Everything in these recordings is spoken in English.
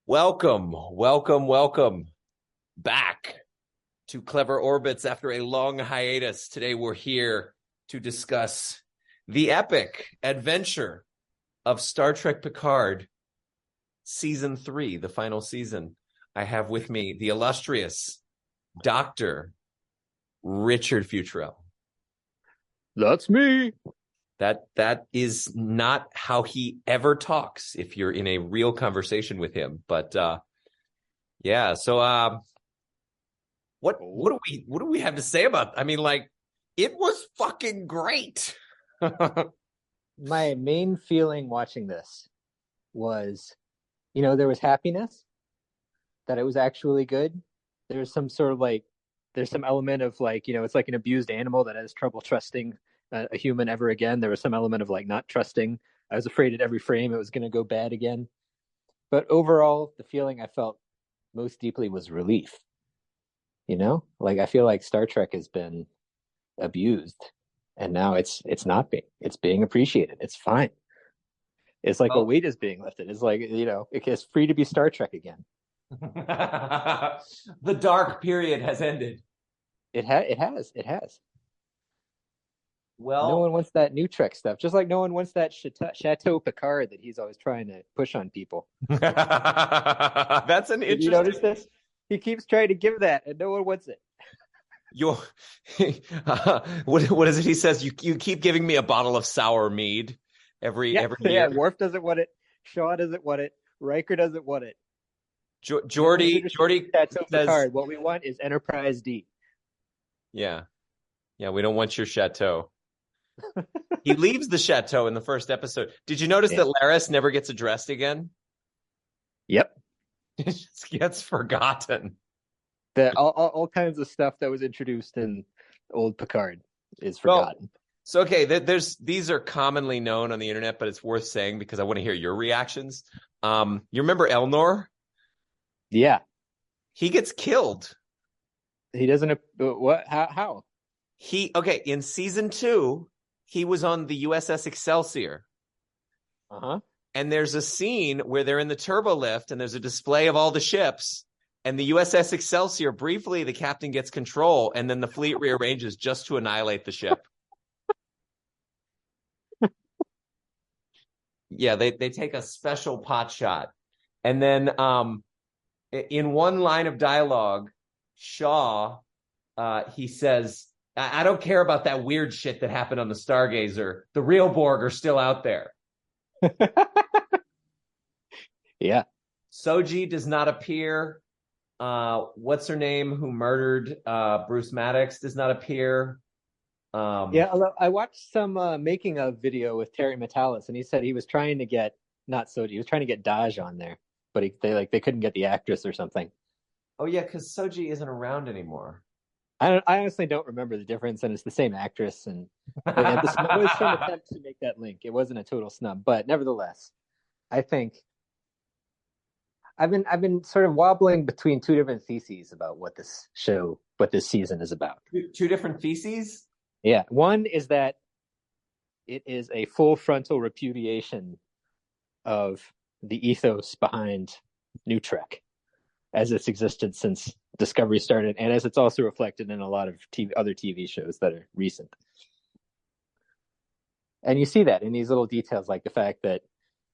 Welcome back to Clever Orbits after a long hiatus. Today we're here to discuss the epic adventure of Star Trek Picard, Season 3, the final season. I have with me the illustrious Dr. Richard Futrell. That's me. That is not how he ever talks if you're in a real conversation with him. But yeah, so what do we have to say about? I mean, like, it was fucking great. My main feeling watching this was, there was happiness that it was actually good. There's some sort of there's some element of it's like an abused animal that has trouble trusting a human ever again. There was some element of not trusting. I was afraid at every frame it was going to go bad again. But overall, the feeling I felt most deeply was relief. I feel like Star Trek has been abused, and now it's being appreciated. It's fine. It's like a weight is being lifted. It's it's free to be Star Trek again. The dark period has ended. It has. Well, no one wants that new Trek stuff, just like no one wants that Chateau Picard that he's always trying to push on people. That's an interesting. You notice this? He keeps trying to give that, and no one wants it. What is it? He says you keep giving me a bottle of sour mead every year. Yeah, Worf doesn't want it. Shaw doesn't want it. Riker doesn't want it. Geordi Chateau says, Picard. What we want is Enterprise D. Yeah, we don't want your chateau. He leaves the chateau in the first episode. Did you notice that Laris never gets addressed again? Yep. It just gets forgotten. All kinds of stuff that was introduced in old Picard is forgotten. So these are commonly known on the internet, but it's worth saying because I want to hear your reactions. You remember Elnor? Yeah. He gets killed. He doesn't. What? How? In season 2, he was on the USS Excelsior. Uh-huh. And there's a scene where they're in the turbo lift and there's a display of all the ships. And the USS Excelsior, briefly, the captain gets control, and then the fleet rearranges just to annihilate the ship. Yeah, they take a special pot shot. And then in one line of dialogue, Shaw, he says, I don't care about that weird shit that happened on the Stargazer. The real Borg are still out there. Yeah. Soji does not appear. What's her name who murdered Bruce Maddox does not appear. Although I watched some making of video with Terry Metalis, and he said he was trying to get not Soji, he was trying to get Daj on there, but they couldn't get the actress or something. Oh yeah, because Soji isn't around anymore. I honestly don't remember the difference, and it's the same actress, and it was some attempt to make that link. It wasn't a total snub, but nevertheless, I think I've been sort of wobbling between two different theses about what this season is about. Two different theses? Yeah. One is that it is a full frontal repudiation of the ethos behind New Trek as it's existed since Discovery started, and as it's also reflected in a lot of other TV shows that are recent. And you see that in these little details, like the fact that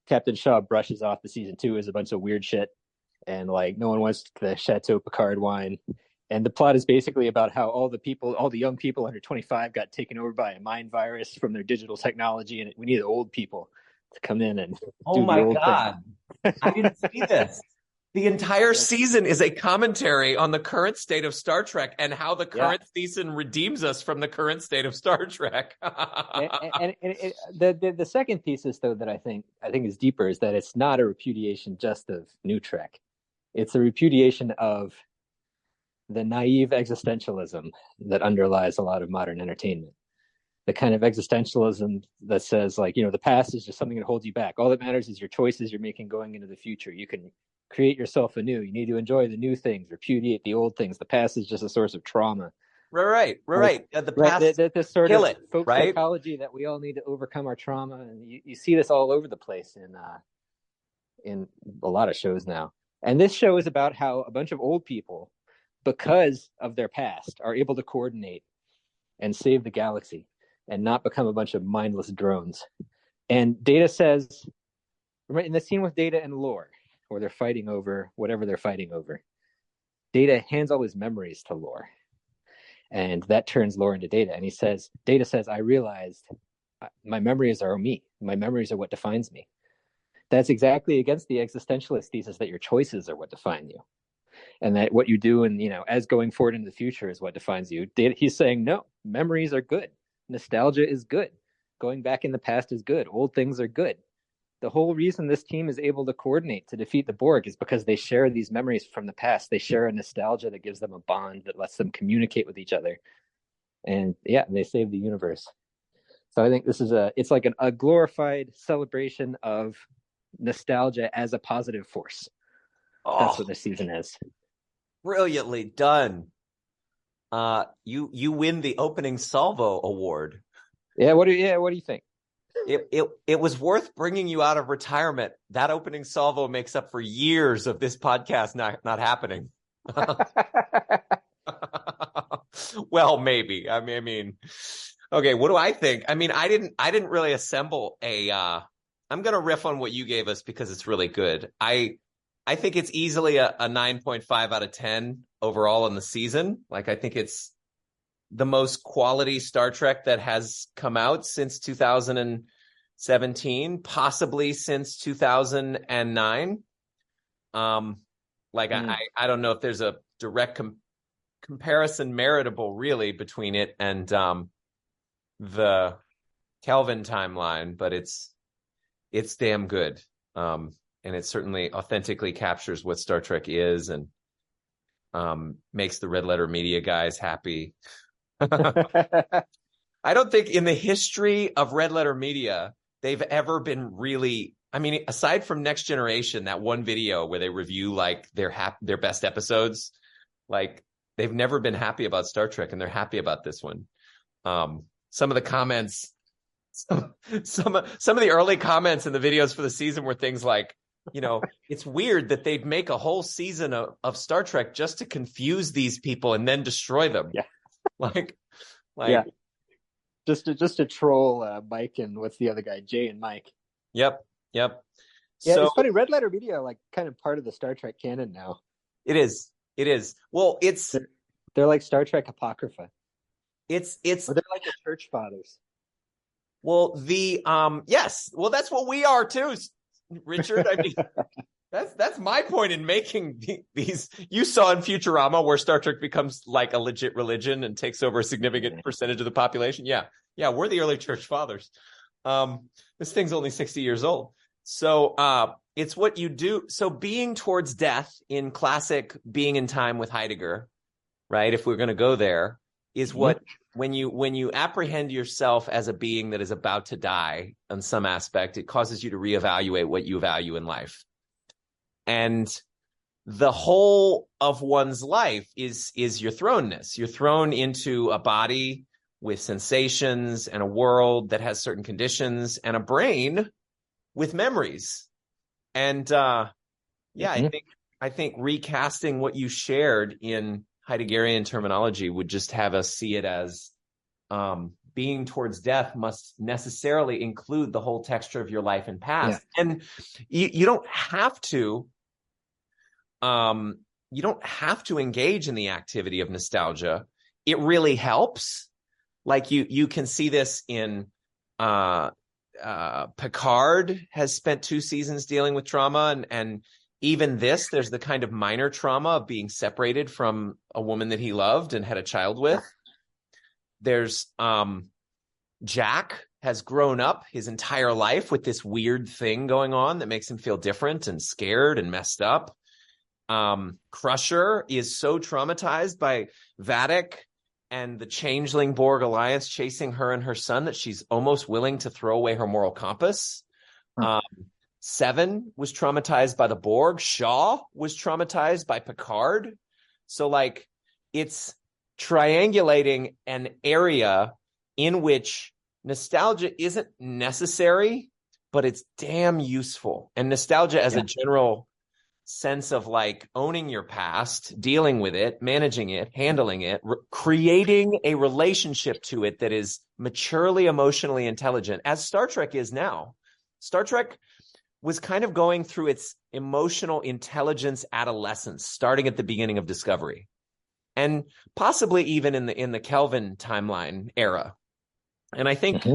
Captain Shaw brushes off the season 2 as a bunch of weird shit, and no one wants the Chateau Picard wine. And the plot is basically about how all the young people under 25 got taken over by a mind virus from their digital technology, and we need the old people to come in and oh my god, I didn't see this. The entire season is a commentary on the current state of Star Trek and how the current season redeems us from the current state of Star Trek. The second thesis, though, that I think is deeper, is that it's not a repudiation just of New Trek. It's a repudiation of the naive existentialism that underlies a lot of modern entertainment. The kind of existentialism that says, the past is just something that holds you back. All that matters is your choices you're making going into the future. You can create yourself anew. You need to enjoy the new things, repudiate the old things. The past is just a source of trauma. Right. The past, this sort of folk right? psychology that we all need to overcome our trauma, and you see this all over the place in a lot of shows now. And this show is about how a bunch of old people, because of their past, are able to coordinate and save the galaxy and not become a bunch of mindless drones. And Data says, in the scene with Data and Lore, where they're fighting over whatever they're fighting over, Data hands all his memories to Lore. And that turns Lore into Data. And Data says, I realized my memories are me. My memories are what defines me. That's exactly against the existentialist thesis that your choices are what define you. And that what you do and, as going forward into the future is what defines you. He's saying, no, memories are good. Nostalgia is good. Going back in the past is good. Old things are good. The whole reason this team is able to coordinate to defeat the Borg is because they share these memories from the past. They share a nostalgia that gives them a bond that lets them communicate with each other. And yeah, they save the universe. So I think this is it's like a glorified celebration of nostalgia as a positive force. That's what this season is. Brilliantly done. You win the opening salvo award. Yeah. What do you think? It was worth bringing you out of retirement. That opening salvo makes up for years of this podcast not happening. Well, maybe. I mean, okay. What do I think? I mean, I didn't really assemble I'm going to riff on what you gave us because it's really good. I think it's easily a 9.5 out of 10 overall in the season. Like, I think it's the most quality Star Trek that has come out since 2017, possibly since 2009. I don't know if there's a direct comparison meritable really between it and the Kelvin timeline, but it's damn good. And it certainly authentically captures what Star Trek is and makes the Red Letter Media guys happy. I don't think in the history of Red Letter Media, they've ever been really, I mean, aside from Next Generation, that one video where they review like their best episodes, like they've never been happy about Star Trek, and they're happy about this one. Some of the comments, some of the early comments in the videos for the season were things like, it's weird that they'd make a whole season of Star Trek just to confuse these people and then destroy them. Yeah. Like, yeah. Just to troll Mike and what's the other guy, Jay and Mike. Yep. Yeah, so, it's funny. Red Letter Media, like, kind of part of the Star Trek canon now. It is. Well, they're like Star Trek Apocrypha. Or they're like the Church Fathers. Well, yes. Well, that's what we are too, Richard. I mean, that's my point in making these. You saw in Futurama where Star Trek becomes like a legit religion and takes over a significant percentage of the population. Yeah, we're the early Church Fathers. This thing's only 60 years old. So it's what you do. So being towards death in classic Being in Time with Heidegger, right? If we're going to go there, is what when you apprehend yourself as a being that is about to die on some aspect, it causes you to reevaluate what you value in life. And the whole of one's life is your thrownness. You're thrown into a body with sensations and a world that has certain conditions and a brain with memories. And I think recasting what you shared in Heideggerian terminology would just have us see it as being towards death must necessarily include the whole texture of your life and past. Yeah. And you don't have to engage in the activity of nostalgia. It really helps. Like you can see this in Picard has spent 2 seasons dealing with trauma, and even this, there's the kind of minor trauma of being separated from a woman that he loved and had a child with. There's Jack has grown up his entire life with this weird thing going on that makes him feel different and scared and messed up. Crusher is so traumatized by Vadic and the Changeling Borg Alliance chasing her and her son that she's almost willing to throw away her moral compass. Seven was traumatized by the Borg. Shaw was traumatized by Picard. So, like, it's triangulating an area in which nostalgia isn't necessary, but it's damn useful. And nostalgia as a general sense of like owning your past, dealing with it, managing it, handling it, creating a relationship to it that is maturely emotionally intelligent, as Star Trek is now. Star Trek was kind of going through its emotional intelligence adolescence, starting at the beginning of Discovery, and possibly even in the Kelvin timeline era. And I think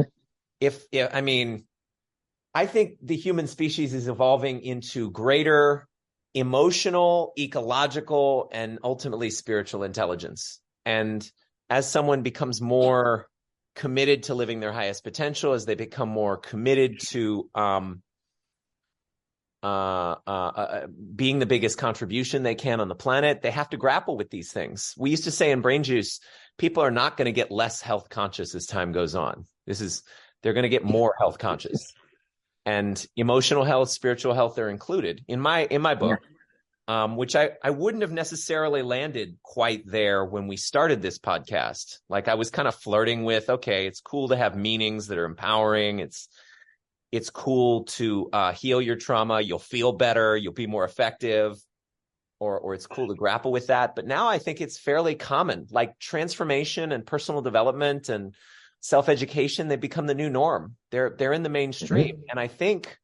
I think the human species is evolving into greater emotional, ecological, and ultimately spiritual intelligence. And as someone becomes more committed to living their highest potential, as they become more committed to being the biggest contribution they can on the planet, they have to grapple with these things. We used to say in Brain Juice, people are not going to get less health conscious as time goes on. They're going to get more health conscious. And emotional health, spiritual health are included in my book, which I wouldn't have necessarily landed quite there when we started this podcast. Like I was kind of flirting with, okay, it's cool to have meanings that are empowering. It's cool to heal your trauma. You'll feel better. You'll be more effective, or it's cool to grapple with that. But now I think it's fairly common, like transformation and personal development and self-education, they become the new norm. They're in the mainstream. And I think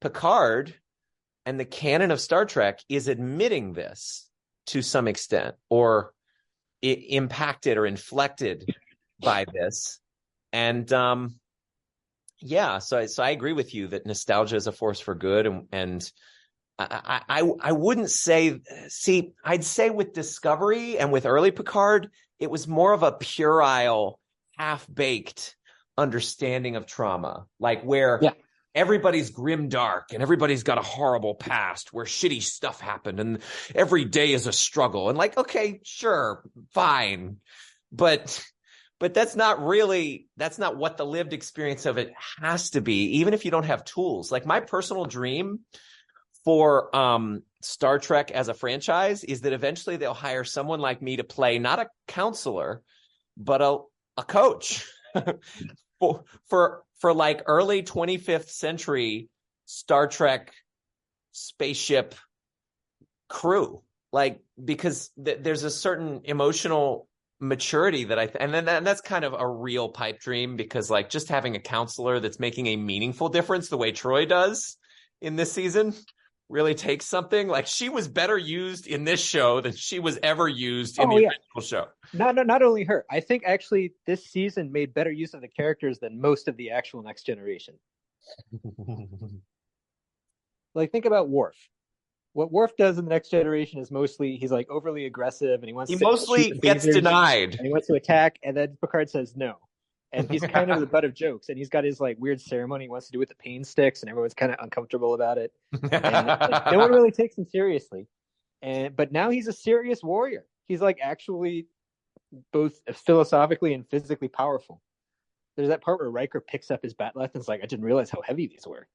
Picard and the canon of Star Trek is admitting this to some extent, or impacted or inflected by this. And so I agree with you that nostalgia is a force for good. And I wouldn't say, I'd say with Discovery and with early Picard, it was more of a puerile, half-baked understanding of trauma, like where everybody's grim dark and everybody's got a horrible past where shitty stuff happened and every day is a struggle. And like, okay, sure, fine. But that's not what the lived experience of it has to be, even if you don't have tools. Like my personal dream for Star Trek as a franchise is that eventually they'll hire someone like me to play not a counselor, but a coach for like early 25th century Star Trek spaceship crew, like because there's a certain emotional maturity that and that's kind of a real pipe dream, because like just having a counselor that's making a meaningful difference the way Troy does in this season really takes something. Like she was better used in this show than she was ever used in the original show. Not only her. I think actually this season made better use of the characters than most of the actual Next Generation. Like think about Worf. What Worf does in the Next Generation is mostly he's like overly aggressive and he mostly gets denied and he wants to attack, and then Picard says no. And he's kind of the butt of jokes, and he's got his like weird ceremony he wants to do with the pain sticks, and everyone's kind of uncomfortable about it. And like, no one really takes him seriously. But now he's a serious warrior. He's like actually both philosophically and physically powerful. There's that part where Riker picks up his bat'leth and is like, I didn't realize how heavy these were.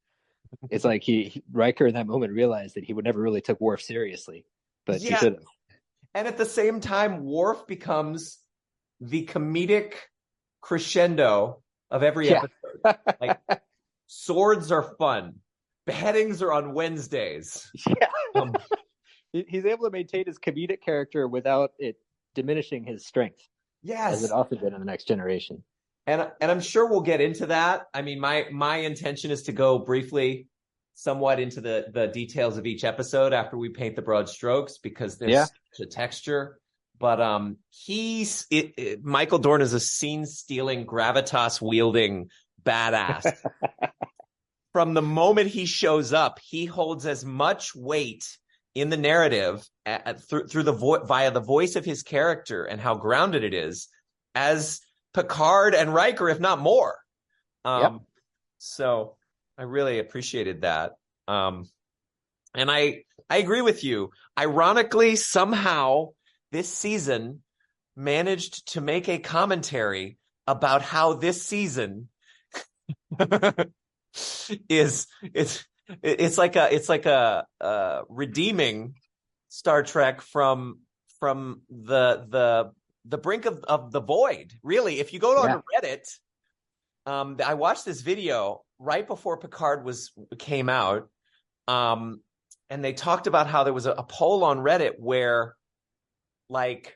It's like Riker in that moment realized that he would never really took Worf seriously, but he should have. And at the same time, Worf becomes the comedic crescendo of every episode. Like swords are fun, beheadings are on Wednesdays. He's able to maintain his comedic character without it diminishing his strength. Yes, as it often did in the Next Generation. And I'm sure we'll get into that. I mean, my intention is to go brieful somewhat into the details of each episode after we paint the broad strokes, because there's such a texture. But Michael Dorn is a scene-stealing, gravitas-wielding badass. From the moment he shows up, he holds as much weight in the narrative via the voice of his character and how grounded it is as Picard and Riker, if not more. So I really appreciated that. And I agree with you. Ironically, somehow this season managed to make a commentary about how this season it's like a redeeming Star Trek from the brink of the void. Really, if you go on Reddit, I watched this video right before Picard came out, and and they talked about how there was a poll on Reddit where like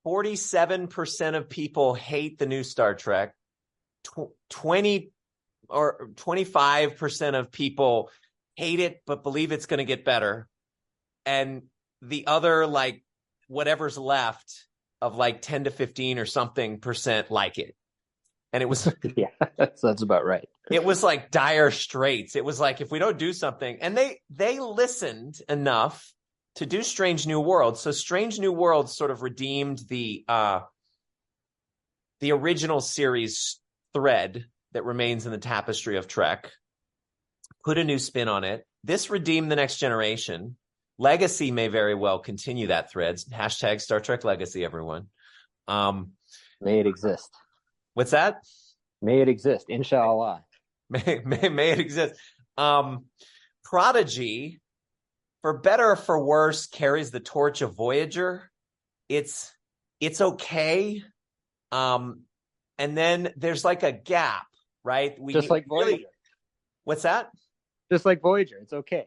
47% of people hate the new Star Trek, 20 or 25% of people hate it but believe it's going to get better, and the other like whatever's left of like 10 to 15 or something percent like it. And it was Yeah, that's about right. It was like dire straits. It was like, if we don't do something, and they listened enough to do Strange New Worlds. So Strange New Worlds sort of redeemed the original series thread that remains in the tapestry of Trek, put a new spin on it. This redeemed the Next Generation. Legacy may very well continue that thread. Hashtag Star Trek Legacy, everyone. May it exist. What's that? May it exist, inshallah. May it exist. Prodigy, for better or for worse, carries the torch of Voyager. It's okay. And then there's like a gap, right? Just like Voyager. What's that? Just like Voyager. It's okay.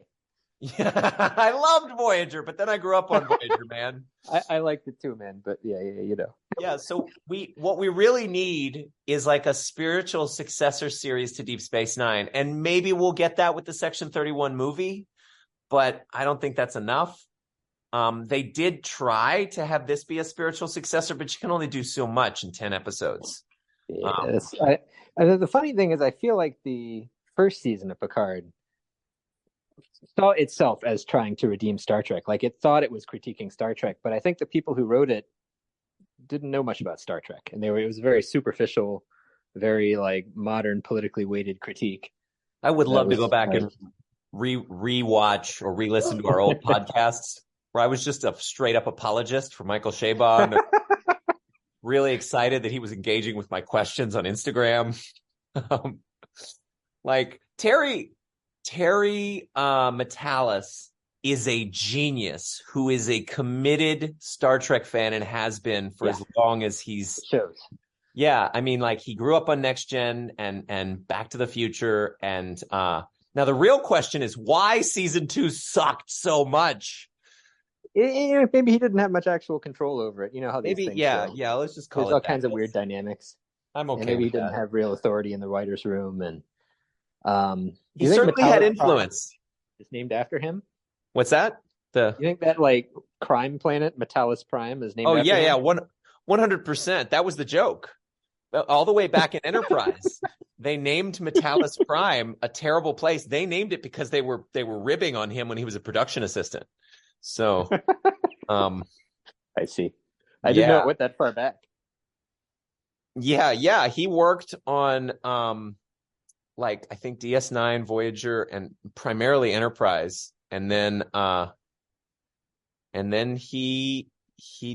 Yeah, I loved Voyager, but then I grew up on Voyager, man. I liked it too, man. But yeah, you know. Yeah, so what we really need is like a spiritual successor series to Deep Space Nine. And maybe we'll get that with the Section 31 movie, but I don't think that's enough. They did try to have this be a spiritual successor, but you can only do so much in 10 episodes. Yeah, the funny thing is I feel like the first season of Picard saw itself as trying to redeem Star Trek. Like it thought it was critiquing Star Trek, but I think the people who wrote it didn't know much about Star Trek, and it was a very superficial, very like modern, politically weighted critique. I would love to go back and re-watch or re-listen to our old podcasts where I was just a straight up apologist for Michael Chabon. Really excited that he was engaging with my questions on Instagram. Like Terry Metalis is a genius who is a committed Star Trek fan and has been for as long as he's shows. Yeah, I mean, like he grew up on Next Gen and Back to the Future, and now the real question is why season 2 sucked so much. Maybe he didn't have much actual control over it. You know how these things go. Yeah. Let's just call There's it all kinds of weird dynamics. I'm okay. And maybe he didn't have real authority in the writers' room, and he certainly had influence. It's named after him. What's that? You think that like crime planet Metalis Prime is named? Oh after him? 100%. That was the joke. All the way back in Enterprise, they named Metalis Prime a terrible place. They named it because they were ribbing on him when he was a production assistant. So, I see. I didn't know it went that far back. Yeah. He worked on like I think DS9, Voyager, and primarily Enterprise, and then he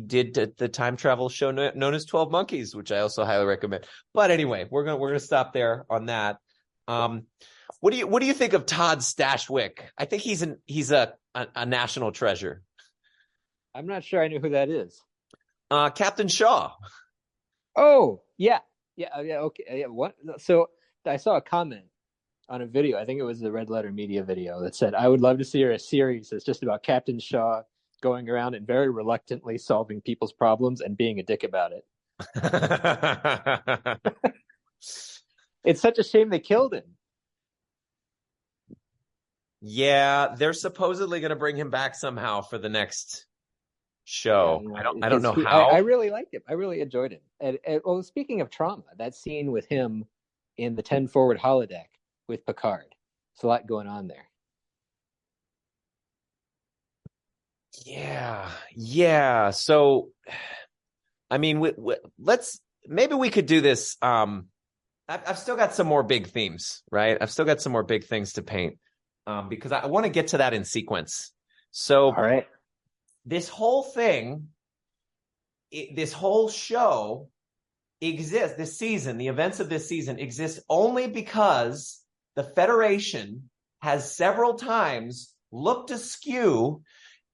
did the time travel show known as 12 Monkeys, which I also highly recommend. But anyway, we're gonna stop there on that. What do you think of Todd Stashwick? I think he's a national treasure. I'm not sure I know who that is. Captain Shaw. Oh, yeah, okay. Yeah, what? So I saw a comment on a video. I think it was the Red Letter Media video that said, "I would love to see a series that's just about Captain Shaw going around and very reluctantly solving people's problems and being a dick about it." It's such a shame they killed him. Yeah, they're supposedly going to bring him back somehow for the next show. Yeah, I don't know how. I really liked him. I really enjoyed it. And well, speaking of trauma, that scene with him in the 10 forward holodeck with Picard. There's a lot going on there. Yeah. So, I mean, maybe we could do this. I've still got some more big themes, right? I've still got some more big things to paint because I want to get to that in sequence. So, all right. This whole thing, this whole show exists, this season, the events of this season exist only because the Federation has several times looked askew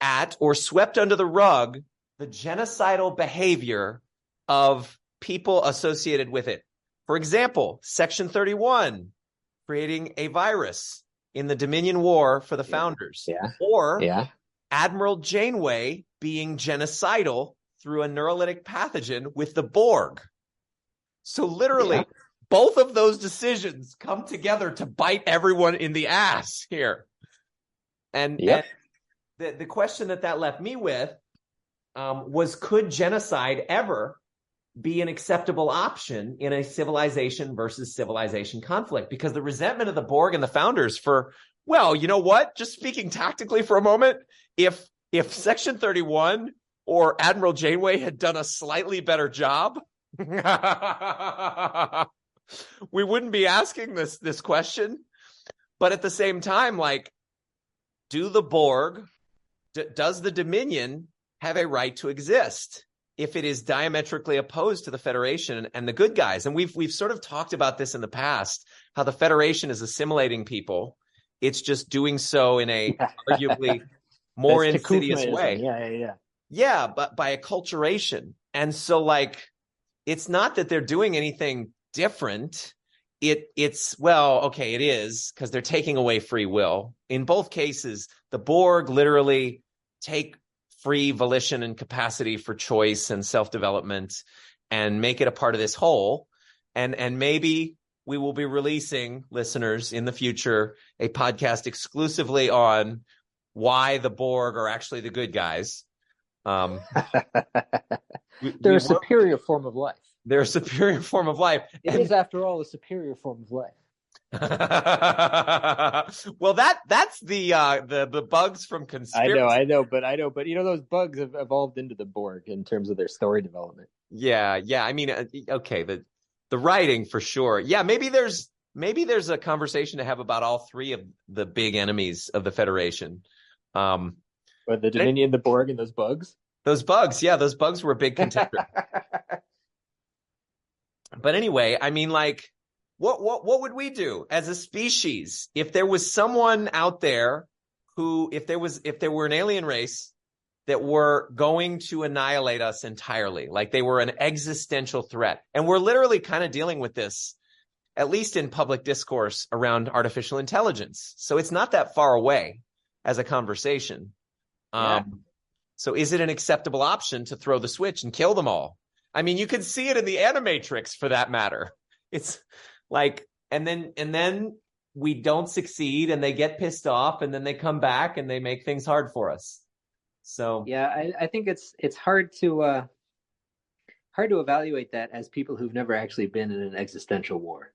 at or swept under the rug the genocidal behavior of people associated with it. For example, Section 31, creating a virus in the Dominion War for the founders, Yeah. or Yeah. Admiral Janeway being genocidal through a neurolytic pathogen with the Borg. So literally, both of those decisions come together to bite everyone in the ass here. And the question that left me with was, could genocide ever be an acceptable option in a civilization versus civilization conflict? Because the resentment of the Borg and the founders for, well, you know what? Just speaking tactically for a moment, if Section 31 or Admiral Janeway had done a slightly better job, we wouldn't be asking this question. But at the same time, like, do the Borg, does the Dominion have a right to exist if it is diametrically opposed to the Federation and the good guys? And we've sort of talked about this in the past, how the Federation is assimilating people. It's just doing so in a arguably more insidious way. Yeah, but by acculturation. And so, like, it's not that they're doing anything different. It's well, okay, it is, because they're taking away free will. In both cases, the Borg literally take free volition and capacity for choice and self-development and make it a part of this whole. And maybe we will be releasing, listeners, in the future, a podcast exclusively on why the Borg are actually the good guys. They're a superior form of life. They're a superior form of life. It is, after all, a superior form of life. Well, that's the bugs from conspiracy. I know, but you know, those bugs have evolved into the Borg in terms of their story development. Yeah. I mean, okay, the writing for sure. Yeah, maybe there's a conversation to have about all three of the big enemies of the Federation. But the Dominion, the Borg, and those bugs. Those bugs were a big contender. But anyway, I mean, like, what would we do as a species if there was someone out there who, if there were an alien race that were going to annihilate us entirely, like they were an existential threat? And we're literally kind of dealing with this, at least in public discourse around artificial intelligence. So it's not that far away as a conversation. So is it an acceptable option to throw the switch and kill them all? I mean, you could see it in the Animatrix, for that matter. It's like, and then we don't succeed and they get pissed off and then they come back and they make things hard for us. So yeah, I think it's hard to evaluate that as people who've never actually been in an existential war.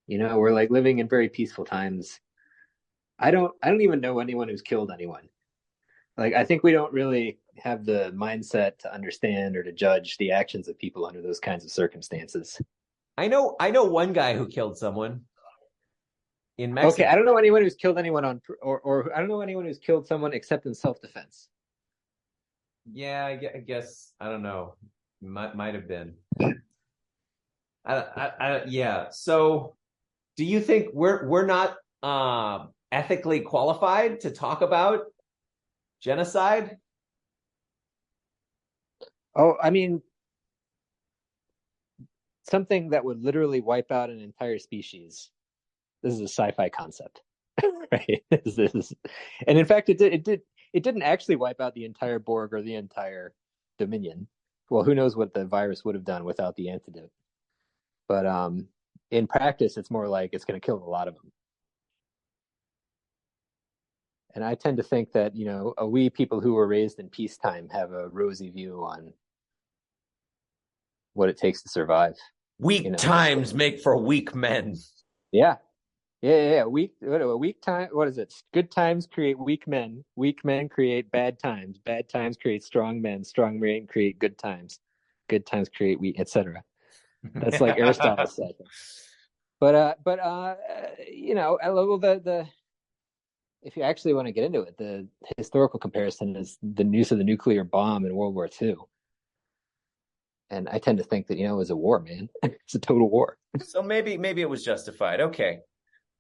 You know, we're like living in very peaceful times. I don't even know anyone who's killed anyone. Like, I think we don't really have the mindset to understand or to judge the actions of people under those kinds of circumstances. I know one guy who killed someone in Mexico. Okay, I don't know anyone who's killed anyone or I don't know anyone who's killed someone except in self-defense. Yeah, I guess, I don't know. Might have been. Yeah. So, do you think we're not ethically qualified to talk about genocide? Oh, I mean, something that would literally wipe out an entire species. This is a sci-fi concept, right? And in fact, it didn't actually wipe out the entire Borg or the entire Dominion. Well, who knows what the virus would have done without the antidote? But in practice, it's more like it's going to kill a lot of them. And I tend to think that, you know, we people who were raised in peacetime have a rosy view on what it takes to survive. Weak times make for weak men. Yeah. Weak time. What is it? Good times create weak men. Weak men create bad times. Bad times create strong men. Strong men create good times. Good times create weak, etc. That's like Aristotle said. But you know, the if you actually want to get into it, the historical comparison is the use of the nuclear bomb in World War II. And I tend to think that, you know, it was a war, man. It's a total war. So maybe it was justified. Okay.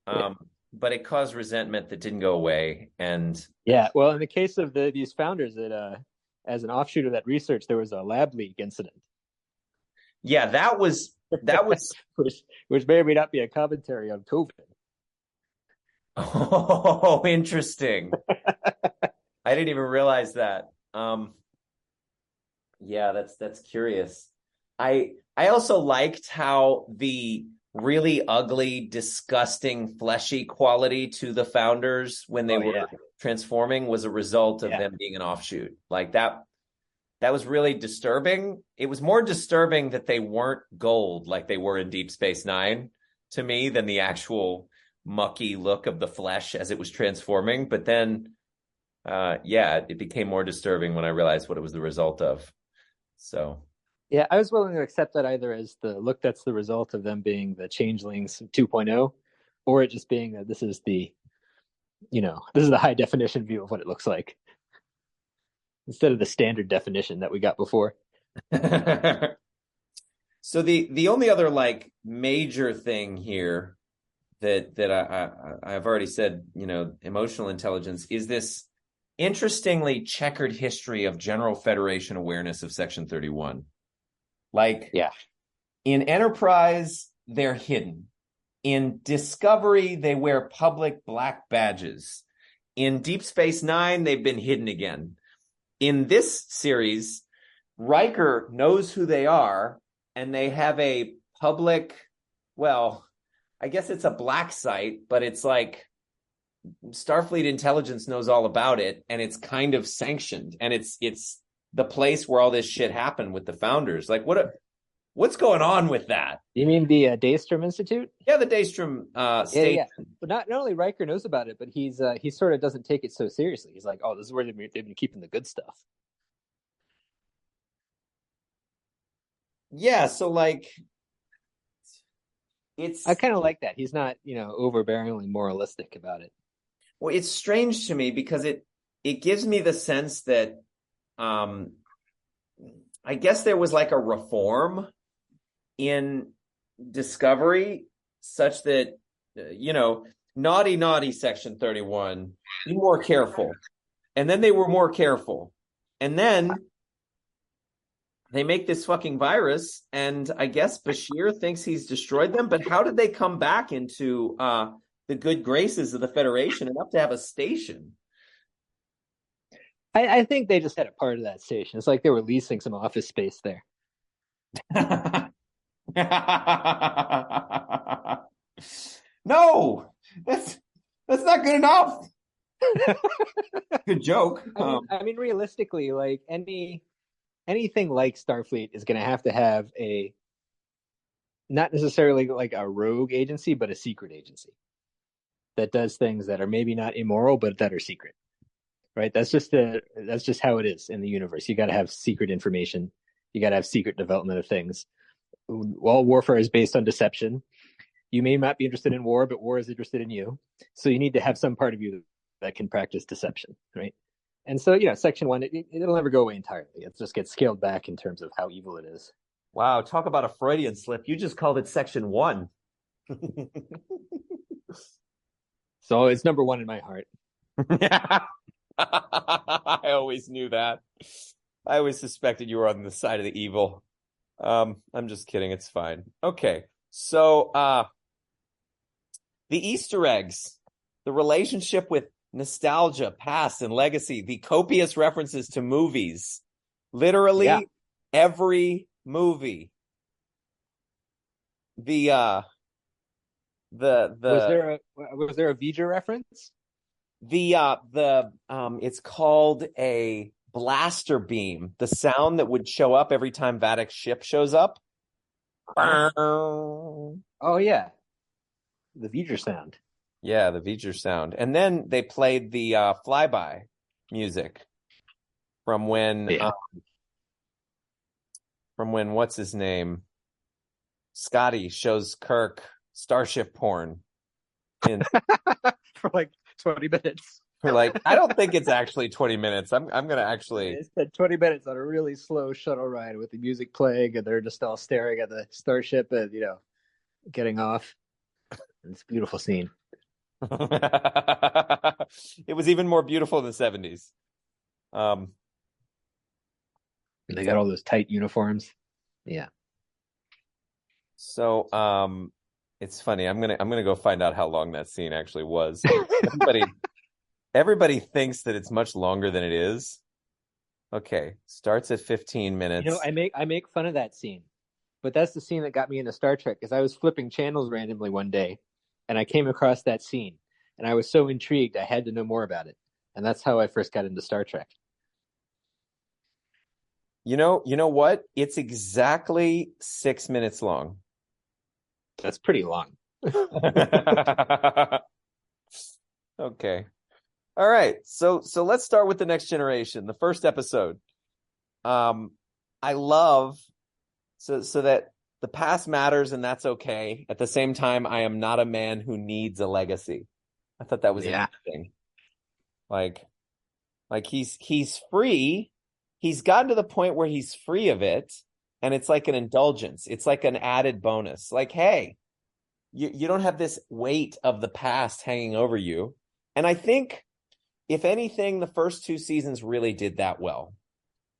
But it caused resentment that didn't go away. And yeah, well, in the case of these founders, that as an offshoot of that research, there was a lab leak incident. Yeah, that was which may or may not be a commentary on COVID. Oh, interesting. I didn't even realize that. Yeah, that's curious. I also liked how the really ugly, disgusting, fleshy quality to the founders when they Oh were yeah, transforming was a result of yeah, them being an offshoot. Like that was really disturbing. It was more disturbing that they weren't gold like they were in Deep Space Nine to me than the actual mucky look of the flesh as it was transforming. But then yeah, it became more disturbing when I realized what it was the result of. So yeah. I was willing to accept that either as the look that's the result of them being the changelings 2.0, or it just being that this is the high definition view of what it looks like instead of the standard definition that we got before. so the only other like major thing here that I've already said, emotional intelligence is this interestingly checkered history of general Federation awareness of Section 31. Like Yeah, in Enterprise, they're hidden. In Discovery, they wear public black badges. In Deep Space Nine, they've been hidden again. In this series, Riker knows who they are, and they have a public, well, I guess it's a black site, but it's like Starfleet intelligence knows all about it, and it's kind of sanctioned, and it's the place where all this shit happened with the founders. Like, what's going on with that? you mean the Daystrom Institute? Yeah, the Daystrom Yeah, state. yeah. But not only Riker knows about it, but he sort of doesn't take it so seriously. He's like, oh, this is where they've been keeping the good stuff. Yeah, so like it's I kind of like that. He's not, overbearingly moralistic about it. well, it's strange to me because it gives me the sense that um I guess there was like a reform in Discovery such that naughty Section 31, be more careful. And then they were more careful. And then they make this fucking virus, and I guess Bashir thinks he's destroyed them, but how did they come back into the good graces of the Federation enough to have a station? I think they just had a part of that station. It's like they were leasing some office space there. No, that's not good enough. Good joke. I mean, realistically, like anything like Starfleet is going to have a not necessarily like a rogue agency, but a secret agency that does things that are maybe not immoral, but that are secret. Right? That's just how it is in the universe. You got to have secret information. You got to have secret development of things. All warfare is based on deception. You may not be interested in war, but war is interested in you. So you need to have some part of you that can practice deception, right? And so, Section 1, it'll never go away entirely. It just gets scaled back in terms of how evil it is. Wow, talk about a Freudian slip. You just called it Section 1. So it's number 1 in my heart. I always knew that. I always suspected you were on the side of the evil. I'm just kidding. It's fine. Okay. So, the Easter eggs, the relationship with nostalgia, past, and legacy, the copious references to movies, literally every movie. The was there a V'ger reference? It's called a blaster beam, the sound that would show up every time Vadic's ship shows up. Oh yeah, the V'ger sound. Yeah, the V'ger sound. And then they played the flyby music from when what's his name? Scotty shows Kirk starship porn in for like 20 minutes. For like, I don't think it's actually 20 minutes. I'm gonna actually. It's 20 minutes on a really slow shuttle ride with the music playing, and they're just all staring at the starship and getting off. It's a beautiful scene. It was even more beautiful in the 70s. They got all those tight uniforms. Yeah. So It's funny. I'm gonna go find out how long that scene actually was. Everybody thinks that it's much longer than it is. Okay, starts at 15 You know, minutes. I make fun of that scene, but that's the scene that got me into Star Trek because I was flipping channels randomly one day, and I came across that scene, and I was so intrigued I had to know more about it, and that's how I first got into Star Trek. You know what? It's exactly 6 minutes long. That's pretty long. Okay. All right. So let's start with the Next Generation, the first episode. Um, I love so that the past matters and that's okay. At the same time, I am not a man who needs a legacy. I thought that was Yeah. interesting. Like he's free. He's gotten to the point where he's free of it, and it's like an indulgence. It's like an added bonus. Like, hey, you don't have this weight of the past hanging over you. And I think, if anything, the first two seasons really did that well.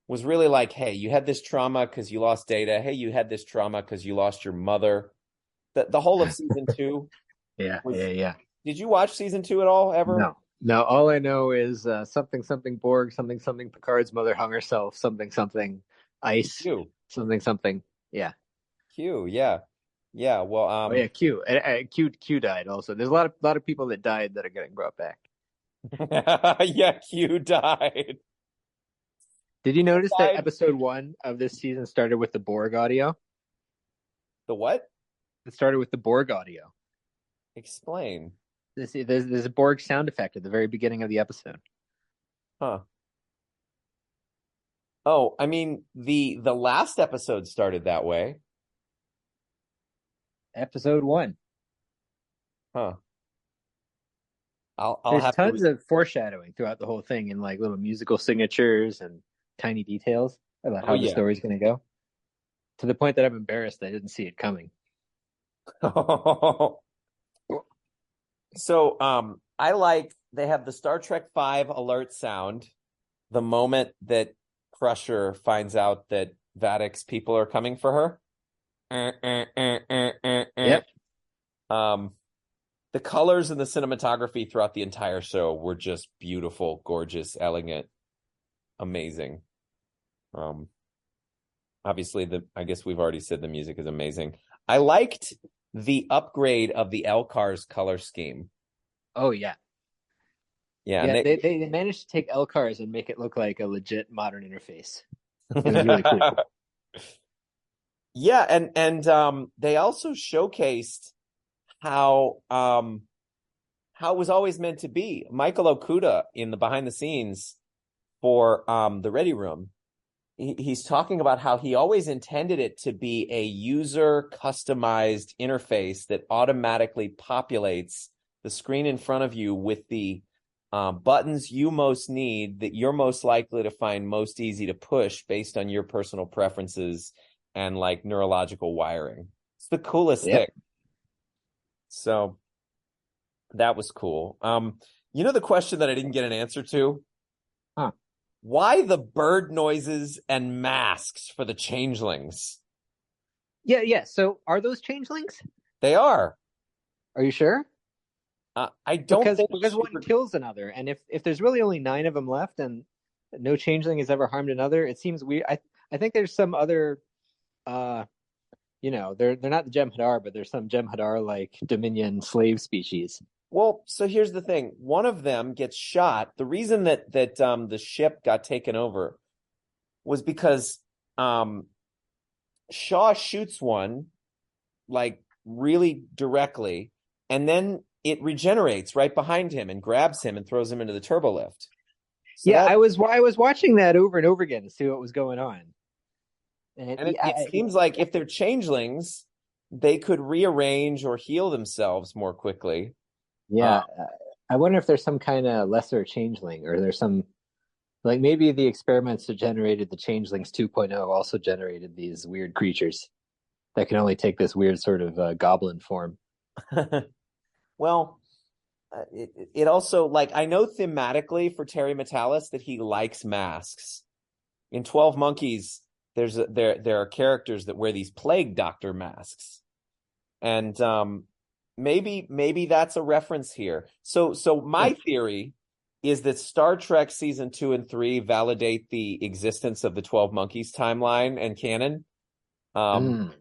Was really like, hey, you had this trauma because you lost Data. Hey, you had this trauma because you lost your mother. The whole of season two Yeah, was. yeah. Did you watch season two at all ever? No, no. All I know is something something Borg, something something Picard's mother hung herself, something something ice, Q. something something. Yeah. Q. Yeah. Yeah. Well, Oh yeah, Q. Q died also. There's a lot of people that died that are getting brought back. yeah, Q died. Did you notice that Died. episode 1 of this season started with the Borg audio? The what? It started with the Borg audio. Explain. There's a Borg sound effect at the very beginning of the episode. Huh. Oh, I mean, the last episode started that way. Episode 1. Huh. I'll There's have to tons of foreshadowing throughout the whole thing and like little musical signatures and tiny details about Oh how the yeah. story's going to go. To the point that I'm embarrassed I didn't see it coming. So I like they have the Star Trek 5 alert sound the moment that Crusher finds out that Vadic's people are coming for her. Yep. The colors and the cinematography throughout the entire show were just beautiful, gorgeous, elegant, amazing. Obviously I guess we've already said the music is amazing. I liked the upgrade of the L-Car's color scheme. Oh yeah. Yeah, Yeah, and they managed to take LCARs and make it look like a legit modern interface. It was really cool. Yeah, and they also showcased how it was always meant to be. Michael Okuda in the behind the scenes for the Ready Room, he's talking about how he always intended it to be a user customized interface that automatically populates the screen in front of you with the buttons you most need that you're most likely to find most easy to push based on your personal preferences and like neurological wiring. It's the coolest thing. So that was cool. You know the question that I didn't get an answer to? Huh. Why the bird noises and masks for the changelings? Yeah. So are those changelings? They are. Are you sure? I don't think because one kills another, and if there's really only 9 of them left, and no changeling has ever harmed another, it seems weird. I think there's some other, they're not the Jem'Hadar, but there's some Jem'Hadar like Dominion slave species. Well, so here's the thing. One of them gets shot. The reason that the ship got taken over was because Shaw shoots one like really directly, and then it regenerates right behind him and grabs him and throws him into the turbo lift. So yeah, I was watching that over and over again to see what was going on. And it seems like if they're changelings, they could rearrange or heal themselves more quickly. Yeah, I wonder if there's some kind of lesser changeling, or there's some, like maybe the experiments that generated the changelings 2.0 also generated these weird creatures that can only take this weird sort of goblin form. Well, it also, like, I know thematically for Terry Matalas that he likes masks. In 12 Monkeys, there are characters that wear these plague doctor masks. And maybe that's a reference here. So my theory is that Star Trek season 2 and 3 validate the existence of the 12 Monkeys timeline and canon. Mm.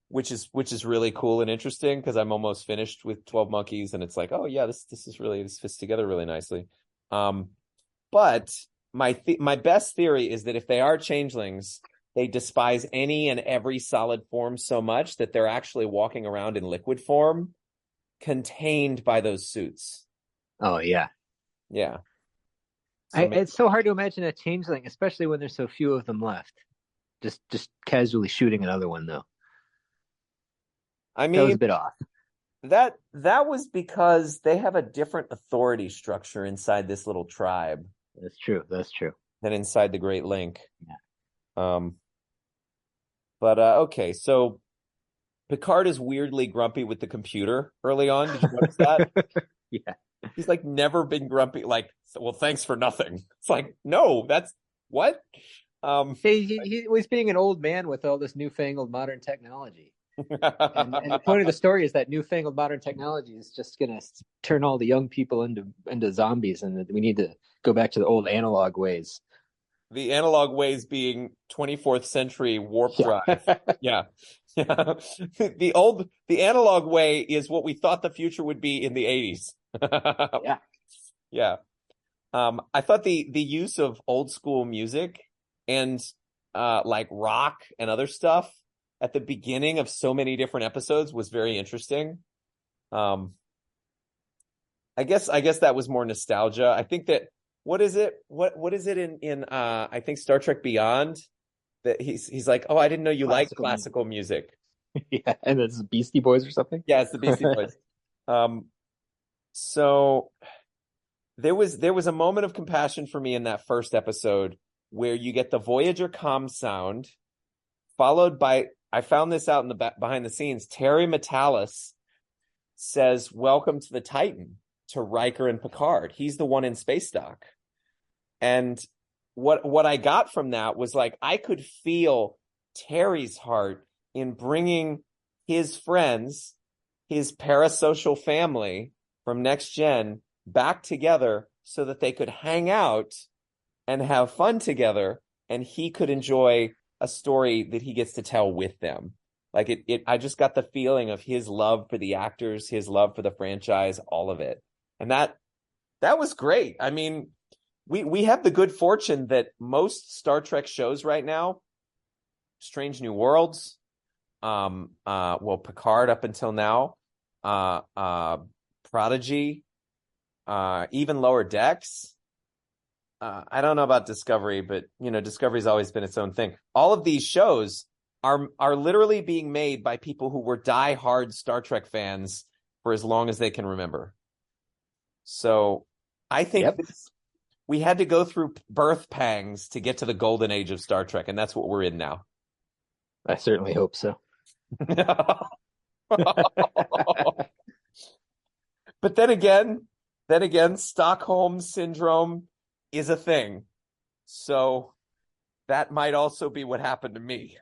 Which is really cool and interesting because I'm almost finished with 12 Monkeys and it's like, oh yeah, this fits together really nicely. But my best theory is that if they are changelings, they despise any and every solid form so much that they're actually walking around in liquid form, contained by those suits. Oh yeah. Yeah. So It's so hard to imagine a changeling, especially when there's so few of them left. Just casually shooting another one though. I That was mean, a bit off. that was because they have a different authority structure inside this little tribe That's true. That's true. than inside the Great Link. Yeah. But okay, so Picard is weirdly grumpy with the computer early on. Did you notice that? Yeah. He's like never been grumpy. Like, well, thanks for nothing. It's like, no, that's what? He was being an old man with all this newfangled modern technology. And the point of the story is that newfangled modern technology is just going to turn all the young people into zombies, and that we need to go back to the old analog ways. The analog ways being 24th century warp drive. Yeah. Yeah. The analog way is what we thought the future would be in the 80s. Yeah. Yeah. I thought the use of old school music and like rock and other stuff at the beginning of so many different episodes was very interesting. I guess that was more nostalgia. I think that what is it in I think Star Trek Beyond that he's like, "Oh, I didn't know you liked classical music." Yeah, and it's Beastie Boys or something. Yeah, it's the Beastie Boys. So there was a moment of compassion for me in that first episode where you get the Voyager comm sound followed by, I found this out in the behind the scenes, Terry Metalis says, "Welcome to the Titan," to Riker and Picard. He's the one in space dock. And what I got from that was like, I could feel Terry's heart in bringing his friends, his parasocial family from Next Gen back together so that they could hang out and have fun together, and he could enjoy a story that he gets to tell with them. Like I just got the feeling of his love for the actors, his love for the franchise, all of it. And that was great. I mean, we have the good fortune that most Star Trek shows right now, Strange New Worlds, Picard up until now, Prodigy, even Lower Decks. I don't know about Discovery, but Discovery's always been its own thing. All of these shows are literally being made by people who were die-hard Star Trek fans for as long as they can remember. So I think we had to go through birth pangs to get to the golden age of Star Trek, and that's what we're in now. I certainly hope so. But then again, Stockholm Syndrome is a thing. So that might also be what happened to me.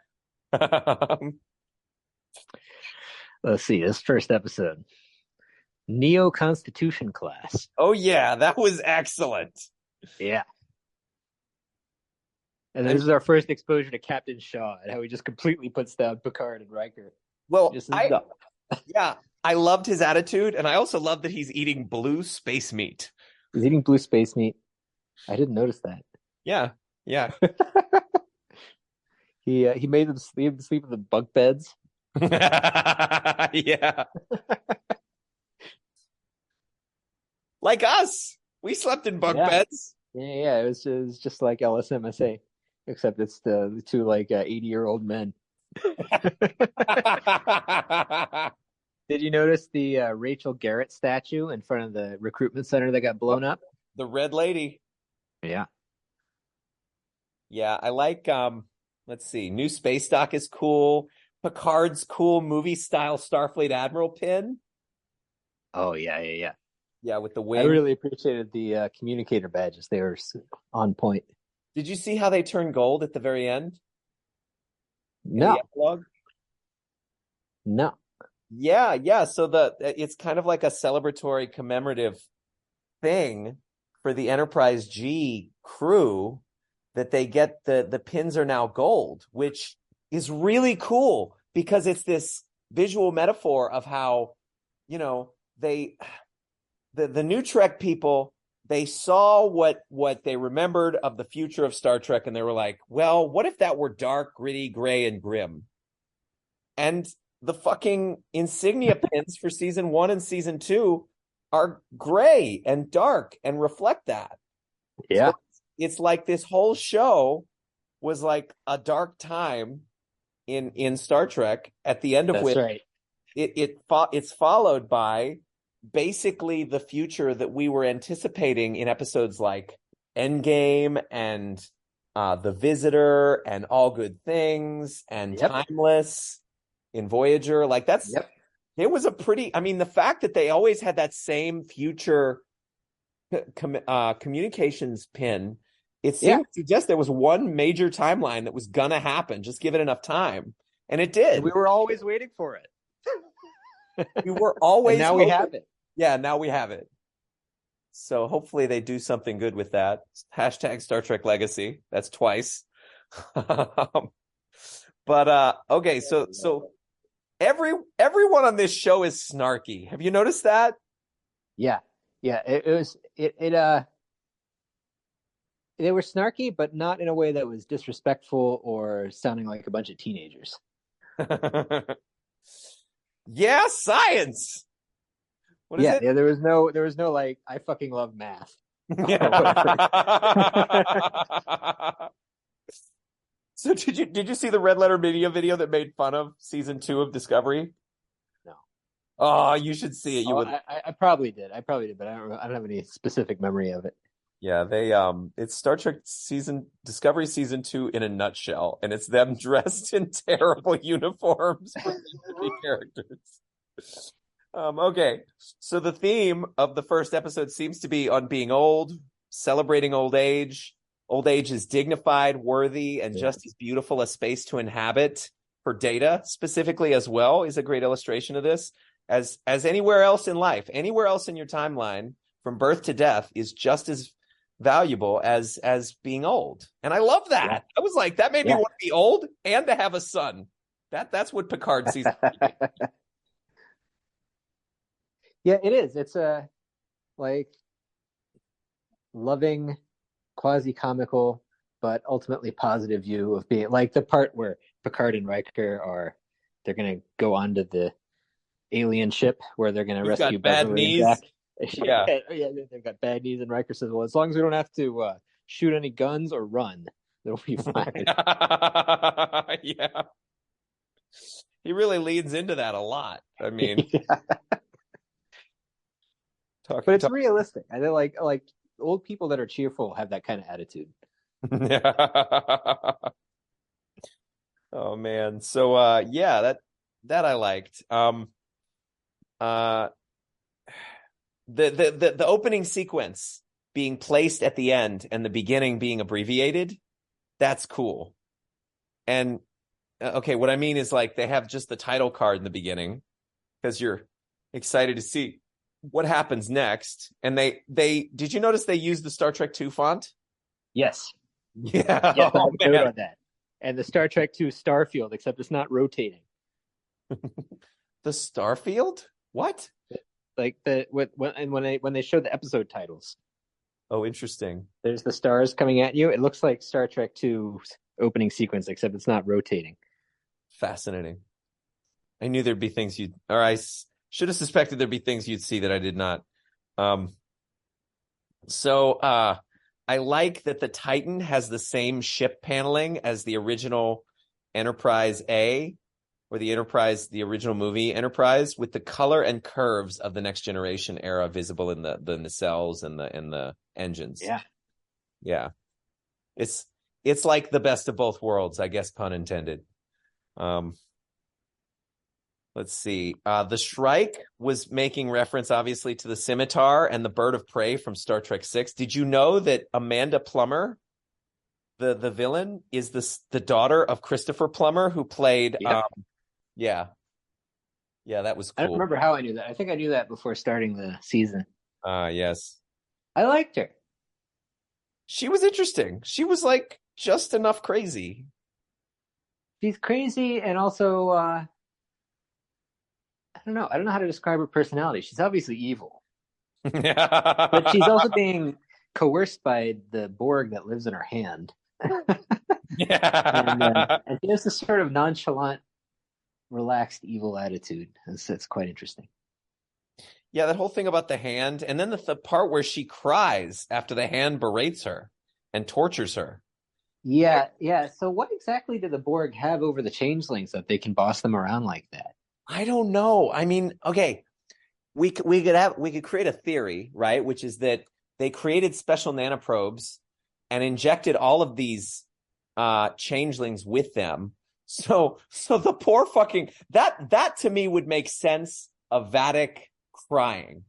Let's see, this first episode. Neo Constitution class. Oh yeah, that was excellent. Yeah. And this is our first exposure to Captain Shaw and how he just completely puts down Picard and Riker. Well, I loved his attitude, and I also love that he's eating blue space meat. He's eating blue space meat. I didn't notice that. Yeah. He made them sleep in the bunk beds. Yeah. Like us. We slept in bunk beds. Yeah. It was just like LSMSA, except it's the two like 80-year-old men. Did you notice the Rachel Garrett statue in front of the recruitment center that got blown up? The red lady. Yeah. Yeah, I like let's see. New space dock is cool. Picard's cool movie style Starfleet Admiral pin. Oh yeah. Yeah, with the wing. I really appreciated the communicator badges. They were on point. Did you see how they turned gold at the very end? No. No. Yeah. So it's kind of like a celebratory commemorative thing for the Enterprise G crew that they get the pins are now gold, which is really cool because it's this visual metaphor of how, they the new Trek people, they saw what they remembered of the future of Star Trek, and they were like, well, what if that were dark, gritty, gray, and grim? And the fucking insignia pins for season 1 and season 2 are gray and dark and reflect that. Yeah. So it's like this whole show was like a dark time in Star Trek, at the end of That's which right. it's followed by basically the future that we were anticipating in episodes like Endgame and The Visitor and All Good Things and Timeless in Voyager. Like it was a pretty, I mean, the fact that they always had that same future communications pin, it seemed to suggest there was one major timeline that was gonna happen. Just give it enough time, and it did. And we were always waiting for it. We were always. And now we have it. Yeah, now we have it. So hopefully they do something good with that. Hashtag Star Trek Legacy. That's twice. But okay, so everyone on this show is snarky. Have you noticed that? Yeah. They were snarky, but not in a way that was disrespectful or sounding like a bunch of teenagers. Yeah, science. What is it? Yeah, there was no like, I fucking love math. So did you see the Red Letter Media video that made fun of season 2 of Discovery? No. Oh, you should see it. I probably did, but I don't have any specific memory of it. Yeah, it's Star Trek Discovery season 2 in a nutshell, and it's them dressed in terrible uniforms for the characters. Okay, so the theme of the first episode seems to be on being old, celebrating old age. Old age is dignified, worthy, and just as beautiful a space to inhabit. For Data specifically as well is a great illustration of this. As anywhere else in life, anywhere else in your timeline, from birth to death, is just as valuable as being old. And I love that. Yeah. I was like, that made me want to be old and to have a son. That's what Picard sees. Yeah, it is. It's a like loving, quasi-comical, but ultimately positive view of being like the part where Picard and Riker they're going to go onto the alien ship where they're going to rescue Beverly and Jack. Yeah, they've got bad knees, and Riker says, "Well, as long as we don't have to shoot any guns or run, they'll be fine." Yeah, he really leans into that a lot. I mean, but it's realistic. I like old people that are cheerful have that kind of attitude. Oh man, so that I liked. The opening sequence being placed at the end and the beginning being abbreviated, that's cool. And okay, what I mean is like they have just the title card in the beginning because you're excited to see what happens next. And they did you notice they used the Star Trek 2 font? Yes. Yeah. Yes, I note on that. And the Star Trek 2 Starfield, except it's not rotating. The Starfield? What? Like when they show the episode titles. Oh, interesting. There's the stars coming at you. It looks like Star Trek 2's opening sequence, except it's not rotating. Fascinating. I knew there'd be things I should have suspected there'd be things you'd see that I did not. So I like that the Titan has the same ship paneling as the original Enterprise A, or the original movie Enterprise, with the color and curves of the Next Generation era visible in the nacelles and the engines. Yeah. It's like the best of both worlds, I guess, pun intended. Let's see. The Shrike was making reference, obviously, to the scimitar and the bird of prey from Star Trek 6. Did you know that Amanda Plummer, the villain, is the daughter of Christopher Plummer, who played... Yeah. Yeah, that was I don't cool. remember how I knew that. I think I knew that before starting the season. Yes. I liked her. She was interesting. She was like just enough crazy. She's crazy and also I don't know. I don't know how to describe her personality. She's obviously evil, but she's also being coerced by the Borg that lives in her hand. Yeah. And she has this sort of nonchalant, relaxed, evil attitude. It's quite interesting. Yeah, that whole thing about the hand, and then the part where she cries after the hand berates her and tortures her. Yeah, yeah. So what exactly do the Borg have over the changelings that they can boss them around like that? I don't know. I mean, okay, we could create a theory, right? Which is that they created special nanoprobes and injected all of these changelings with them. So the poor fucking that to me would make sense of Vatic crying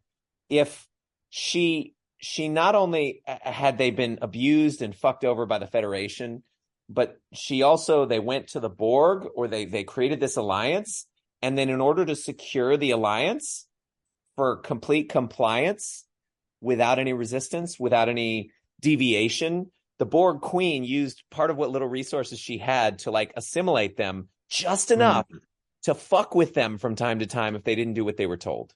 if she not only had they been abused and fucked over by the Federation, but she also they went to the Borg or they created this alliance, and then in order to secure the alliance for complete compliance without any resistance, without any deviation, the Borg Queen used part of what little resources she had to like assimilate them just enough to fuck with them from time to time if they didn't do what they were told.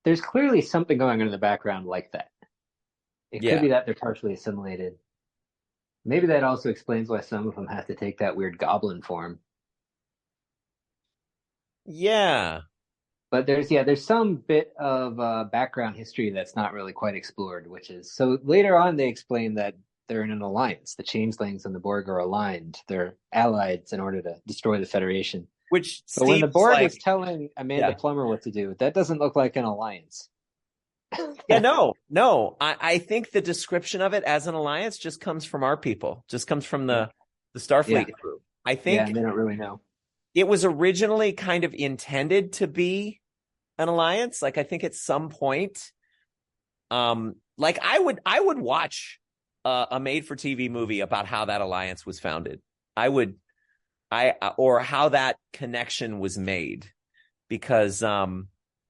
There's clearly something going on in the background like that. It could Yeah. be that they're partially assimilated. Maybe that also explains why some of them have to take that weird goblin form. Yeah. But there's some bit of background history that's not really quite explored, which is so later on they explain that they're in an alliance. The Changelings and the Borg are aligned. They're allies in order to destroy the Federation. Which But when the Steve's Borg like, is telling Amanda yeah. Plummer what to do, that doesn't look like an alliance. Yeah, no. I think the description of it as an alliance just comes from our people, just comes from the Starfleet Yeah. group. I Yeah, think and they don't really know. it was originally kind of intended to be an alliance. Like I think at some point, like I would watch a made for TV movie about how that alliance was founded. Or how that connection was made, because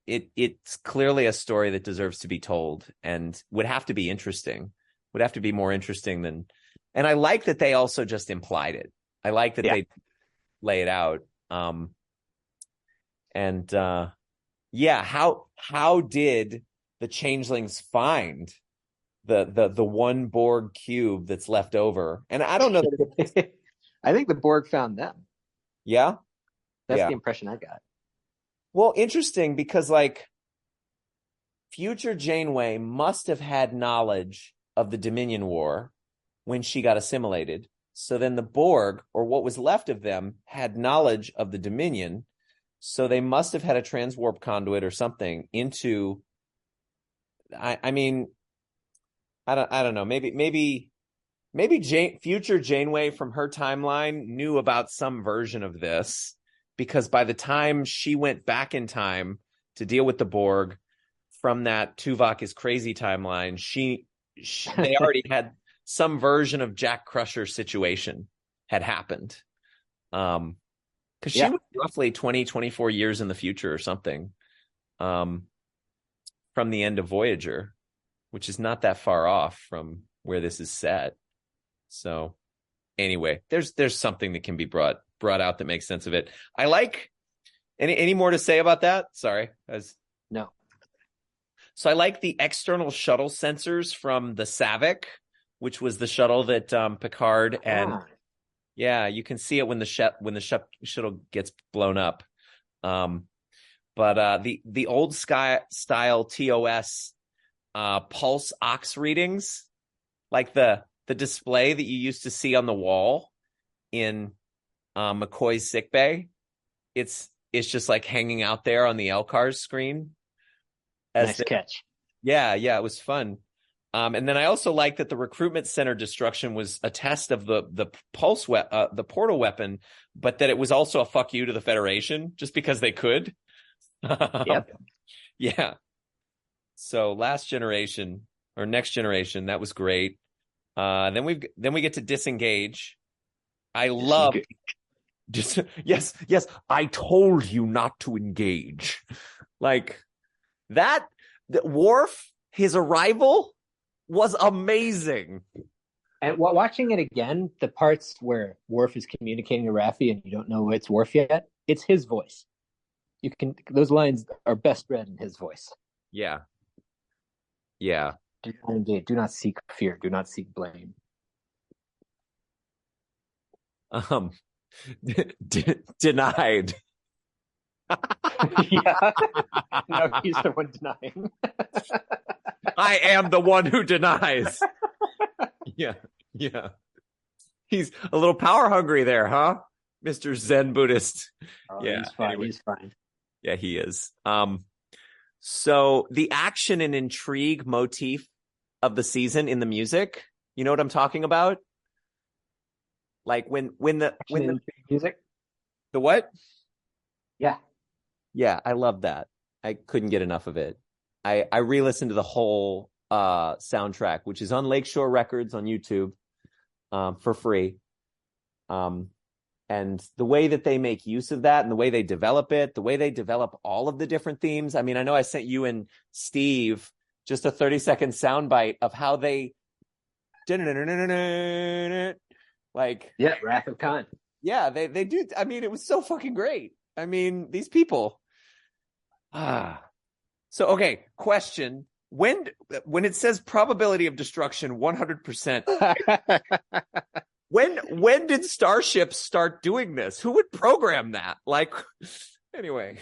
it's clearly a story that deserves to be told and would have to be interesting, would have to be more interesting than. And I like that they also just implied it. I like that they lay it out. Yeah, how did the changelings find the one Borg cube that's left over? And I don't know that I think the Borg found them. yeah. That's Yeah. the impression I got. Well, interesting because like future Janeway must have had knowledge of the Dominion War when she got assimilated. So then the Borg, or what was left of them, had knowledge of the Dominion. So they must have had a transwarp conduit or something into. I mean, I don't know. Maybe future Janeway from her timeline knew about some version of this, because by the time she went back in time to deal with the Borg from that Tuvok is crazy timeline, they already had some version of Jack Crusher situation had happened. Because she was roughly 20, 24 years in the future or something, from the end of Voyager, which is not that far off from where this is set. So anyway, there's something that can be brought out that makes sense of it. I like any more to say about that? Sorry. No. So I like the external shuttle sensors from the Savick, which was the shuttle that Picard and yeah, you can see it when the shuttle gets blown up. But the old style TOS pulse ox readings, like the display that you used to see on the wall in McCoy's sickbay, it's just like hanging out there on the LCARS screen. Nice catch. Yeah, it was fun. And then I also like that the recruitment center destruction was a test of the pulse the portal weapon, but that it was also a fuck you to the Federation just because they could. Yep. Yeah. So Next Generation, that was great. Then we get to Disengage. I love Yes, yes, I told you not to engage. Like that, Worf, his arrival was amazing. And watching it again, the parts where Worf is communicating to Raffi and you don't know it's Worf yet, it's his voice. Those lines are best read in his voice. Yeah. Yeah. Do not engage. Do not seek fear. Do not seek blame. Denied. Yeah. No, he's the one denying. I am the one who denies. Yeah. Yeah. He's a little power hungry there, huh? Mr. Zen Buddhist. Yeah. He's fine. Anyway. He's fine. Yeah, he is. So the action and intrigue motif of the season in the music, you know what I'm talking about? Like when the music. The what? Yeah. Yeah, I love that. I couldn't get enough of it. I re-listened to the whole soundtrack, which is on Lakeshore Records on YouTube for free. And the way that they make use of that and the way they develop it, the way they develop all of the different themes. I mean, I know I sent you and Steve just a 30-second soundbite of how they like, yeah, Wrath of Khan. Yeah, they do. I mean, it was so fucking great. I mean, these people. So, okay, question. When it says probability of destruction 100%, when did starships start doing this? Who would program that? Like, anyway.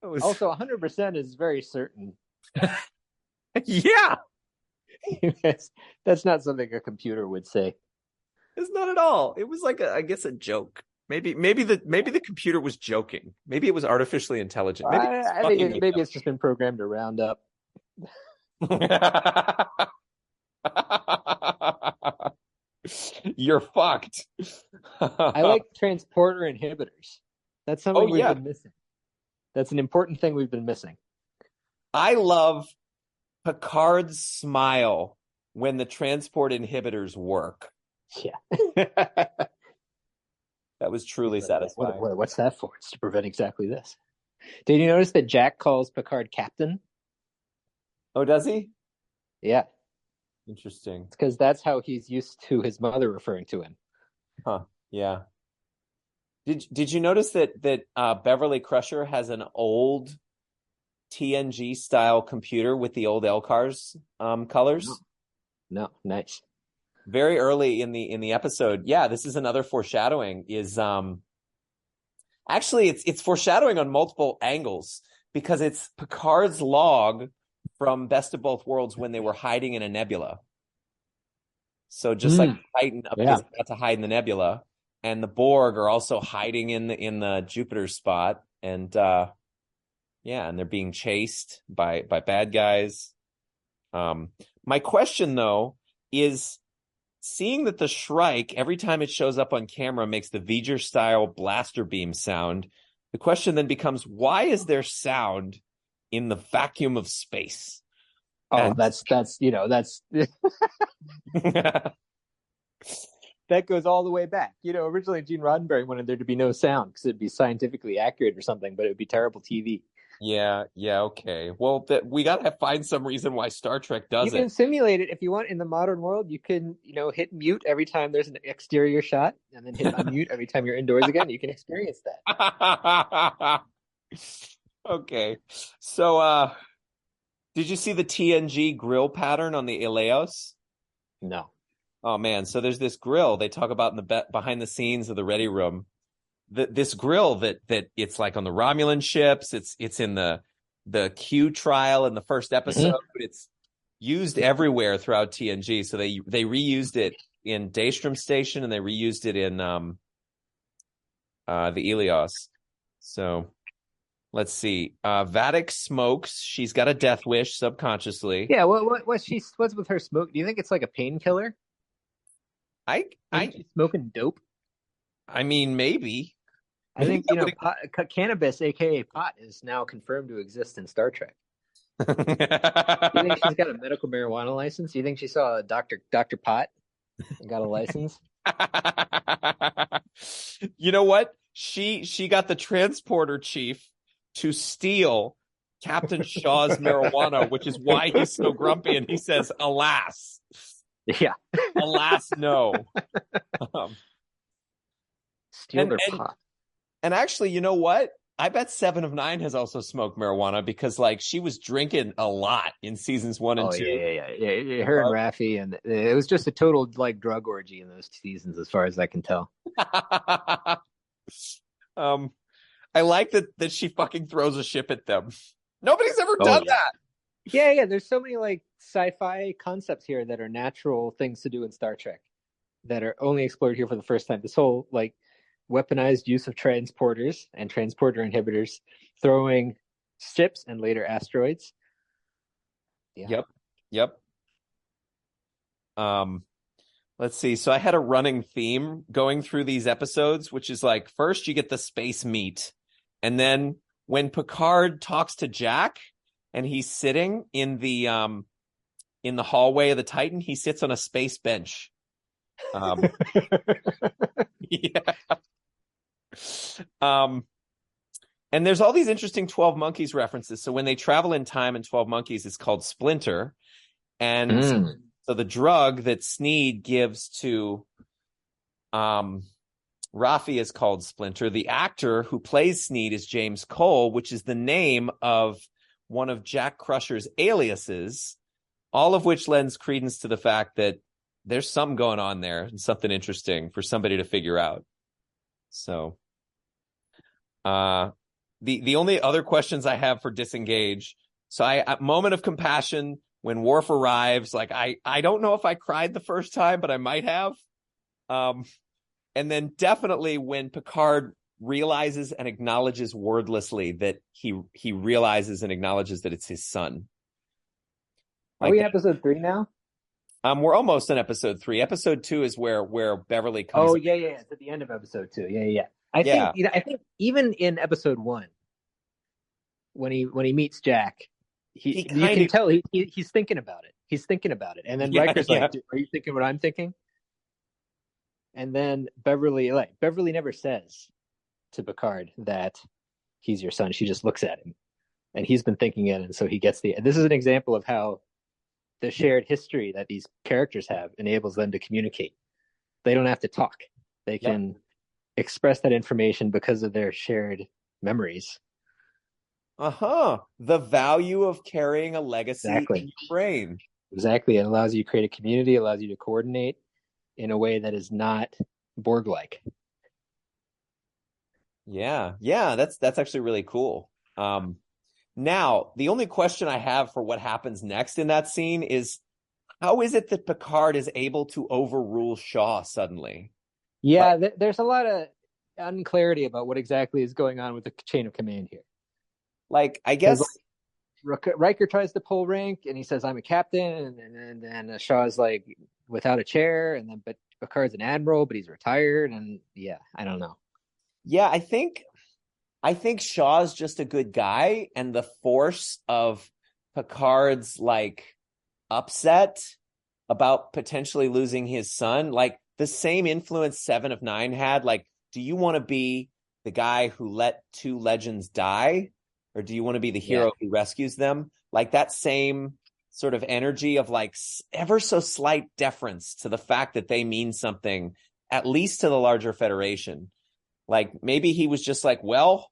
Also, 100% is very certain. Yeah. That's not something a computer would say. It's not at all. It was like I guess a joke. Maybe the computer was joking. Maybe it was artificially intelligent. Maybe I think maybe it's just been programmed to round up. You're fucked. I like transporter inhibitors. That's something we've been missing. That's an important thing we've been missing. I love Picard's smile when the transport inhibitors work. Yeah. That was truly satisfying. What's that for? It's to prevent exactly this. Did you notice that Jack calls Picard Captain? Oh, does he? Yeah. Interesting. It's because that's how he's used to his mother referring to him. Huh. Yeah. Did you notice that Beverly Crusher has an old TNG style computer with the old LCARS colors? No. Nice. Very early in the episode. Yeah, this is another foreshadowing. Is actually it's foreshadowing on multiple angles because it's Picard's log from Best of Both Worlds when they were hiding in a nebula. So just like Titan is about to hide in the nebula, and the Borg are also hiding in the Jupiter spot, and and they're being chased by bad guys. My question though is, seeing that the Shrike every time it shows up on camera makes the V'ger style blaster beam sound, the question then becomes, why is there sound in the vacuum of space? Oh, that's that goes all the way back. Originally Gene Roddenberry wanted there to be no sound because it'd be scientifically accurate or something, but it would be terrible TV. Yeah, okay. Well, we gotta find some reason why Star Trek does it. You can simulate it if you want in the modern world. You can, hit mute every time there's an exterior shot, and then hit unmute every time you're indoors again. You can experience that. Okay, so did you see the TNG grill pattern on the Eleos? No. Oh man, so there's this grill they talk about in the behind the scenes of the Ready Room. This grill that it's like on the Romulan ships. It's in the Q trial in the first episode. Mm-hmm. It's used everywhere throughout TNG. So they reused it in Daystrom Station and they reused it in the Eleos. So let's see. Vatic smokes. She's got a death wish subconsciously. Yeah. What's with her smoke? Do you think it's like a painkiller? She's smoking dope. I mean, maybe. I think cannabis, aka pot, is now confirmed to exist in Star Trek. You think she's got a medical marijuana license? You think she saw a Dr. Pot and got a license? You know what? She got the transporter chief to steal Captain Shaw's marijuana, which is why he's so grumpy. And he says, "Alas, Yeah. alas, no." Um, Steal and, their and pot. and actually, you know what? I bet Seven of Nine has also smoked marijuana because, like, she was drinking a lot in seasons 1 and Oh 2. yeah. Her and Raffi, and it was just a total like drug orgy in those seasons, as far as I can tell. um, I like that she fucking throws a ship at them. Nobody's ever Oh done yeah. that. Yeah. There's so many like sci-fi concepts here that are natural things to do in Star Trek that are only explored here for the first time. This whole like weaponized use of transporters and transporter inhibitors, throwing ships and later asteroids. Yeah. Yep. Um, let's see. So I had a running theme going through these episodes, which is like first you get the space meet, and then when Picard talks to Jack and he's sitting in the hallway of the Titan, he sits on a space bench. Yeah. And there's all these interesting 12 Monkeys references. So when they travel in time in 12 Monkeys, it's called Splinter. And so the drug that Sneed gives to Raffi is called Splinter. The actor who plays Sneed is James Cole, which is the name of one of Jack Crusher's aliases, all of which lends credence to the fact that there's something going on there and something interesting for somebody to figure out. So the only other questions I have for Disengage. So at moment of compassion, when Worf arrives, like I don't know if I cried the first time, but I might have. And then definitely when Picard realizes and acknowledges wordlessly that he realizes and acknowledges that it's his son. Are we in episode 3 now? We're almost in episode 3. Episode 2 is where Beverly comes. Oh yeah. It's at the end of episode 2. Yeah. I think even in episode 1, when he meets Jack, you can tell he's thinking about it. He's thinking about it, and then Riker's like, "Are you thinking what I'm thinking?" And then Beverly never says to Picard that he's your son. She just looks at him, and he's been thinking it, and so he gets the. This is an example of how the shared history that these characters have enables them to communicate. They don't have to talk. They can express that information because of their shared memories. The value of carrying a legacy in your brain. Exactly. It allows you to create a community, allows you to coordinate in a way that is not Borg-like. Yeah, that's actually really cool. Now, the only question I have for what happens next in that scene is, how is it that Picard is able to overrule Shaw suddenly? Yeah, there's a lot of unclarity about what exactly is going on with the chain of command here. Like, I guess Riker tries to pull rank, and he says, "I'm a captain," and then Shaw's like without a chair, and then but Picard's an admiral, but he's retired, and I don't know. Yeah, I think Shaw's just a good guy, and the force of Picard's like upset about potentially losing his son, like the same influence Seven of Nine had. Like, do you want to be the guy who let two legends die, or do you want to be the hero who rescues them? Like that same sort of energy of like ever so slight deference to the fact that they mean something, at least to the larger Federation. Like maybe he was just like, well,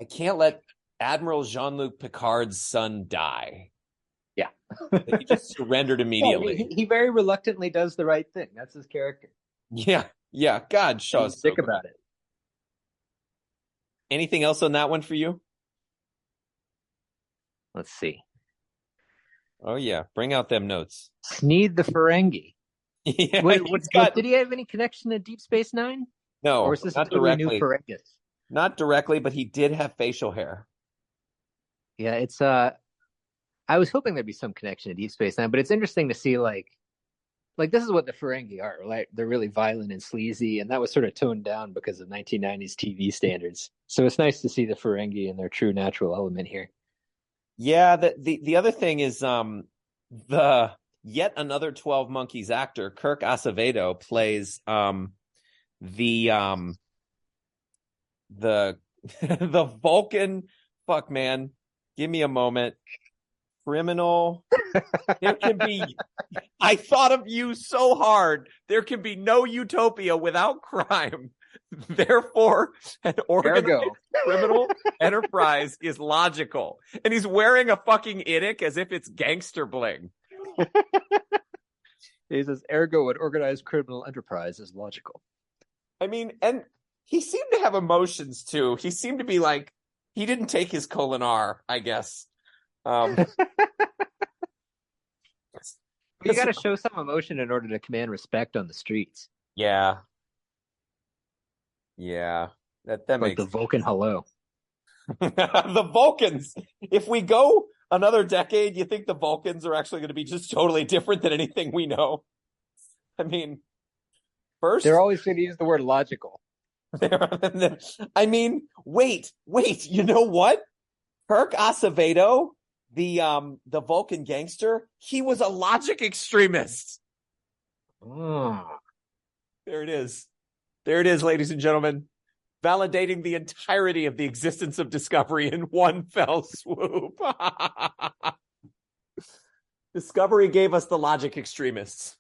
I can't let Admiral Jean-Luc Picard's son die. Yeah. He just surrendered immediately. He very reluctantly does the right thing. That's his character. Yeah. God, Shaw's sick about it. Anything else on that one for you? Let's see. Oh yeah, bring out them notes. Sneed the Ferengi. Yeah, did he have any connection to Deep Space Nine? No, or is this not totally directly. New Ferengus? Not directly, but he did have facial hair. Yeah, it's I was hoping there'd be some connection to Deep Space Nine, but it's interesting to see like this is what the Ferengi are, right? They're really violent and sleazy, and that was sort of toned down because of 1990s TV standards. So it's nice to see the Ferengi in their true natural element here. Yeah, the other thing is the yet another 12 Monkeys actor, Kirk Acevedo, plays the the the Vulcan. Fuck, man, give me a moment. Criminal. There can be. I thought of you so hard. There can be no utopia without crime. Therefore, an organized criminal enterprise is logical. And he's wearing a fucking IDIC as if it's gangster bling. He says, ergo, an organized criminal enterprise is logical. I mean, and he seemed to have emotions too. He seemed to be like, he didn't take his R, I guess. You got to show some emotion in order to command respect on the streets. Yeah. Yeah. That Like makes the Vulcan hello. The Vulcans. If we go another decade, you think the Vulcans are actually going to be just totally different than anything we know? I mean, first they're always going to use the word logical. I mean, wait, you know what? Kirk Acevedo, the Vulcan gangster, he was a logic extremist. Oh. There it is, ladies and gentlemen. Validating the entirety of the existence of Discovery in one fell swoop. Discovery gave us the logic extremists.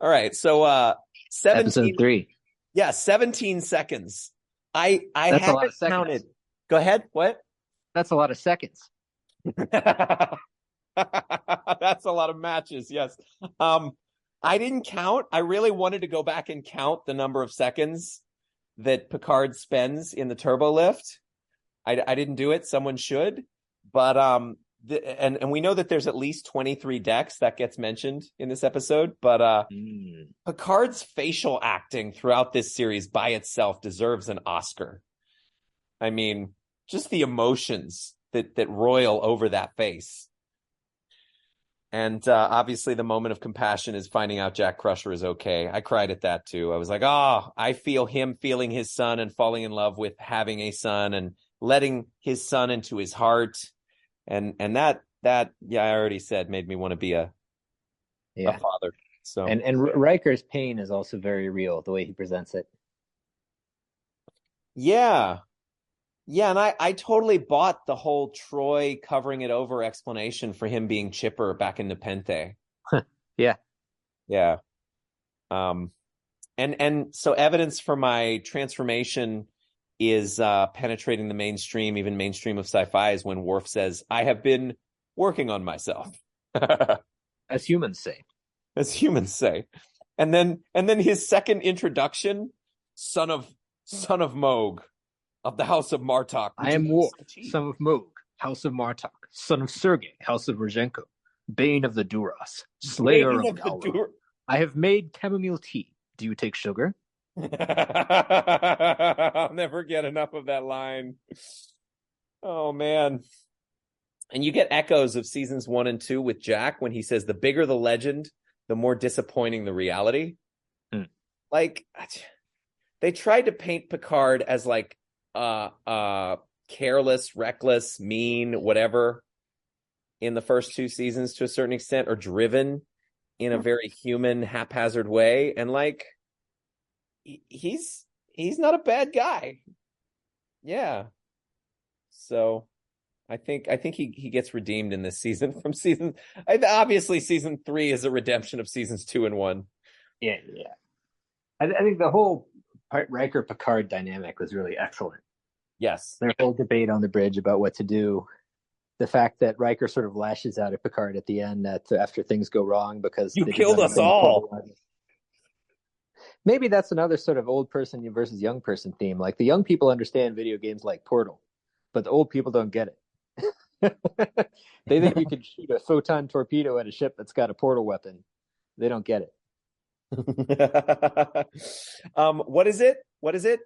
All right, so 17, episode 3. Yeah, 17 seconds. I That's haven't counted. Go ahead. What? That's a lot of seconds. That's a lot of matches. Yes. I didn't count. I really wanted to go back and count the number of seconds that Picard spends in the turbo lift. I didn't do it. Someone should. But and we know that there's at least 23 decks that gets mentioned in this episode. But Picard's facial acting throughout this series by itself deserves an Oscar. I mean, just the emotions that roil over that face. And obviously the moment of compassion is finding out Jack Crusher is okay. I cried at that too. I was like, I feel him feeling his son and falling in love with having a son and letting his son into his heart. And that yeah, I already said made me want to be a father. So and Riker's pain is also very real, the way he presents it. Yeah. Yeah, and I totally bought the whole Troy covering it over explanation for him being Chipper back in Nepenthe. Yeah. Yeah. And so evidence for my transformation is penetrating the mainstream, even mainstream of sci-fi, is when Worf says, I have been working on myself. As humans say. As humans say. And then his second introduction, son of Moog. Of the House of Martok. I am Worf, son of Moog, House of Martok, son of Sergei, House of Rozhenko, Bane of the Duras, Slayer of Galra. I have made chamomile tea. Do you take sugar? I'll never get enough of that line. Oh, man. And you get echoes of seasons 1 and 2 with Jack when he says, the bigger the legend, the more disappointing the reality. Like, they tried to paint Picard as like, careless, reckless, mean, whatever in the first 2 seasons to a certain extent, or driven in a very human, haphazard way. And like, he's not a bad guy. Yeah. So I think he gets redeemed in this season from season. Obviously season 3 is a redemption of seasons 2 and 1. Yeah. I think the whole Riker Picard dynamic was really excellent. Yes. Their whole debate on the bridge about what to do. The fact that Riker sort of lashes out at Picard at the end after things go wrong because you killed us all. Maybe that's another sort of old person versus young person theme. Like the young people understand video games like Portal, but the old people don't get it. They think you can shoot a photon torpedo at a ship that's got a portal weapon. They don't get it. What is it?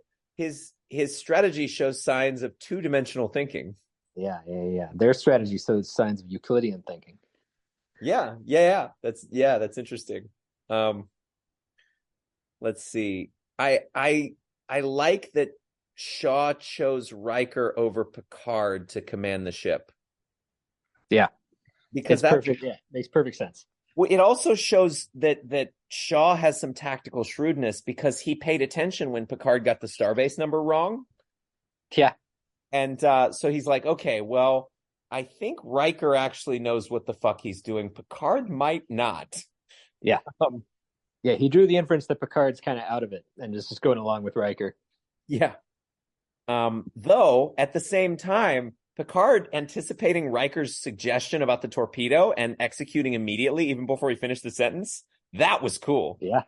His strategy shows signs of 2-dimensional thinking. Yeah. Their strategy shows signs of Euclidean thinking. Yeah. That's interesting. Let's see. I like that Shaw chose Riker over Picard to command the ship. Yeah. Because perfect. Yeah, makes perfect sense. Well, it also shows that Shaw has some tactical shrewdness because he paid attention when Picard got the starbase number wrong. Yeah. And so he's like, okay, well, I think Riker actually knows what the fuck he's doing. Picard might not. Yeah. Yeah, he drew the inference that Picard's kind of out of it and is just going along with Riker. Yeah. Though at the same time, Picard anticipating Riker's suggestion about the torpedo and executing immediately, even before he finished the sentence, that was cool. Yeah.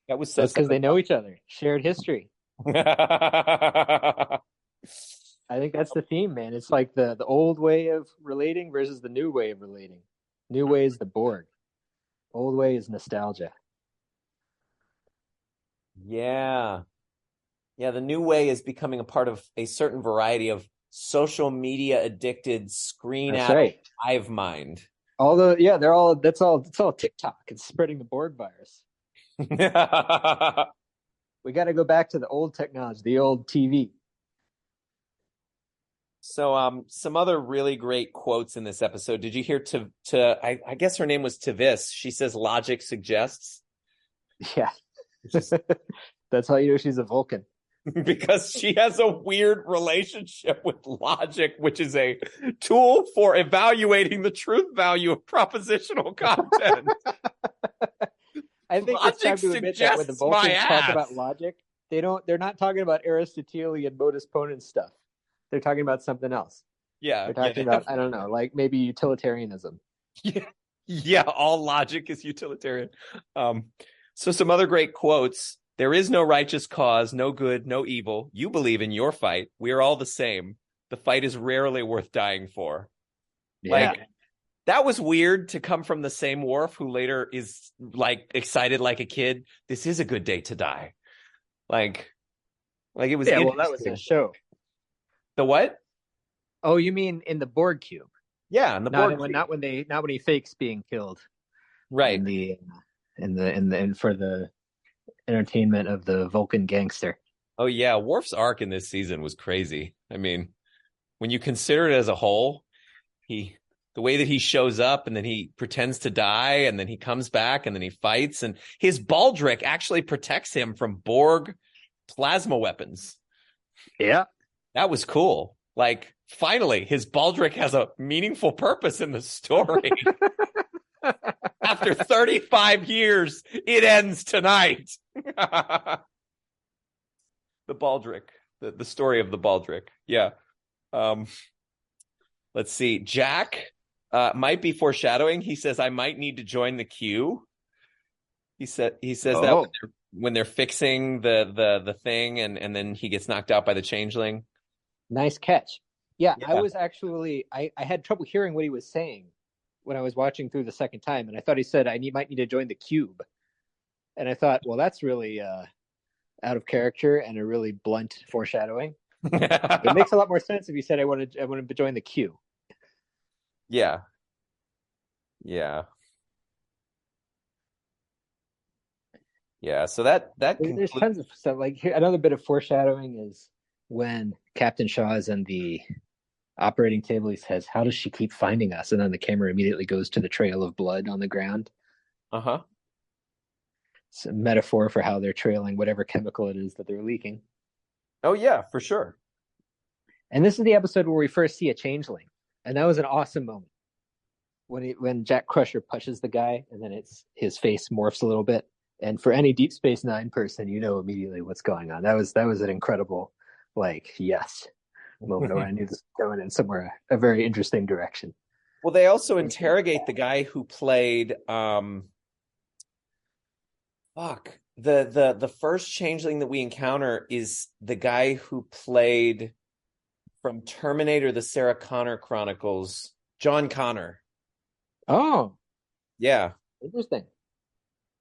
That was so. That's because they know each other, shared history. I think that's the theme, man. It's like the old way of relating versus the new way of relating. New way is the Borg. Old way is nostalgia. Yeah. Yeah, the new way is becoming a part of a certain variety of social media addicted screen That's out right. hive mind. Although, yeah, it's all TikTok. It's spreading the Borg virus. We got to go back to the old technology, the old TV. So some other really great quotes in this episode. Did you hear I guess her name was Tavis. She says logic suggests. Yeah. That's how you know she's a Vulcan. Because she has a weird relationship with logic, which is a tool for evaluating the truth value of propositional content. I think Logic it's time to admit that when the Vulcans talk about logic, they're not talking about Aristotelian modus ponens stuff. They're talking about something else. Yeah. They're talking about, I don't know, like maybe utilitarianism. Yeah, all logic is utilitarian. So some other great quotes. There is no righteous cause, no good, no evil. You believe in your fight. We are all the same. The fight is rarely worth dying for. Yeah. Like, that was weird to come from the same Worf who later is like excited like a kid. This is a good day to die. Like it was. Yeah, well, that was a show. The what? Oh, you mean in the Borg cube? Yeah, in the Borg cube. Not when he fakes being killed. Right. In for the entertainment of the Vulcan gangster. Oh yeah, Worf's arc in this season was crazy. I mean, when you consider it as a whole, the way that he shows up and then he pretends to die and then he comes back and then he fights and his baldric actually protects him from Borg plasma weapons. Yeah. That was cool. Like, finally, his baldric has a meaningful purpose in the story. After 35 years, it ends tonight. The baldric, the story of the baldric. Yeah. Let's see. Jack might be foreshadowing. He says, I might need to join the queue. He says that when they're fixing the thing and then he gets knocked out by the changeling. Nice catch. Yeah. I was actually, I had trouble hearing what he was saying when I was watching through the second time. And I thought he said, might need to join the cube. And I thought, well, that's really out of character and a really blunt foreshadowing. It makes a lot more sense if you said I want to join the queue. Yeah. Yeah. Yeah. So that there's tons of stuff. Like another bit of foreshadowing is when Captain Shaw is in the operating table. He says, "How does she keep finding us?" And then the camera immediately goes to the trail of blood on the ground. It's a metaphor for how they're trailing whatever chemical it is that they're leaking. Oh yeah, for sure. And this is the episode where we first see a changeling, and that was an awesome moment when Jack Crusher pushes the guy, and then his face morphs a little bit. And for any Deep Space Nine person, you know immediately what's going on. That was an incredible, yes, moment where I knew this was going in somewhere a very interesting direction. Well, they also interrogate the guy who played the first changeling that we encounter is the guy who played from Terminator: The Sarah Connor Chronicles, John Connor. Oh, yeah, interesting.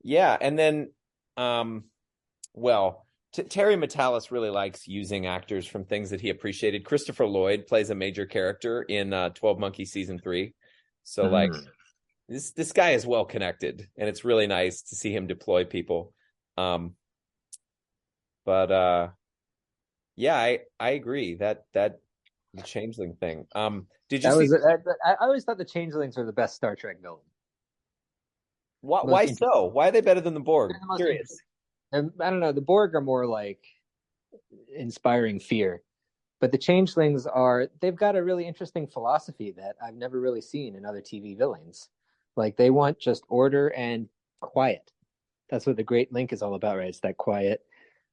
Yeah, and then Terry Metalis really likes using actors from things that he appreciated. Christopher Lloyd plays a major character in 12 Monkeys season 3. So this guy is well connected, and it's really nice to see him deploy people. I agree that the changeling thing. Did you see? I always thought the changelings were the best Star Trek villain. Why Most interesting. so? Why are they better than the Borg? They're the most Curious. interesting. And I don't know. The Borg are more like inspiring fear, but the Changelings they've got a really interesting philosophy that I've never really seen in other TV villains. Like they want just order and quiet. That's what the Great Link is all about, right? It's that quiet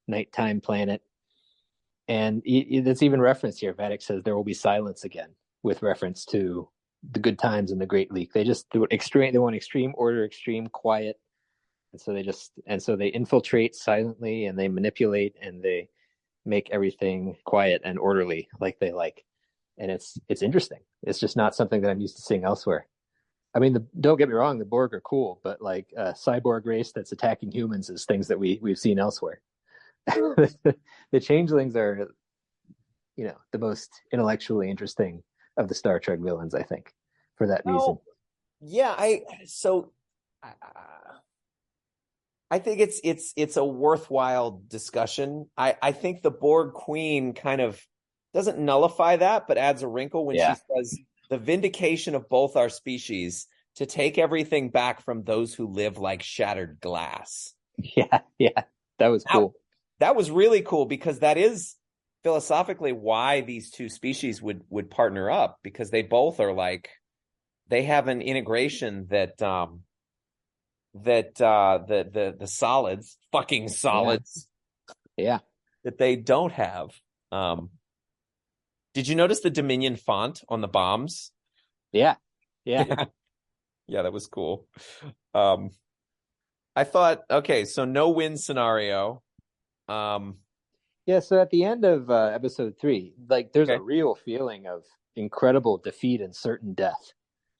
nighttime planet. And it's even referenced here. Vadic says there will be silence again, with reference to the good times in the Great Leak. They just do extreme. They want extreme order, extreme quiet, and so they infiltrate silently and they manipulate and they make everything quiet and orderly like they like. And it's interesting. It's just not something that I'm used to seeing elsewhere. I mean, don't get me wrong, the Borg are cool, but like a cyborg race that's attacking humans is things that we've seen elsewhere. The Changelings are, the most intellectually interesting of the Star Trek villains, I think, for that reason. Yeah, uh, I think it's a worthwhile discussion. I think the Borg Queen kind of doesn't nullify that, but adds a wrinkle when she says the vindication of both our species to take everything back from those who live like shattered glass. Yeah, that was cool. That was really cool because that is philosophically why these two species would partner up, because they both are like, they have an integration that the solids, fucking solids, yeah, that they don't have. Did you notice the Dominion font on the bombs? Yeah. Yeah, that was cool. I thought, okay, so no win scenario. Yeah, so at the end of episode 3, like there's a real feeling of incredible defeat and certain death.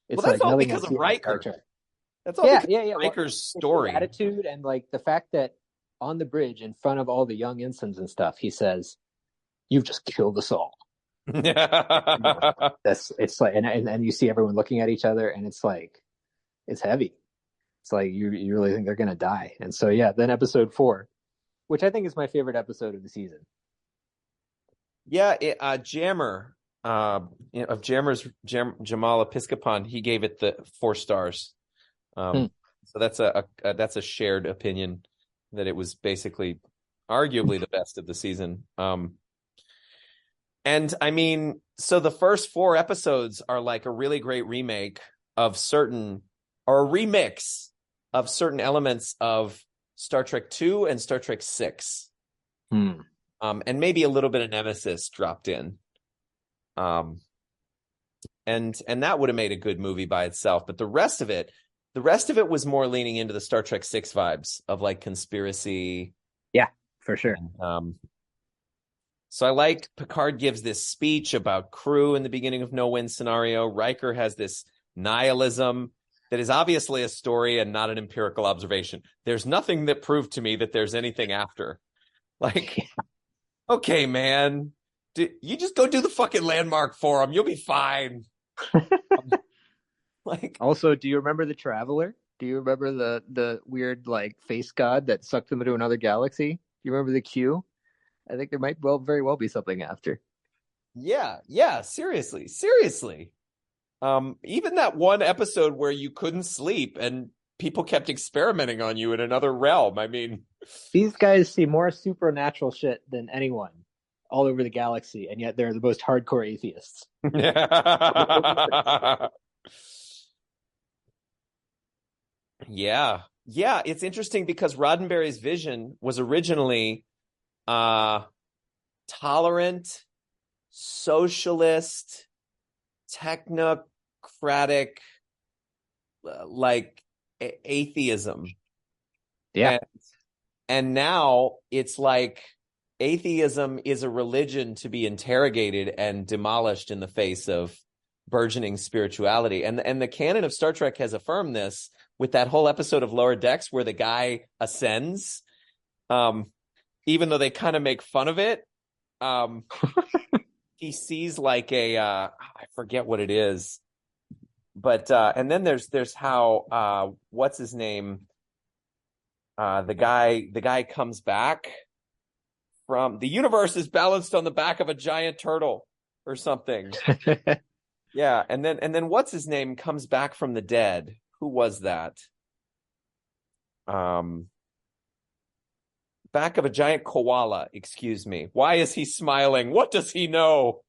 It's that's like all nothing because I've of seen in Star Riker. Trek. That's all because of Riker's story. Attitude and like the fact that on the bridge in front of all the young ensigns and stuff, he says, "You've just killed us all." It's like, and you see everyone looking at each other, and it's like, it's heavy. It's like you really think they're gonna die. And so then episode 4, which I think is my favorite episode of the season. Yeah, Jammer, of Jammer's Jamal Episcopon, he gave it the 4 stars. So that's a shared opinion that it was basically arguably the best of the season. And I mean, so the first 4 episodes are like a really great remake of or a remix of certain elements of Star Trek 2 and Star Trek 6. And maybe a little bit of Nemesis dropped in. And that would have made a good movie by itself. But the rest of it was more leaning into the Star Trek 6 vibes of like conspiracy. Yeah, for sure. And, so I liked Picard gives this speech about crew in the beginning of No Win Scenario. Riker has this nihilism that is obviously a story and not an empirical observation. There's nothing that proved to me that there's anything after. Like, okay, man, you just go do the fucking landmark for him. You'll be fine. Also, do you remember the Traveler? Do you remember the weird like face god that sucked them into another galaxy? Do you remember the Q? I think there might very well be something after. Yeah, seriously. Even that one episode where you couldn't sleep and people kept experimenting on you in another realm. I mean, these guys see more supernatural shit than anyone all over the galaxy, and yet they're the most hardcore atheists. Yeah, it's interesting because Roddenberry's vision was originally tolerant, socialist, technocratic, like atheism. Yeah. And now it's like atheism is a religion to be interrogated and demolished in the face of burgeoning spirituality. And the canon of Star Trek has affirmed this with that whole episode of Lower Decks where the guy ascends, even though they kind of make fun of it. He sees like I forget what it is, but and then there's how what's his name, the guy comes back from the universe is balanced on the back of a giant turtle or something. Yeah, and then what's his name comes back from the dead. Who was that? Um, back of a giant koala, excuse me. Why is he smiling? What does he know?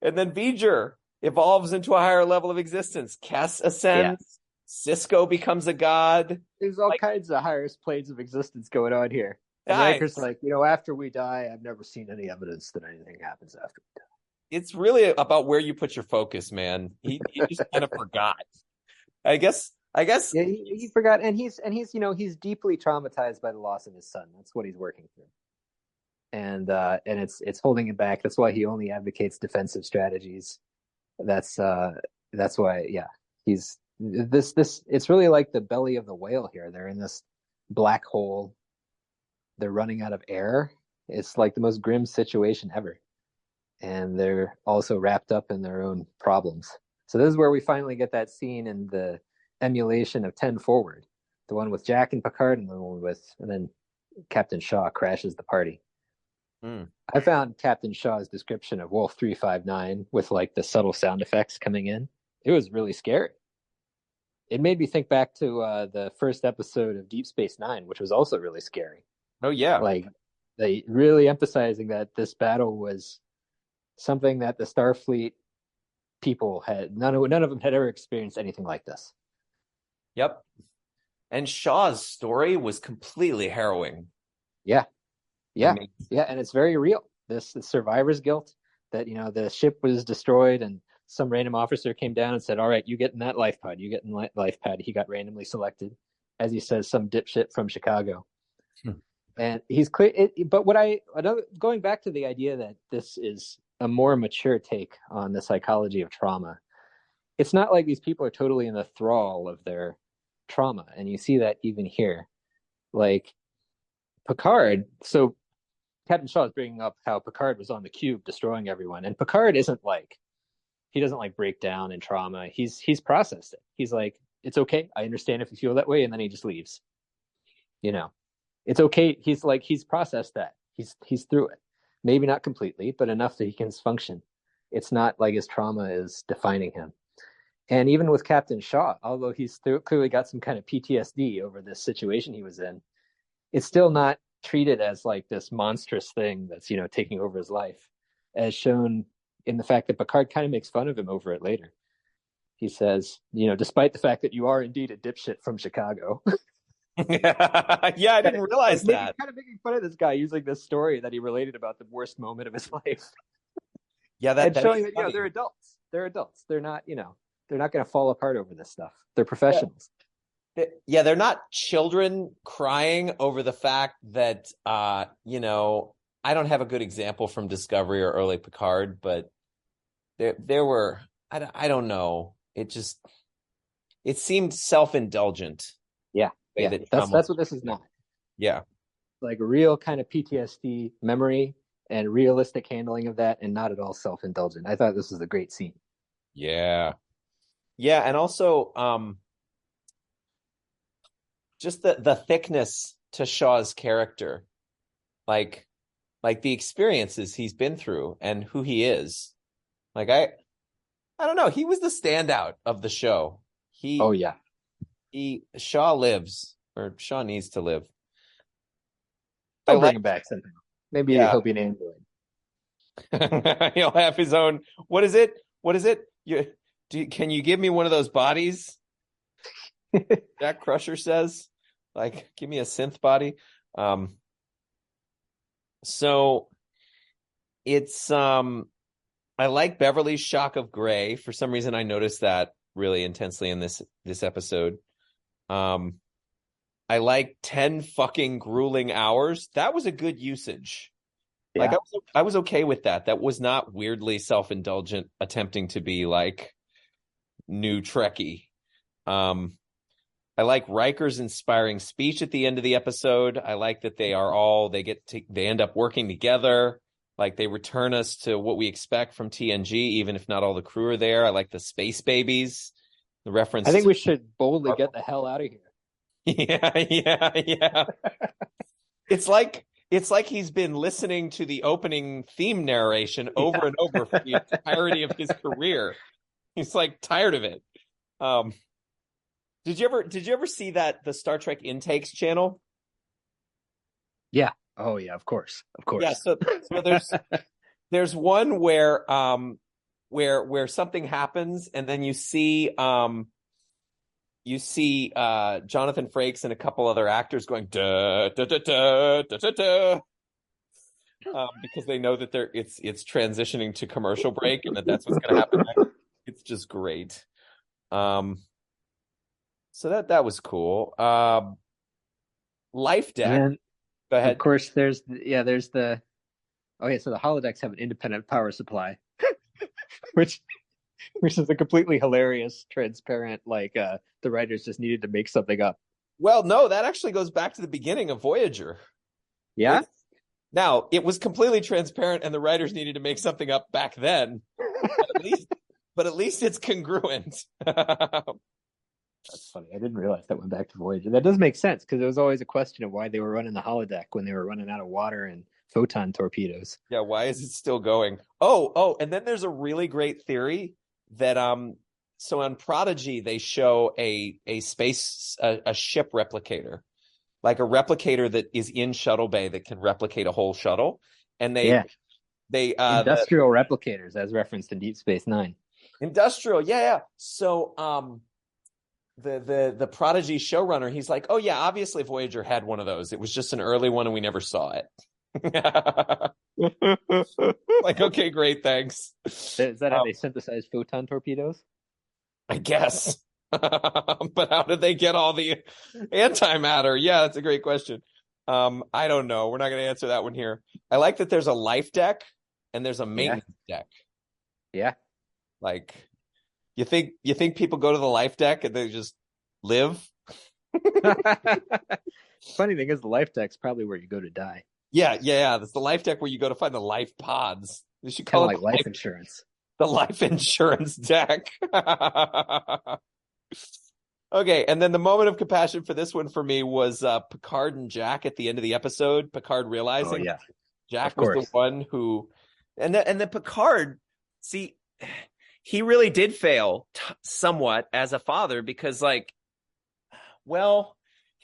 And then V'ger evolves into a higher level of existence. Kess Yeah. ascends. Cisco becomes a god. There's all kinds of highest planes of existence going on here. And Guys, Riker's like, after we die, I've never seen any evidence that anything happens after we die. it's really about where you put your focus, man. He just kind of forgot. I guess. Yeah, he forgot, and he's he's deeply traumatized by the loss of his son. That's what he's working through, and it's holding him back. That's why he only advocates defensive strategies. That's why, yeah, he's this. It's really like the belly of the whale here. They're in this black hole. They're running out of air. It's like the most grim situation ever, and they're also wrapped up in their own problems. So this is where we finally get that scene in the emulation of 10 Forward, the one with Jack and Picard, and the one and then Captain Shaw crashes the party. I found Captain Shaw's description of Wolf 359 with like the subtle sound effects coming in. It was really scary. It made me think back to the first episode of Deep Space Nine, which was also really scary. Oh yeah, like they really emphasizing that this battle was something that the Starfleet people had none of them had ever experienced anything like this. Yep. And Shaw's story was completely harrowing. Yeah. And it's very real. This survivor's guilt that the ship was destroyed and some random officer came down and said, "All right, you get in that life pod. You get in life pad." He got randomly selected, as he says, some dipshit from Chicago. And he's clear. But going back to the idea that this is a more mature take on the psychology of trauma, it's not like these people are totally in the thrall of their trauma, and you see that even here. Like Picard, so Captain Shaw is bringing up how Picard was on the cube destroying everyone, and Picard he doesn't like break down in trauma. He's processed it. He's like, it's okay. I understand if you feel that way, and then he just leaves. It's okay. He's processed that. He's through it. Maybe not completely, but enough that he can function. It's not like his trauma is defining him. And even with Captain Shaw, although he's clearly got some kind of PTSD over this situation he was in, it's still not treated as like this monstrous thing that's taking over his life, as shown in the fact that Picard kind of makes fun of him over it later. He says, despite the fact that you are indeed a dipshit from Chicago. Yeah, I didn't realize that. Kind of making fun of this guy using this story that he related about the worst moment of his life. Yeah, and showing that they're adults. They're adults. They're not they're not going to fall apart over this stuff. They're professionals. Yeah, they're not children crying over the fact that I don't have a good example from Discovery or early Picard, but there were I don't know. It seemed self-indulgent. Yeah. That's what this is not. Yeah. Like a real kind of PTSD memory and realistic handling of that, and not at all self-indulgent. I thought this was a great scene. Yeah. Yeah, and also just the thickness to Shaw's character. Like the experiences he's been through and who he is. Like I don't know, he was the standout of the show. Shaw lives, or Shaw needs to live. I'll bring him back sometime. Maybe he'll be an android. He'll have his own. What is it? Can you give me one of those bodies? Jack Crusher says, like, give me a synth body. So it's I like Beverly's shock of gray. For some reason, I noticed that really intensely in this episode. I like 10 fucking grueling hours. That was a good usage. Yeah. Like I was okay with that. That was not weirdly self-indulgent, attempting to be like new Trekkie. I like Riker's inspiring speech at the end of the episode. I like that they end up working together. Like they return us to what we expect from TNG, even if not all the crew are there. I like the space babies. The reference. I think we should boldly get the hell out of here. Yeah. It's like he's been listening to the opening theme narration over and over for the entirety of his career. He's like tired of it. Did you ever see that the Star Trek Intakes channel? Yeah. Oh yeah, of course. Of Yeah, course. so there's one where something happens and then you see Jonathan Frakes and a couple other actors going da da da da da da da, because they know that it's transitioning to commercial break and that's what's going to happen next. It's just great. So that was cool. Life And deck. then Go of ahead. course there's the okay, so the holodecks have an independent power supply, which which is a completely hilarious, transparent, the writers just needed to make something up. Well, no, that actually goes back to the beginning of Voyager. Yeah? Now, it was completely transparent, and the writers needed to make something up back then. But at least it's congruent. That's funny. I didn't realize that went back to Voyager. That does make sense because there was always a question of why they were running the holodeck when they were running out of water and photon torpedoes. Yeah, why is it still going? Oh, and then there's a really great theory that so on Prodigy they show a ship replicator, like a replicator that is in Shuttle Bay that can replicate a whole shuttle, and Yeah. they Industrial replicators, as referenced in Deep Space Nine. industrial, yeah. So the Prodigy showrunner, he's like, oh yeah, obviously Voyager had one of those. It was just an early one and we never saw it. Like, okay, great, thanks. Is that how they synthesize photon torpedoes? I guess. But how did they get all the antimatter? Yeah, that's a great question. I don't know. We're not going to answer that one here. I like that there's a life deck and there's a maintenance deck. Yeah. Like, you think people go to the life deck and they just live? Funny thing is, the life deck's probably where you go to die. Yeah. That's the life deck where you go to find the life pods. They should Kind call of it like life insurance. the life insurance deck. Okay, and then the moment of compassion for this one for me was Picard and Jack at the end of the episode. Picard realizing Jack was the one who, and then Picard, see, he really did fail somewhat as a father because,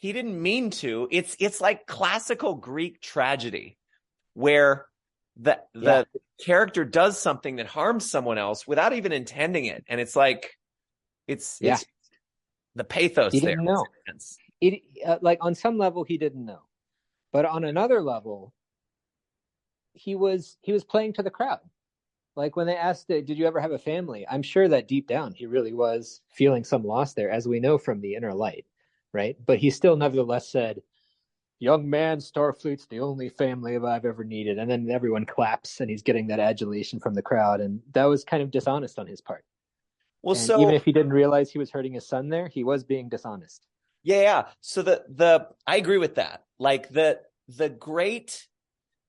he didn't mean to. It's like classical Greek tragedy where the character does something that harms someone else without even intending it, and it's the pathos he there. Didn't know. On some level he didn't know, but on another level, he was playing to the crowd. Like when they asked, "Did you ever have a family?" I'm sure that deep down he really was feeling some loss there, as we know from the Inner Light, right? But he still nevertheless said, "Young man, Starfleet's the only family I've ever needed." And then everyone claps and he's getting that adulation from the crowd. And that was kind of dishonest on his part. Well, and so even if he didn't realize he was hurting his son there, he was being dishonest. Yeah. So I agree with that. Like the great,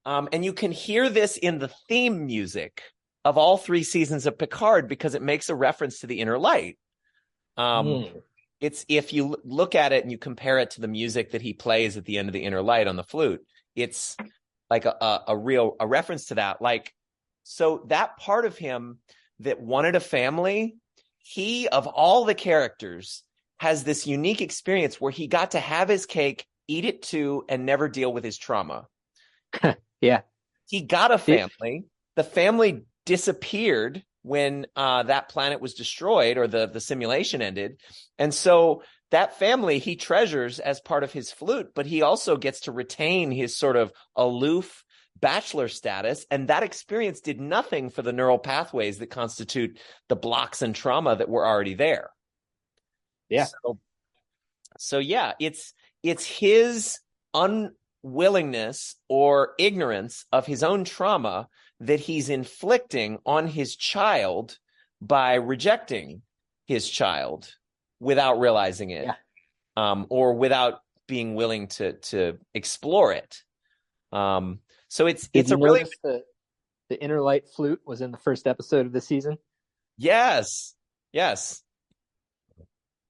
and you can hear this in the theme music of all 3 seasons of Picard because it makes a reference to the Inner Light. It's, if you look at it and you compare it to the music that he plays at the end of the Inner Light on the flute, it's like a real reference to that. Like, so that part of him that wanted a family, he, of all the characters, has this unique experience where he got to have his cake, eat it too, and never deal with his trauma. Yeah. He got a family. The family disappeared when that planet was destroyed or the simulation ended. And so that family he treasures as part of his flute, but he also gets to retain his sort of aloof bachelor status. And that experience did nothing for the neural pathways that constitute the blocks and trauma that were already there. Yeah. So yeah, it's his unwillingness or ignorance of his own trauma that he's inflicting on his child by rejecting his child without realizing it, or without being willing to explore it. So it's a really the Inner Light flute was in the first episode of the season. Yes.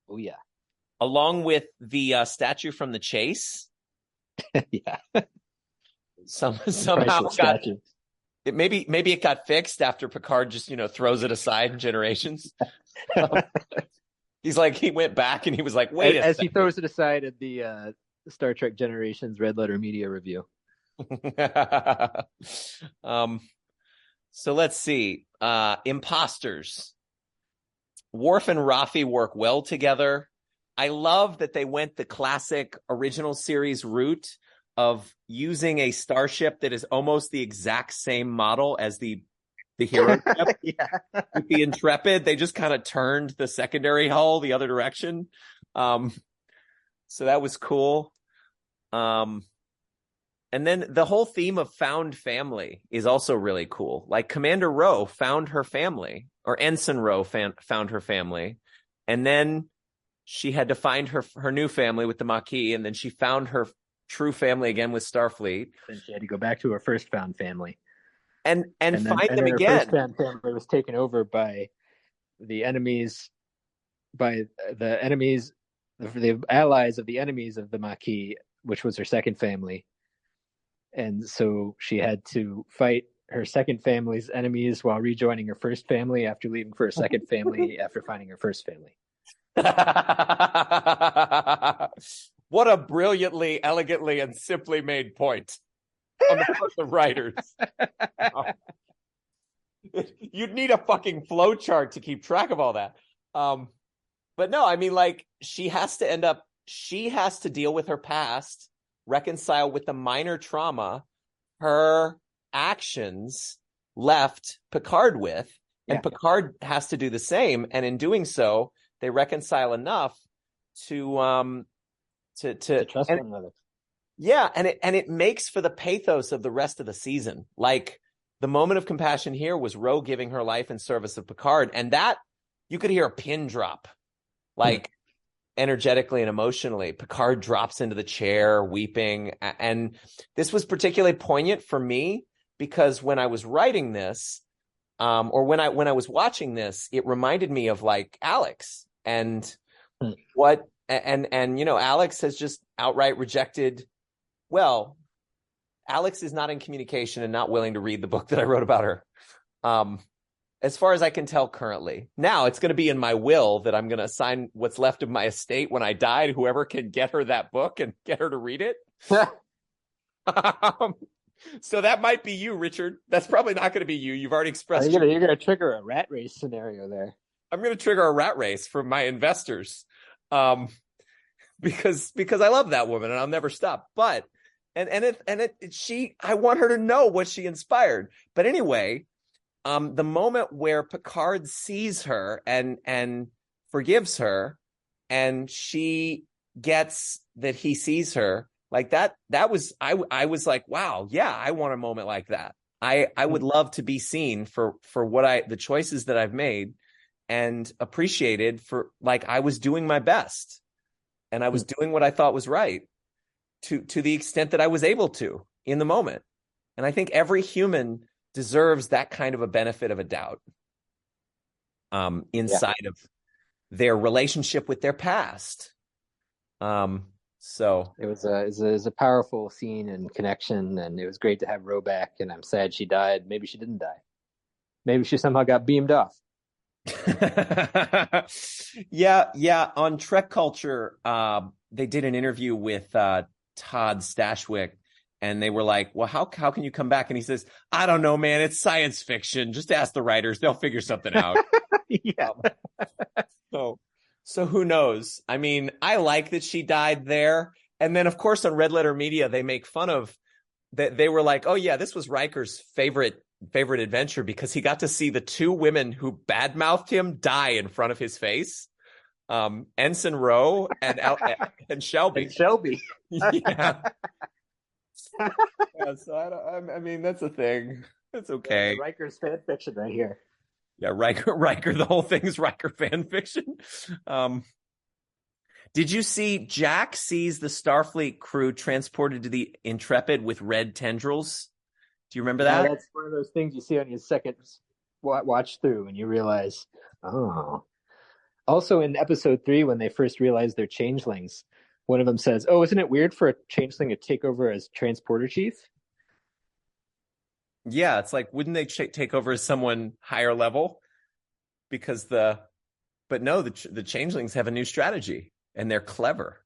Oh yeah. Along with the statue from the chase. Yeah. Somehow got it. Maybe it got fixed after Picard just throws it aside in Generations. He's like, he went back and he was like, wait a As he second. throws it aside at the Star Trek Generations Red Letter Media review. um, so let's see. Imposters. Worf and Rafi work well together. I love that they went the classic original series route of using a starship that is almost the exact same model as the hero ship. Yeah. With the Intrepid, they just kind of turned the secondary hull the other direction. So that was cool. And then the whole theme of found family is also really cool. Like Commander Rowe found her family, or Ensign Rowe found her family. And then she had to find her new family with the Maquis. And then she found her true family again with Starfleet. Then she had to go back to her first found family. And find them then her again. first found family was taken over by the enemies, the allies of the enemies of the Maquis, which was her second family. And so she had to fight her second family's enemies while rejoining her first family after leaving for a second family after finding her first family. What a brilliantly, elegantly, and simply made point on the part of writers. You'd need a fucking flow chart to keep track of all that. But no, I mean, like, she has to deal with her past, reconcile with the minor trauma her actions left Picard with, and Picard has to do the same. And in doing so, they reconcile enough to trust one another. Yeah, and it makes for the pathos of the rest of the season. Like, the moment of compassion here was Ro giving her life in service of Picard, and that you could hear a pin drop, like energetically and emotionally. Picard drops into the chair, weeping, and this was particularly poignant for me because when I was writing this, or when I was watching this, it reminded me of like Alex and what and you know, Alex has just outright rejected. Well, Alex is not in communication and not willing to read the book that I wrote about her. As far as I can tell currently. Now it's going to be in my will that I'm going to assign what's left of my estate when I die to whoever can get her that book and get her to read it. So that might be you, Richard. That's probably not going to be you. You've already expressed. You're going to trigger a rat race scenario there. I'm going to trigger a rat race for my investors, because I love that woman and I'll never stop. But I want her to know what she inspired. But anyway, the moment where Picard sees her and forgives her, and she gets that he sees her, like that was, I was like, wow, yeah, I want a moment like that. I would love to be seen for what the choices that I've made, and appreciated for, like, I was doing my best and I was doing what I thought was right to the extent that I was able to in the moment. And I think every human deserves that kind of a benefit of a doubt inside of their relationship with their past. So it was a powerful scene and connection, and it was great to have Ro back. And I'm sad she died. Maybe she didn't die. Maybe she somehow got beamed off. Yeah. On Trek Culture, they did an interview with Todd Stashwick, and they were like, well, how can you come back? And he says, I don't know, man. It's science fiction. Just ask the writers. They'll figure something out. Yeah. So who knows? I mean, I like that she died there. And then, of course, on Red Letter Media, they make fun of that. They were like, oh, yeah, this was Riker's favorite adventure because he got to see the two women who badmouthed him die in front of his face. Ensign Rowe and Shelby. And Shelby. Yeah. So I mean, that's a thing. That's okay. Riker's fan fiction right here. Yeah, Riker. The whole thing is Riker fan fiction. Did you see Jack sees the Starfleet crew transported to the Intrepid with red tendrils? Do you remember that? That's one of those things you see on your second watch through, and you realize, oh. Also, in episode 3, when they first realize they're changelings, one of them says, "Oh, isn't it weird for a changeling to take over as transporter chief?" Yeah, it's like, wouldn't they take over as someone higher level? Because the but no, the changelings have a new strategy, and they're clever.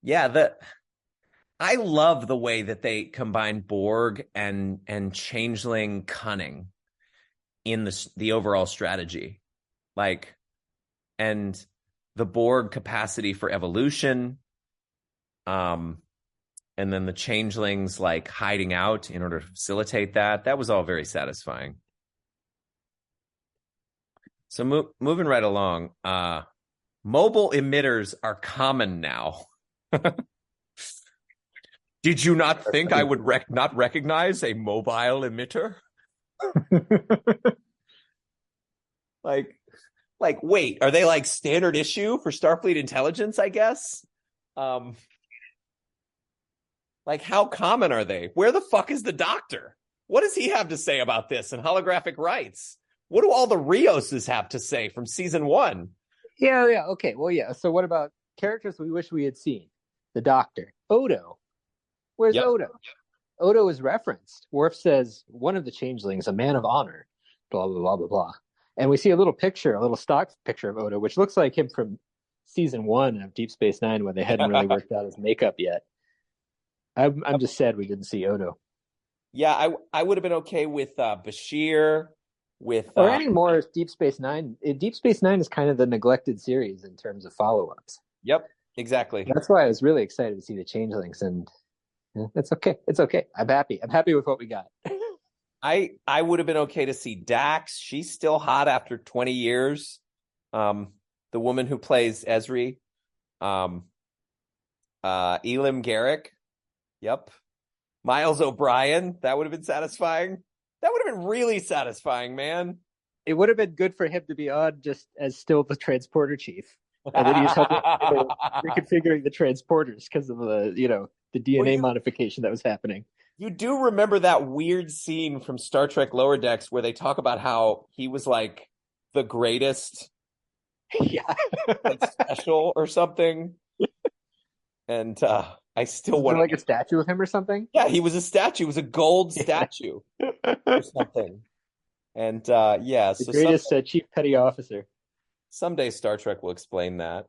Yeah, I love the way that they combine Borg and changeling cunning in the overall strategy, like, and the Borg capacity for evolution, and then the changelings like hiding out in order to facilitate that. That was all very satisfying. So moving right along, mobile emitters are common now. Did you not think I would not recognize a mobile emitter? like, wait, are they like standard issue for Starfleet intelligence, I guess? Like, how common are they? Where the fuck is the doctor? What does he have to say about this and holographic rights? What do all the Rioses have to say from season 1? Yeah, okay. Well, yeah. So what about characters we wish we had seen? The Doctor. Odo. Where's Odo? Odo is referenced. Worf says, one of the changelings, a man of honor, blah, blah, blah, blah, blah. And we see a little stock picture of Odo, which looks like him from season 1 of Deep Space Nine, when they hadn't really worked out his makeup yet. I'm just sad we didn't see Odo. Yeah, I would have been okay with Bashir, or any more Deep Space Nine. Deep Space Nine is kind of the neglected series in terms of follow-ups. Yep, exactly. That's why I was really excited to see the changelings, and it's okay. It's okay. I'm happy. I'm happy with what we got. I would have been okay to see Dax. She's still hot after 20 years. The woman who plays Ezri, Elim Garrick. Yep. Miles O'Brien. That would have been satisfying. That would have been really satisfying, man. It would have been good for him to be on just as still the transporter chief. And then he's helping reconfiguring the transporters because of the DNA modification that was happening. You do remember that weird scene from Star Trek Lower Decks where they talk about how he was like the greatest, like special or something, and I still want like a statue of him or something. Yeah, he was a statue. It was a gold statue or something. And the greatest chief petty officer. Someday Star Trek will explain that.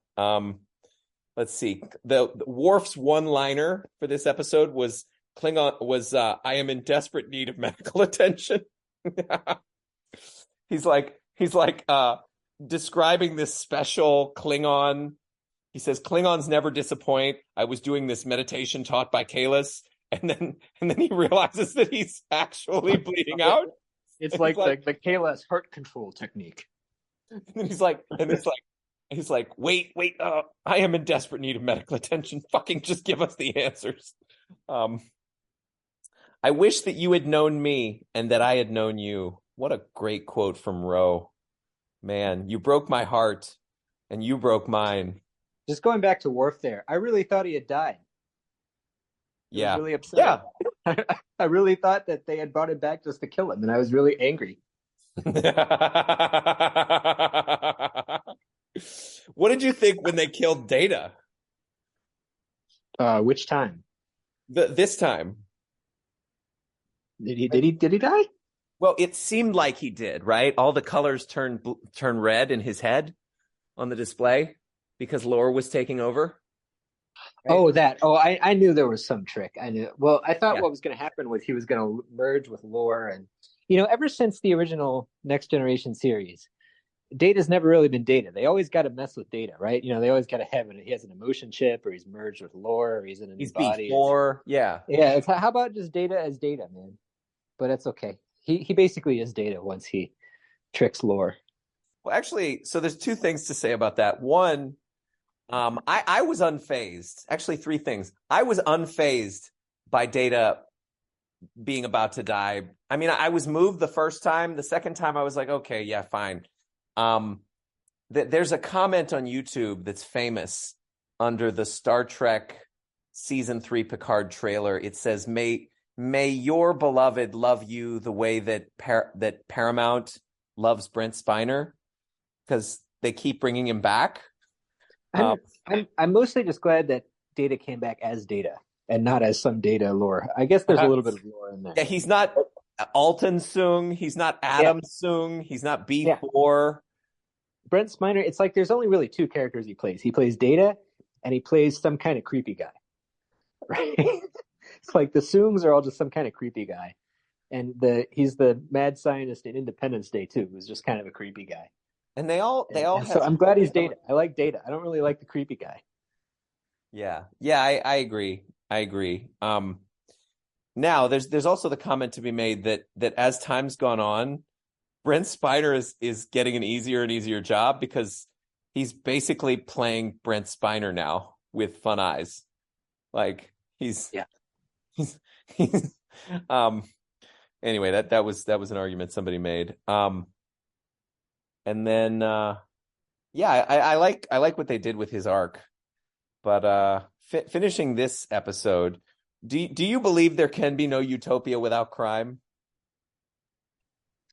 Let's see. The Worf's one-liner for this episode was Klingon was I am in desperate need of medical attention. he's like describing this special Klingon. He says Klingons never disappoint. I was doing this meditation taught by Kalis, and then he realizes that he's actually bleeding out. It's like the Kalis heart control technique. And he's like, wait, I am in desperate need of medical attention. Fucking just give us the answers. I wish that you had known me and that I had known you. What a great quote from Ro. Man, you broke my heart and you broke mine. Just going back to Worf there, I really thought he had died. Yeah. I was really upset. Yeah. I really thought that they had brought him back just to kill him, and I was really angry. What did you think when they killed Data? Which time? This time. Did he die? Well, it seemed like he did, right? All the colors turn red in his head on the display because Lore was taking over. Right? Oh, that. Oh, I knew there was some trick. I knew. Well, I thought what was going to happen was he was going to merge with Lore, and ever since the original Next Generation series, Data's never really been Data. They always got to mess with Data, right? They always got to have he has an emotion chip, or he's merged with Lore, or he's in a new body. Before, yeah. It's how about just Data as Data, man? But it's okay. He basically is Data once he tricks Lore. Well, actually, so there's two things to say about that. One, I was unfazed. Actually, three things. I was unfazed by Data being about to die. I mean, I was moved the first time. The second time, I was like, okay, yeah, fine. There's a comment on YouTube that's famous under the Star Trek Season 3 Picard trailer. It says, May your beloved love you the way that that Paramount loves Brent Spiner, because they keep bringing him back. I'm mostly just glad that Data came back as Data and not as some Data Lore. I guess there's a little bit of Lore in there. Yeah, he's not. Alton Sung. He's not Yeah, Adam Sung. He's not yeah. B4. Brent Spiner. It's like there's only really two characters he plays. He plays Data, and he plays some kind of creepy guy. Right? It's like the Soongs are all just some kind of creepy guy, and he's the mad scientist in Independence Day too, who's just kind of a creepy guy. And they all And so have I'm glad he's Data. I like Data. I don't really like the creepy guy. Yeah. Yeah, I agree. I agree. Now there's also the comment to be made that as time's gone on, Brent Spiner is getting an easier and easier job because he's basically playing Brent Spiner now with fun eyes. Like Yeah. he's, he's um anyway, that was an argument somebody made. And then yeah, I like what they did with his arc. But finishing this episode, do you believe there can be no utopia without crime?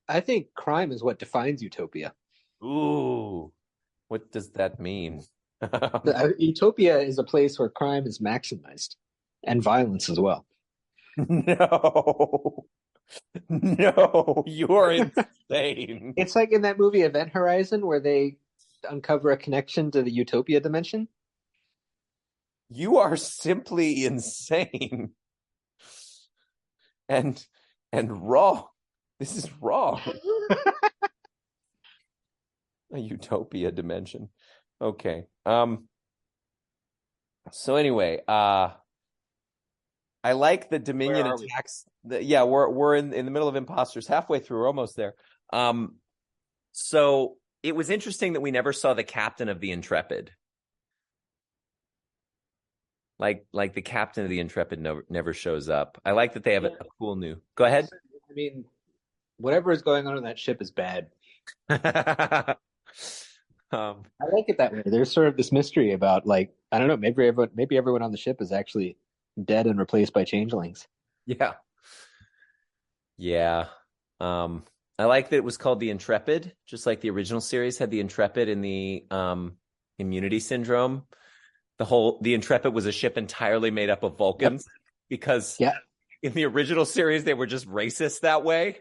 I think crime is what defines utopia. Ooh, what does that mean? Utopia is a place where crime is maximized and violence as well. No, no, you are insane. It's like in that movie Event Horizon where they uncover a connection to the utopia dimension. You are simply insane and wrong. This is wrong. A utopia dimension. Okay. So anyway, I like the Dominion attacks. Yeah, we're in the middle of Imposters, halfway through, we're almost there. So it was interesting that we never saw the captain of the Intrepid. Like the captain of the Intrepid never shows up. I like that they have a cool new. Go ahead. I mean, whatever is going on that ship is bad. I like it that way. There's sort of this mystery about, like, I don't know, maybe everyone on the ship is actually dead and replaced by changelings. Yeah. Yeah. I like that it was called the Intrepid, just like the original series had the Intrepid in the Immunity Syndrome. The Intrepid was a ship entirely made up of Vulcans because in the original series they were just racist that way.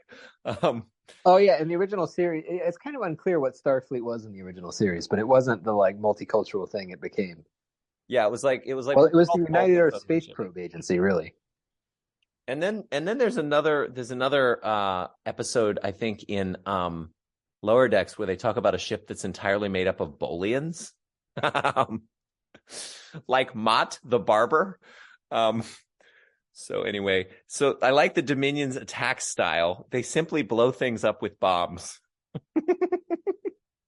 Oh yeah, in the original series, it's kind of unclear what Starfleet was in the original series, but it wasn't the like multicultural thing it became. Yeah, it was like well, it was the United Earth Space Probe Agency, really. And then there's another episode, I think, in Lower Decks where they talk about a ship that's entirely made up of Bolians. Like Mott the barber. So anyway, so I like the Dominion's attack style. They simply blow things up with bombs.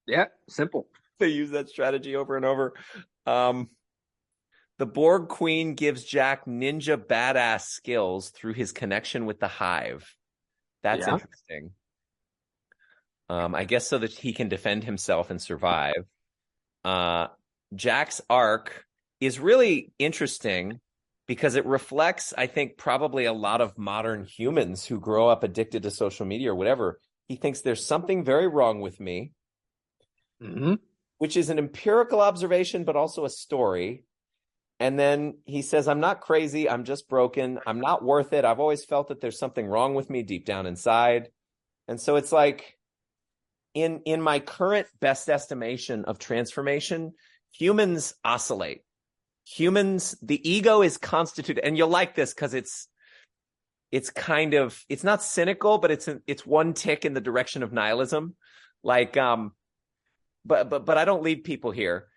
Yeah, simple. They use that strategy over and over. The Borg Queen gives Jack ninja badass skills through his connection with the Hive. That's interesting. I guess so that he can defend himself and survive. Jack's arc is really interesting because it reflects, I think, probably a lot of modern humans who grow up addicted to social media or whatever. He thinks there's something very wrong with me, which is an empirical observation, but also a story. And then he says, I'm not crazy. I'm just broken. I'm not worth it. I've always felt that there's something wrong with me deep down inside. And so it's like, in my current best estimation of transformation, humans oscillate. The ego is constituted, and you'll like this because it's kind of, it's not cynical, but it's one tick in the direction of nihilism. Like, but I don't lead people here.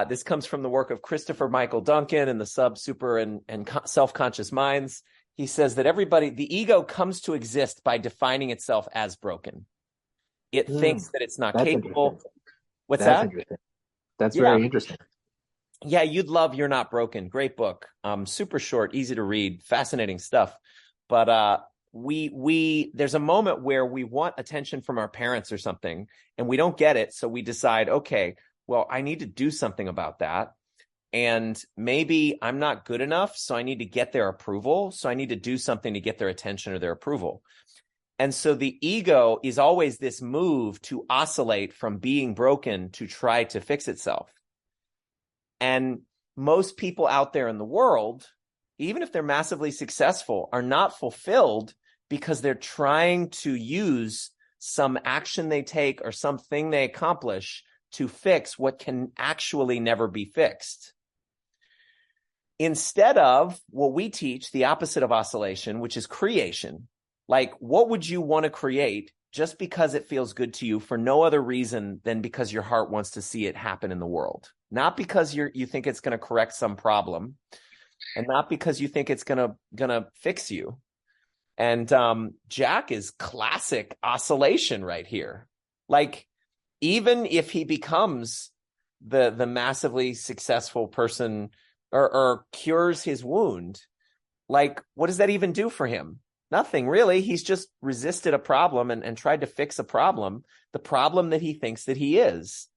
This comes from the work of Christopher Michael Duncan and the Sub, Super, and Self-Conscious Minds. He says that the ego comes to exist by defining itself as broken. It thinks that it's not capable. What's that? Interesting. That's very interesting. Yeah, you'd love You're Not Broken. Great book. Super short, easy to read, fascinating stuff. But there's a moment where we want attention from our parents or something, and we don't get it. So we decide, okay, well, I need to do something about that. And maybe I'm not good enough, so I need to get their approval. So I need to do something to get their attention or their approval. And so the ego is always this move to oscillate from being broken to try to fix itself. And most people out there in the world, even if they're massively successful, are not fulfilled because they're trying to use some action they take or something they accomplish to fix what can actually never be fixed. Instead of what we teach, the opposite of oscillation, which is creation. Like, what would you want to create just because it feels good to you for no other reason than because your heart wants to see it happen in the world? Not because you think it's going to correct some problem, and not because you think it's gonna fix you. And Jack is classic oscillation right here. Like, even if he becomes the massively successful person or cures his wound, like, what does that even do for him? Nothing, really. He's just resisted a problem and tried to fix a problem, the problem that he thinks that he is.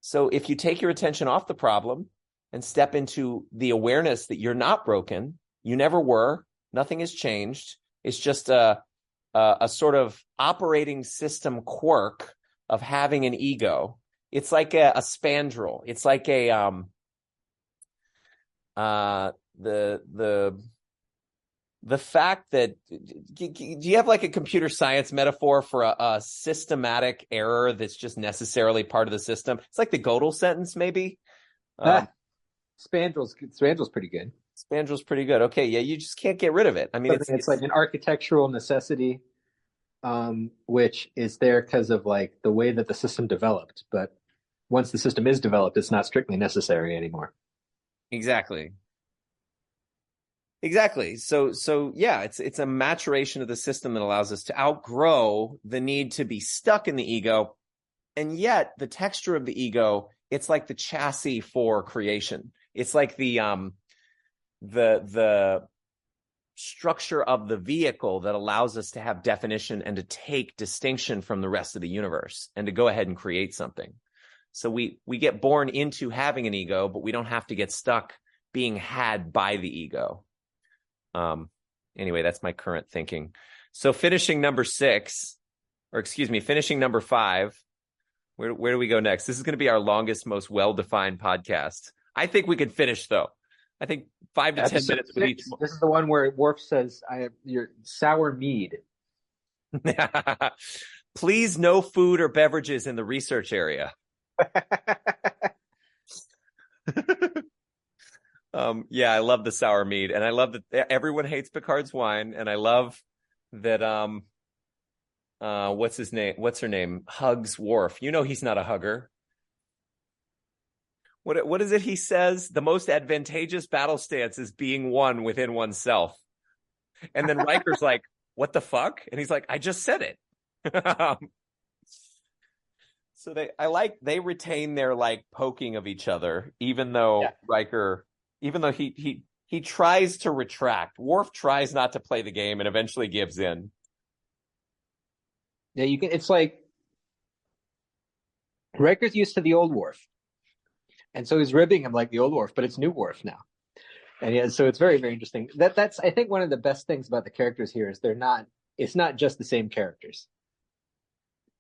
So if you take your attention off the problem and step into the awareness that you're not broken, you never were, nothing has changed. It's just a sort of operating system quirk of having an ego. It's like a spandrel. It's like the fact that, do you have like a computer science metaphor for a systematic error that's just necessarily part of the system? It's like the Gödel sentence, maybe. Spandrel's pretty good. Spandrel's pretty good. Okay, yeah, you just can't get rid of it. I mean, it's like an architectural necessity, which is there because of like the way that the system developed. But once the system is developed, it's not strictly necessary anymore. Exactly. So yeah, it's a maturation of the system that allows us to outgrow the need to be stuck in the ego. And yet the texture of the ego, it's like the chassis for creation. It's like the structure of the vehicle that allows us to have definition and to take distinction from the rest of the universe and to go ahead and create something. So we get born into having an ego, but we don't have to get stuck being had by the ego. Anyway, that's my current thinking. So finishing number 5. Where do we go next? This is going to be our longest, most well-defined podcast. I think we could finish, though. I think 5 to 10 minutes with each. This is the one where Worf says, "I have your sour mead." Please, no food or beverages in the research area. Yeah, I love the sour mead, and I love that everyone hates Picard's wine, and I love that what's her name hugs Worf. You know he's not a hugger. What is it he says? The most advantageous battle stance is being one within oneself. And then Riker's like, what the fuck? And he's like, I just said it. So they retain their like poking of each other, even though Riker, even though he tries to retract. Worf tries not to play the game and eventually gives in. Yeah, it's like Riker's used to the old Worf. And so he's ribbing him like the old Worf, but it's new Worf now. And yeah, so it's very, very interesting. That's I think one of the best things about the characters here is it's not just the same characters.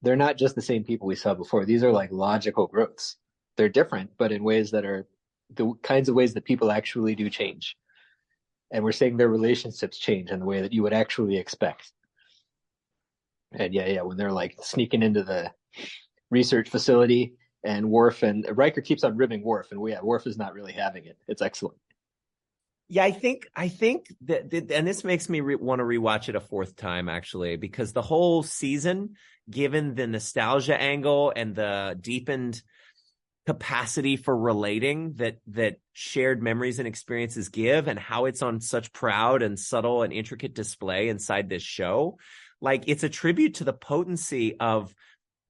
They're not just the same people we saw before. These are like logical growths. They're different, but in ways that are the kinds of ways that people actually do change. And we're seeing their relationships change in the way that you would actually expect. And yeah, when they're like sneaking into the research facility and Worf and Riker keeps on ribbing Worf, and Worf is not really having it. It's excellent. Yeah, I think that, and this makes me want to rewatch it a 4th time, actually, because the whole season, given the nostalgia angle and the deepened capacity for relating that shared memories and experiences give, and how it's on such proud and subtle and intricate display inside this show, like, it's a tribute to the potency of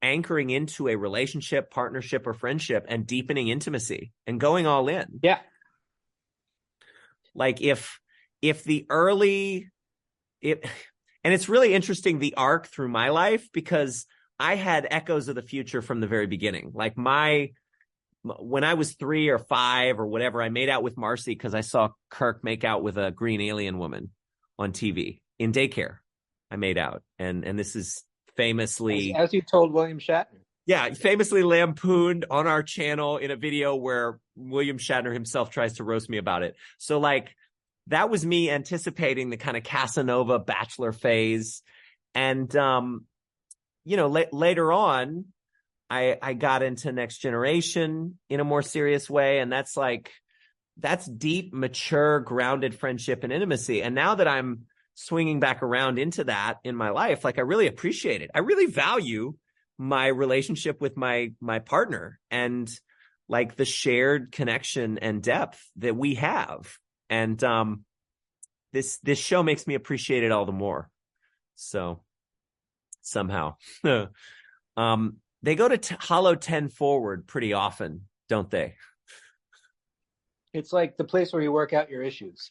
anchoring into a relationship, partnership, or friendship and deepening intimacy and going all in. Yeah. Like if the early, and it's really interesting, the arc through my life, because I had echoes of the future from the very beginning. Like when I was 3 or 5 or whatever, I made out with Marcy because I saw Kirk make out with a green alien woman on TV in daycare. I made out. And this is famously, as you told William Shatner. Yeah, famously lampooned on our channel in a video where William Shatner himself tries to roast me about it. So like that was me anticipating the kind of Casanova bachelor phase. And, later on, I got into Next Generation in a more serious way. And that's deep, mature, grounded friendship and intimacy. And now that I'm swinging back around into that in my life, like I really appreciate it. I really value my relationship with my partner and like the shared connection and depth that we have. And this show makes me appreciate it all the more. So somehow they go to Hollow 10 Forward pretty often, don't they? It's like the place where you work out your issues.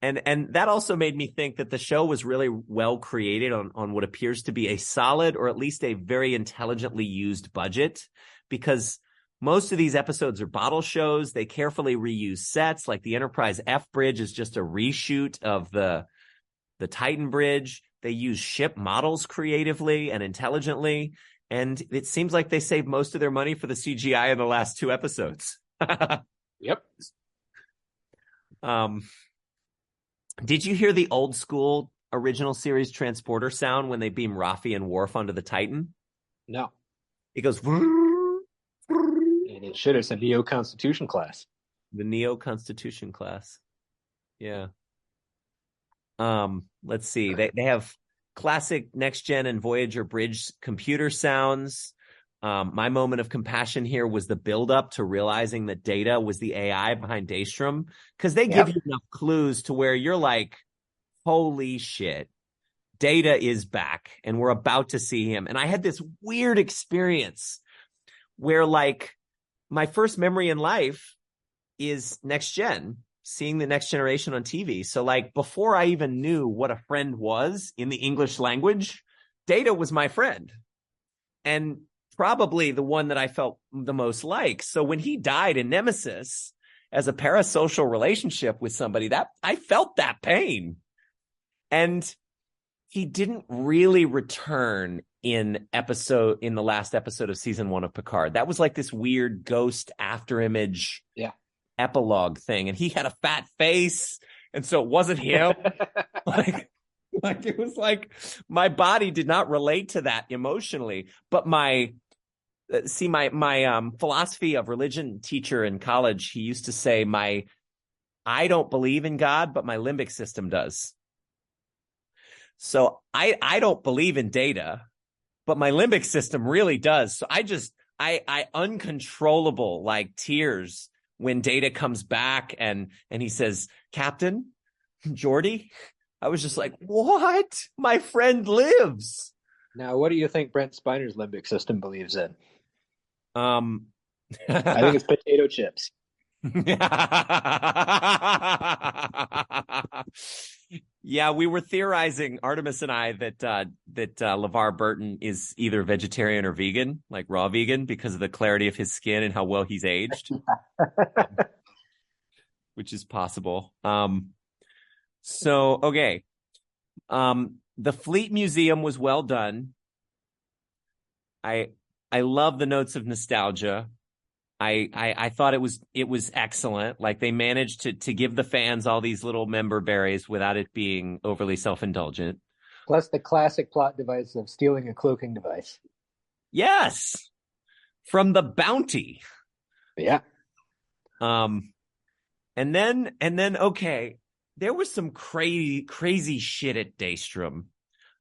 And that also made me think that the show was really well created on what appears to be a solid, or at least a very intelligently used budget, because most of these episodes are bottle shows. They carefully reuse sets. Like the Enterprise F bridge is just a reshoot of the Titan bridge. They use ship models creatively and intelligently. And it seems like they saved most of their money for the CGI in the last 2 episodes. Yep. Did you hear the old school original series transporter sound when they beam Raffi and Worf onto the Titan? No. It goes... And it should. It's a Neo Constitution class. The Neo Constitution class. Yeah. Let's see. They have classic Next Gen and Voyager bridge computer sounds. My moment of compassion here was the buildup to realizing that Data was the AI behind Daystrom, because they give you enough clues to where you're like, holy shit, Data is back and we're about to see him. And I had this weird experience where like my first memory in life is Next Gen, seeing the Next Generation on TV. So like before I even knew what a friend was in the English language, Data was my friend. And probably the one that I felt the most like. So when he died in Nemesis as a parasocial relationship with somebody, that I felt that pain. And he didn't really return in the last episode of season 1 of Picard. That was like this weird ghost after image epilogue thing. And he had a fat face. And so it wasn't him. like it was like my body did not relate to that emotionally, but my philosophy of religion teacher in college, he used to say I don't believe in God, but my limbic system does. So I don't believe in Data, but my limbic system really does. So I uncontrollable like tears when Data comes back and he says, Captain, Geordi. I was just like, what? My friend lives. Now, what do you think Brent Spiner's limbic system believes in? I think it's potato chips. Yeah, we were theorizing, Artemis and I, that LeVar Burton is either vegetarian or vegan, like raw vegan, because of the clarity of his skin and how well he's aged, which is possible. So, okay. The Fleet Museum was well done. I love the notes of nostalgia. I thought it was excellent. Like they managed to give the fans all these little member berries without it being overly self-indulgent. Plus the classic plot device of stealing a cloaking device. Yes. From the Bounty. Yeah. And then okay, there was some crazy shit at Daystrom.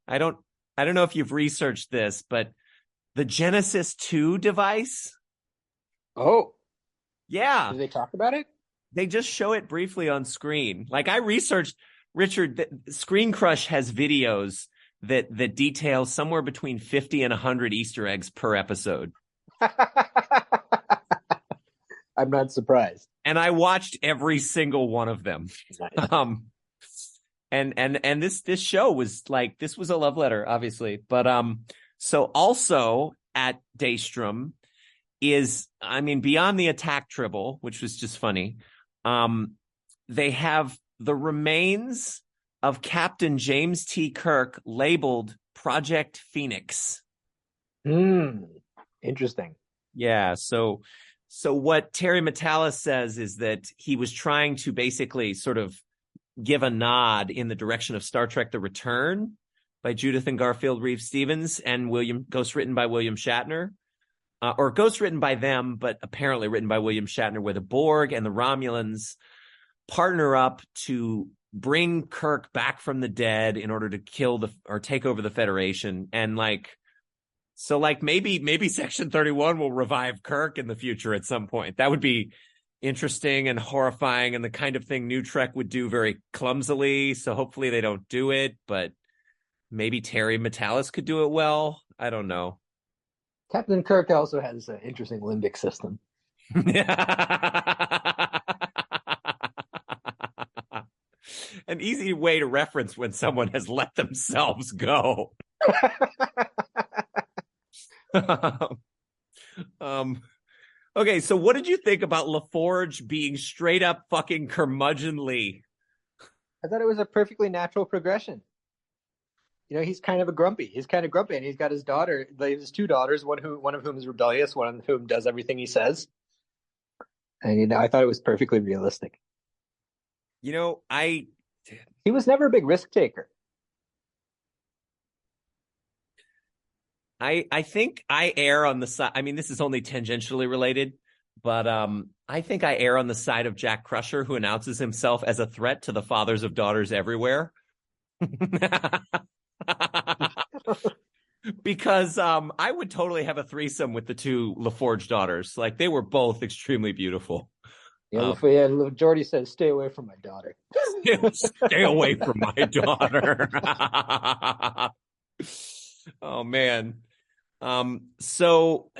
I don't know if you've researched this, but the Genesis 2 device. Oh. Yeah. Do they talk about it? They just show it briefly on screen. Like I researched, Richard, Screen Crush has videos that detail somewhere between 50 and 100 Easter eggs per episode. I'm not surprised. And I watched every single one of them. Nice. And this show was like, this was a love letter, obviously. But so also at Daystrom is, I mean, beyond the attack tribble, which was just funny, they have the remains of Captain James T. Kirk labeled Project Phoenix. Interesting. Yeah, so So what Terry Matalas says is that he was trying to basically sort of give a nod in the direction of Star Trek The Return by Judith and Garfield Reeves-Stevens and ghost written by William Shatner, or ghost written by them, but apparently written by William Shatner, where the Borg and the Romulans partner up to bring Kirk back from the dead in order to kill or take over the Federation. And maybe Section 31 will revive Kirk in the future at some point. That would be interesting and horrifying and the kind of thing New Trek would do very clumsily. So hopefully they don't do it, but maybe Terry Matalas could do it well. I don't know. Captain Kirk also has an interesting limbic system. An easy way to reference when someone has let themselves go. Okay, so what did you think about LaForge being straight up fucking curmudgeonly? I thought it was a perfectly natural progression. He's kind of grumpy, and he's got his daughter, his two daughters, one of whom is rebellious, one of whom does everything he says. And I thought it was perfectly realistic. He was never a big risk taker. I think I err on the side. I mean, this is only tangentially related, but I think I err on the side of Jack Crusher, who announces himself as a threat to the fathers of daughters everywhere. Because I would totally have a threesome with the two LaForge daughters. Like, they were both extremely beautiful. Yeah, Geordi says, "Stay away from my daughter." Stay away from my daughter. Oh man. So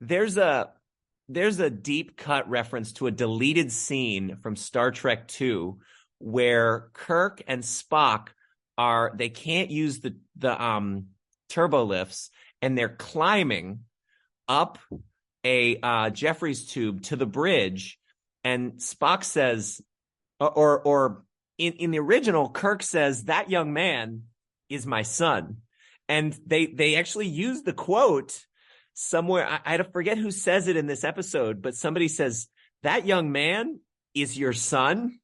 there's a deep cut reference to a deleted scene from Star Trek II where Kirk and Spock they can't use the turbo lifts, and they're climbing up a Jeffries tube to the bridge, and Spock says, or in the original, Kirk says, "That young man is my son." And they actually use the quote somewhere. I forget who says it in this episode, but somebody says, "That young man is your son."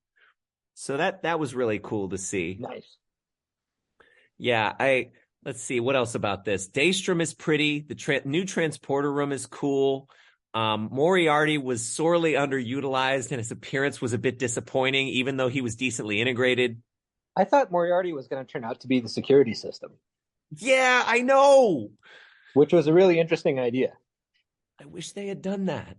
So that was really cool to see. Nice. Yeah, let's see what else about this. Daystrom is pretty. The new transporter room is cool. Moriarty was sorely underutilized, and his appearance was a bit disappointing, even though he was decently integrated. I thought Moriarty was going to turn out to be the security system. Yeah, I know. Which was a really interesting idea. I wish they had done that.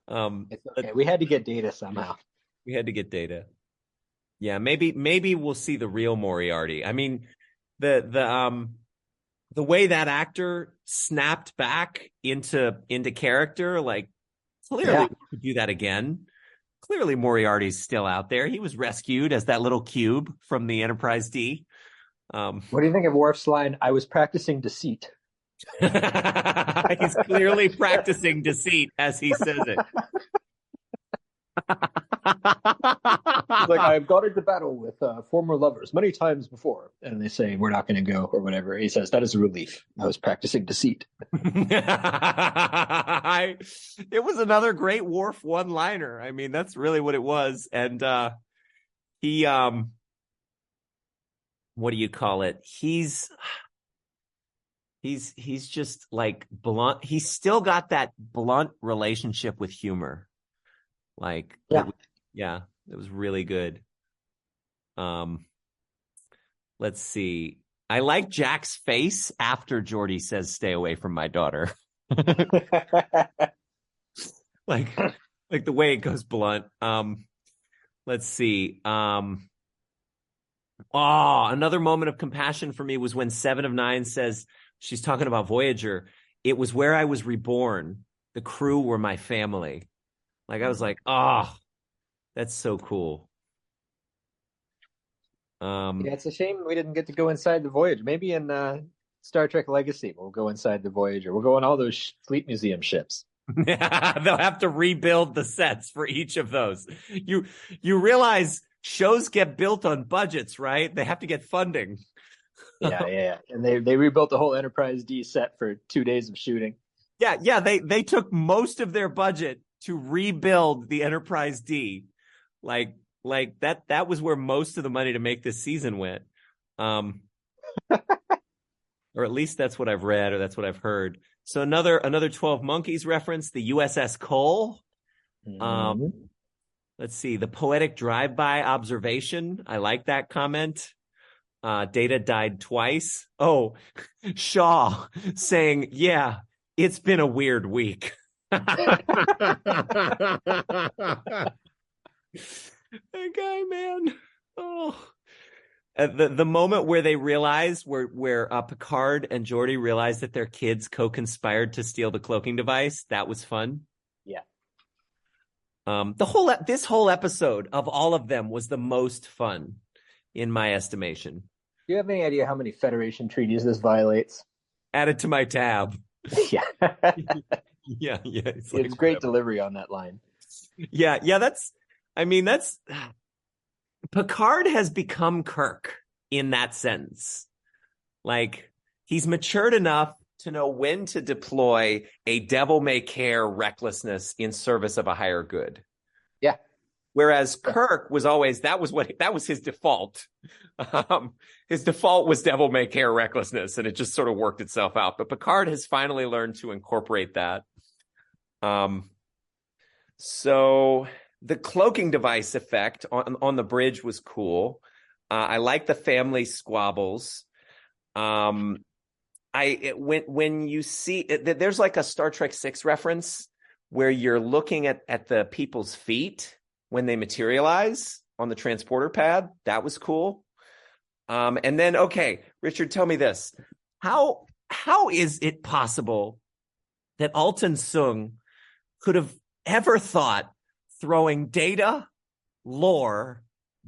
It's okay. We had to get Data somehow. We had to get Data. Yeah, maybe we'll see the real Moriarty. I mean, the way that actor snapped back into character, like, clearly we could do that again. Clearly Moriarty's still out there. He was rescued as that little cube from the Enterprise D. What do you think of Worf's line, "I was practicing deceit"? He's clearly practicing deceit as he says it. He's like, "I've gone into battle with former lovers many times before." And they say, "We're not going to go," or whatever. He says, "That is a relief. I was practicing deceit." It was another great Worf one-liner. I mean, that's really what it was. And he, what do you call it? He's just like blunt. He's still got that blunt relationship with humor. Like, it was really good. Let's see. I like Jack's face after Geordi says, "Stay away from my daughter." like the way it goes blunt. Let's see. Another moment of compassion for me was when 7 of 9 says, she's talking about Voyager, "It was where I was reborn. The crew were my family." Like, I was like, that's so cool. It's a shame we didn't get to go inside the Voyager. Maybe in Star Trek Legacy, we'll go inside the Voyager. We'll go on all those Fleet Museum ships. They'll have to rebuild the sets for each of those. You realize shows get built on budgets, right? They have to get funding. Yeah. And they rebuilt the whole Enterprise D set for 2 days of shooting. Yeah. They took most of their budget to rebuild the Enterprise D. Like that was where most of the money to make this season went. Or at least that's what I've read, or that's what I've heard. So another 12 Monkeys reference, the USS Cole. Let's see, the poetic drive-by observation. I like that comment. Data died twice. Oh, Shaw saying, yeah, it's been a weird week. That guy, man. Oh. The moment where they realize where Picard and Geordi realize that their kids co-conspired to steal the cloaking device, that was fun. Yeah. This whole episode of all of them was the most fun, in my estimation. Do you have any idea how many Federation treaties this violates? Add it to my tab. Yeah. Yeah. It's great delivery on that line. Yeah. That's Picard has become Kirk in that sense. Like, he's matured enough to know when to deploy a devil-may-care recklessness in service of a higher good. Yeah. Whereas Kirk was always, that was his default. His default was devil-may-care recklessness, and it just sort of worked itself out. But Picard has finally learned to incorporate that. So the cloaking device effect on the bridge was cool. I like the family squabbles. When you see there's like a Star Trek 6 reference where you're looking at the people's feet when they materialize on the transporter pad. That was cool. And then, okay, Richard, tell me this. How is it possible that Alton Sung could have ever thought throwing data, lore,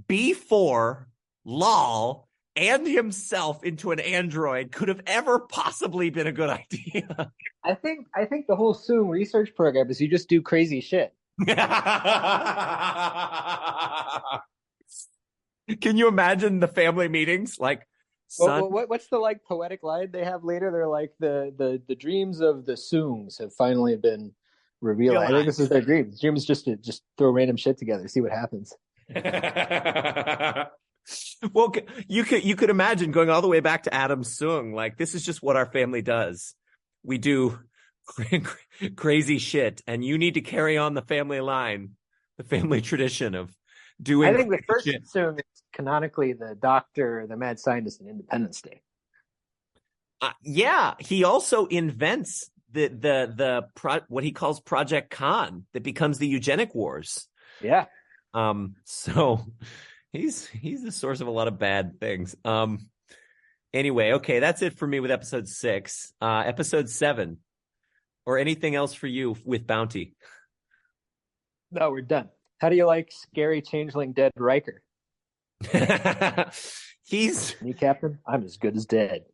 B4, lol, and himself into an android could have ever possibly been a good idea? I think the whole Soong research program is you just do crazy shit. Can you imagine the family meetings? Like, son, what's the like poetic line they have later? They're like the dreams of the Soongs have finally been revealed. I think this is their dream. Dream is just to throw random shit together, see what happens. Well, you could imagine going all the way back to Adam Soong. Like, this is just what our family does. We do crazy shit, and you need to carry on the family line, the family tradition of doing. I think the first Soong is canonically the doctor, the mad scientist in Independence Day. Yeah, he also invents what he calls Project Khan that becomes the eugenic wars. Yeah. So he's the source of a lot of bad things. Anyway, okay, that's it for me with episode 6. Episode 7, or anything else for you with Bounty? No, we're done. How do you like scary changeling dead Riker? He's me, Captain. I'm as good as dead.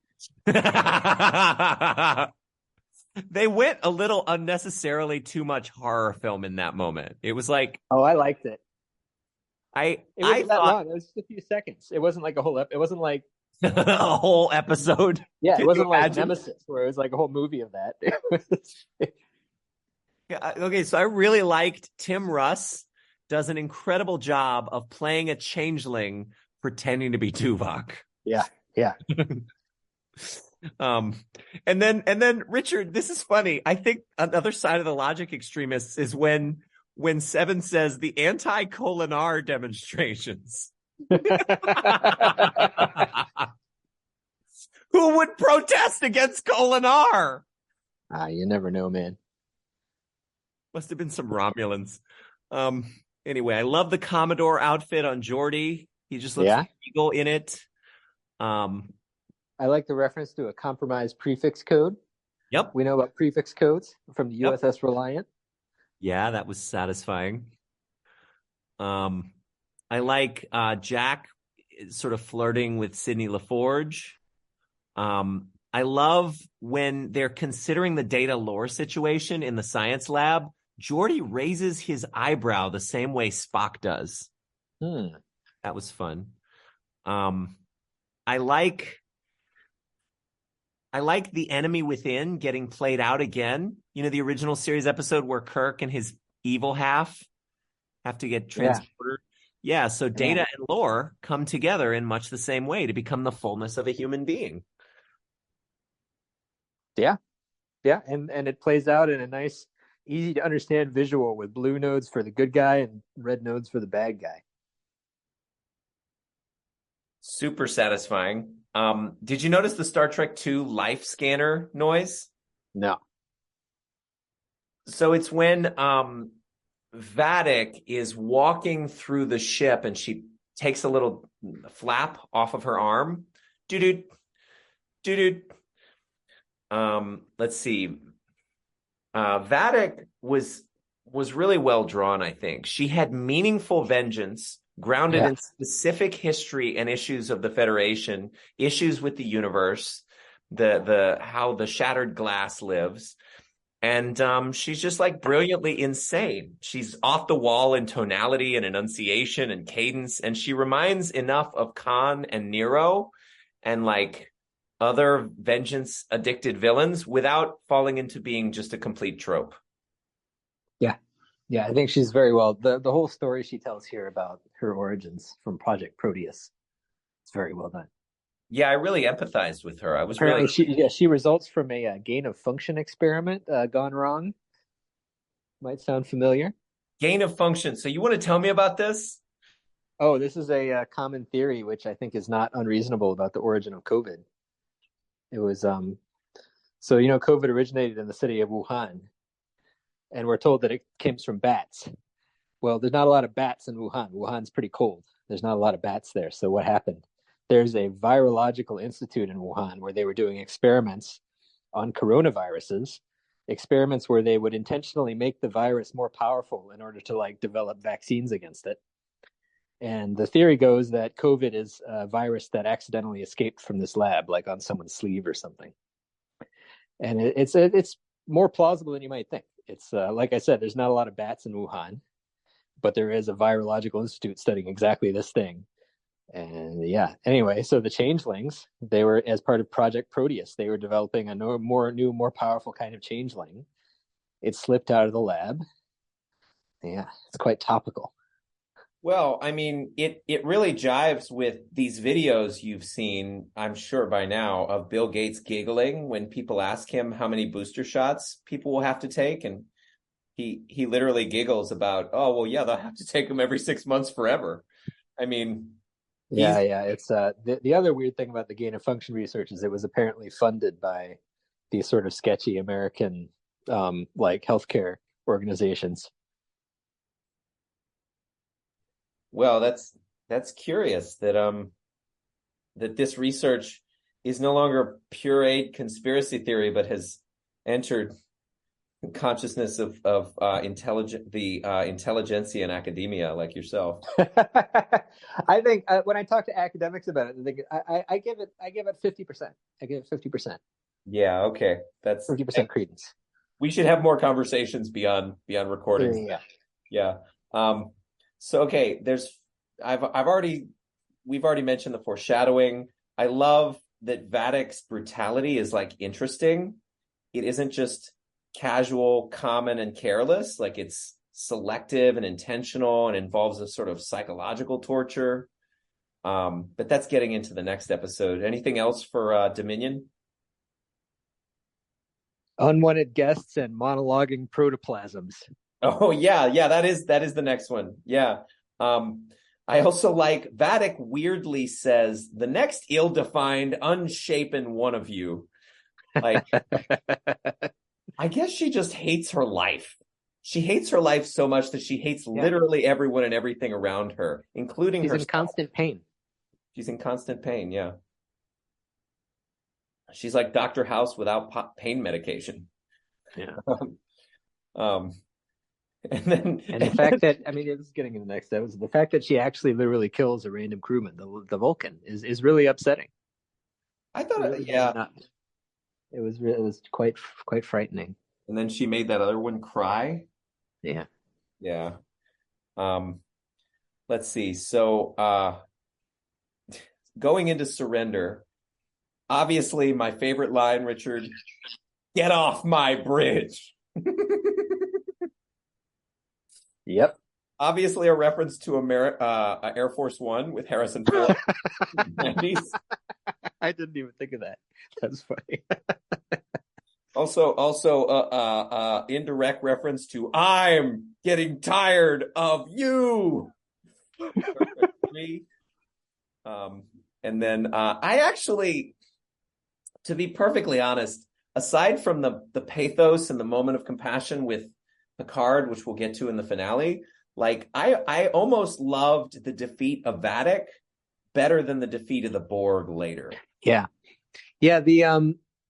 They went a little unnecessarily too much horror film in that moment. It was like, oh, I liked it. It wasn't that long. It was just a few seconds. It wasn't like a whole. It wasn't like a whole episode. Yeah, it wasn't like Nemesis, where it was like a whole movie of that. Yeah, okay, so I really liked Tim Russ. Does an incredible job of playing a changeling pretending to be Tuvok. Yeah. And then Richard, this is funny. I think another side of the logic extremists is when Seven says the anti-Kolinar demonstrations. Who would protest against Kolinar? You never know, man. Must have been some Romulans. Anyway, I love the Commodore outfit on Geordi. He just looks like eagle in it. I like the reference to a compromised prefix code. Yep. We know about prefix codes from the USS Reliant. Yeah, that was satisfying. I like Jack sort of flirting with Sidney LaForge. I love when they're considering the data lore situation in the science lab. Geordi raises his eyebrow the same way Spock does. That was fun. I like I like The Enemy Within getting played out again. You know, the original series episode where Kirk and his evil half have to get Yeah. transported. Yeah, so Yeah. Data and Lore come together in much the same way to become the fullness of a human being. Yeah. Yeah. And it plays out in a nice, easy to understand visual with blue nodes for the good guy and red nodes for the bad guy. Super satisfying. Did you notice the Star Trek II life scanner noise? No. So it's when Vatic is walking through the ship and she takes a little flap off of her arm. Doo-doo, doo-doo. Let's see. Vatic was really well drawn, I think. She had meaningful vengeance grounded Yeah. in specific history and issues of the Federation, issues with the universe, the how the shattered glass lives. And she's just like brilliantly insane. She's off the wall in tonality and enunciation and cadence. And she reminds enough of Khan and Nero and like other vengeance addicted villains without falling into being just a complete trope. Yeah. Yeah. I think she's very well. The whole story she tells here about her origins from Project Proteus. It's very well done. Yeah, I really empathized with her. I was Apparently, really she results from a gain of function experiment gone wrong. Might sound familiar. gain of function. So you want to tell me about this? Oh, this is a common theory, which I think is not unreasonable about the origin of COVID. It was so COVID originated in the city of Wuhan, and we're told that it came from bats. Well, there's not a lot of bats in Wuhan. Wuhan's pretty cold. There's not a lot of bats there. So what happened? There's a virological institute in Wuhan where they were doing experiments on coronaviruses, experiments where they would intentionally make the virus more powerful in order to like develop vaccines against it. And the theory goes that COVID is a virus that accidentally escaped from this lab, like on someone's sleeve or something. And it's more plausible than you might think. It's like I said, there's not a lot of bats in Wuhan, but there is a virological institute studying exactly this thing. And yeah, anyway, so the changelings, they were as part of Project Proteus, they were developing a more powerful kind of changeling. It slipped out of the lab. Yeah, it's quite topical. Well, I mean, it really jives with these videos you've seen, I'm sure by now, of Bill Gates giggling when people ask him how many booster shots people will have to take, and he literally giggles about, oh, well, yeah, they'll have to take them every 6 months forever. I mean, Yeah, yeah. It's the other weird thing about the gain of function research is it was apparently funded by these sort of sketchy American like healthcare organizations. well, that's curious that this research is no longer pureed conspiracy theory, but has entered consciousness of intelligentsia in academia, like yourself. I think when I talk to academics about it, I give it 50%. I give it 50%. Yeah, okay. That's 50% credence. We should have more conversations beyond recordings. Yeah. Yeah. So okay, we've already mentioned the foreshadowing. I love that Vadic's brutality is like interesting. It isn't just casual, common, and careless. Like it's selective and intentional and involves a sort of psychological torture. But that's getting into the next episode. Anything else for Dominion? Unwanted guests and monologuing protoplasms. Oh yeah, that is the next one. Yeah. I also like Vatic weirdly says the next ill-defined, unshapen one of you. Like I guess she just hates her life. She hates her life so much that she hates literally everyone and everything around her, including herself. She's in constant pain. She's in constant pain, yeah. She's like Dr. House without pain medication. Yeah. And the fact that it was getting in the next episode. The fact that she actually literally kills a random crewman, the Vulcan, is really upsetting. I thought, really, yeah, it was quite frightening. And then she made that other one cry. Yeah. Yeah. Let's see. So going into Surrender, Obviously, my favorite line, Richard, get off my bridge. Yep. Obviously, a reference to Air Force One with Harrison Ford. I didn't even think of that. That's funny. Also, indirect reference to I'm getting tired of you. And then I actually, to be perfectly honest, aside from the pathos and the moment of compassion with Picard, which we'll get to in the finale, like I almost loved the defeat of Vadic better than the defeat of the Borg later. Yeah.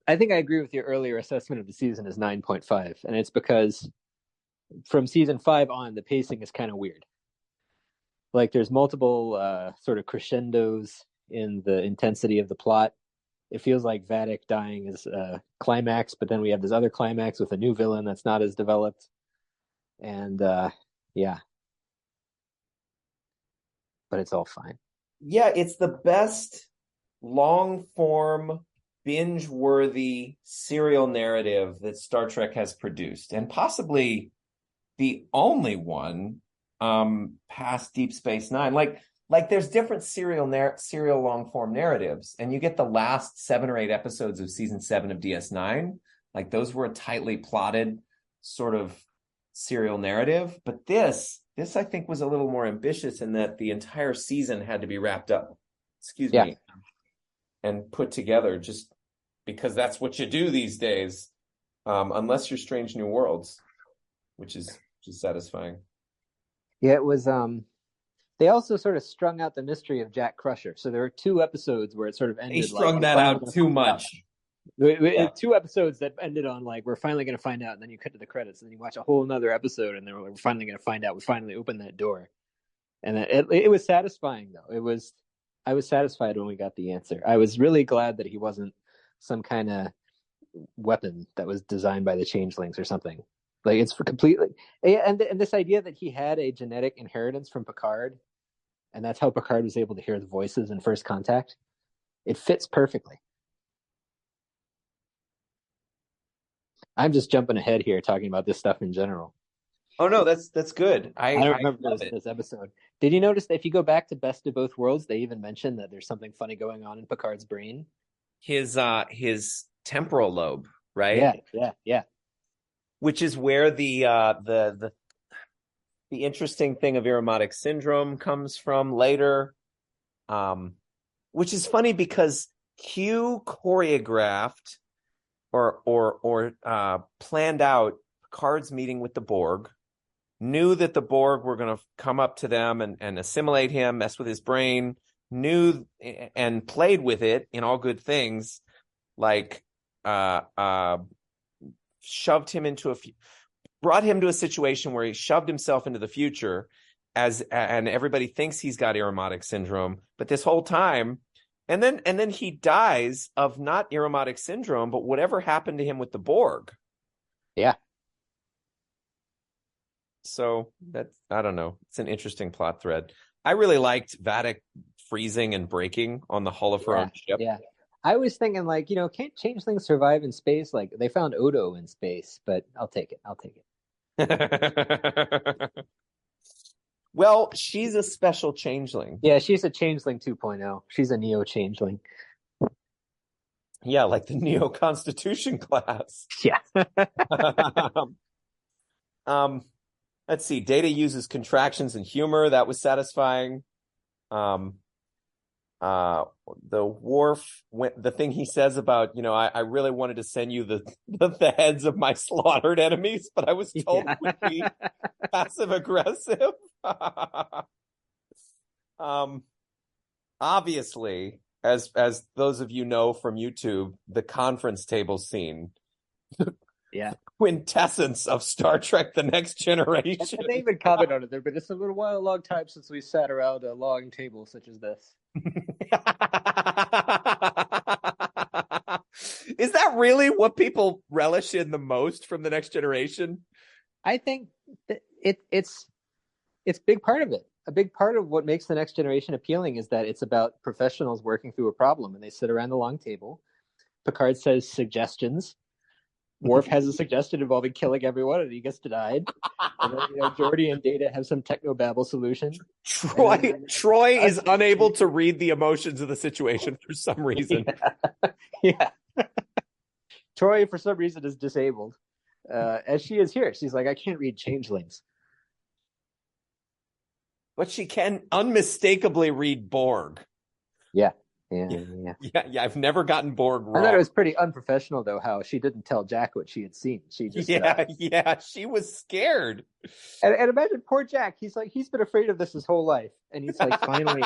I think I agree with your earlier assessment of the season as 9.5, and it's because from season 5 on, the pacing is kind of weird. Like there's multiple sort of crescendos in the intensity of the plot. It feels like Vadic dying is a climax, but then we have this other climax with a new villain that's not as developed. And yeah. But it's all fine. Yeah, it's the best long form binge-worthy serial narrative that Star Trek has produced, and possibly the only one past Deep Space Nine. Like there's different serial long form narratives, and you get the last 7 or 8 episodes of season 7 of DS9. Like those were a tightly plotted sort of serial narrative, but this I think was a little more ambitious in that the entire season had to be wrapped up. Excuse me. And put together just because that's what you do these days, unless you're Strange New Worlds, which is satisfying. Yeah, it was. They also sort of strung out the mystery of Jack Crusher. So there were 2 episodes where it sort of ended. They strung that out too much. 2 episodes that ended on like we're finally going to find out, and then you cut to the credits, and then you watch a whole another episode, and then we're finally going to find out. We finally opened that door, and it was satisfying though. I was satisfied when we got the answer. I was really glad that he wasn't some kind of weapon that was designed by the changelings or something. Like it's for completely, and this idea that he had a genetic inheritance from Picard, and that's how Picard was able to hear the voices in First Contact. It fits perfectly. I'm just jumping ahead here talking about this stuff in general. Oh no, that's good. I don't remember this episode. Did you notice that if you go back to Best of Both Worlds, they even mention that there's something funny going on in Picard's brain? His temporal lobe, right? Yeah. Which is where the interesting thing of Irumodic syndrome comes from later. Which is funny because Q choreographed or planned out Picard's meeting with the Borg, knew that the Borg were going to come up to them and assimilate him, mess with his brain, knew and played with it in all good things, like shoved him into brought him to a situation where he shoved himself into the future and everybody thinks he's got Irumodic syndrome, but this whole time, and then he dies of not Irumodic syndrome, but whatever happened to him with the Borg. Yeah. So that's, I don't know. It's an interesting plot thread. I really liked Vadic freezing and breaking on the hull of her own ship. Yeah. I was thinking like, can't changelings survive in space? Like they found Odo in space, but I'll take it. Well, she's a special changeling. Yeah, she's a changeling 2.0. She's a neo changeling. Yeah, like the Neo Constitution class. Yeah. Let's see. Data uses contractions and humor. That was satisfying. The Worf, the thing he says about, I really wanted to send you the heads of my slaughtered enemies, but I was told it would be passive aggressive. Obviously, as those of you know from YouTube, the conference table scene. Yeah. Quintessence of Star Trek: The Next Generation. They even comment on it. There, but it's a little while, long time since we sat around a long table such as this. Is that really what people relish in the most from The Next Generation? I think that it's a big part of it. A big part of what makes The Next Generation appealing is that it's about professionals working through a problem, and they sit around the long table Picard says suggestions. Worf has a suggestion involving killing everyone, and he gets denied. And then, Geordi and Data have some technobabble solution. Troy is unable to read the emotions of the situation for some reason. Yeah. Troy, for some reason, is disabled. As she is here. She's like, I can't read changelings. But she can unmistakably read Borg. Yeah. I've never gotten Borg wrong. I thought it was pretty unprofessional, though, how she didn't tell Jack what she had seen. She just she was scared. And imagine poor Jack. He's been afraid of this his whole life, and he's like, finally,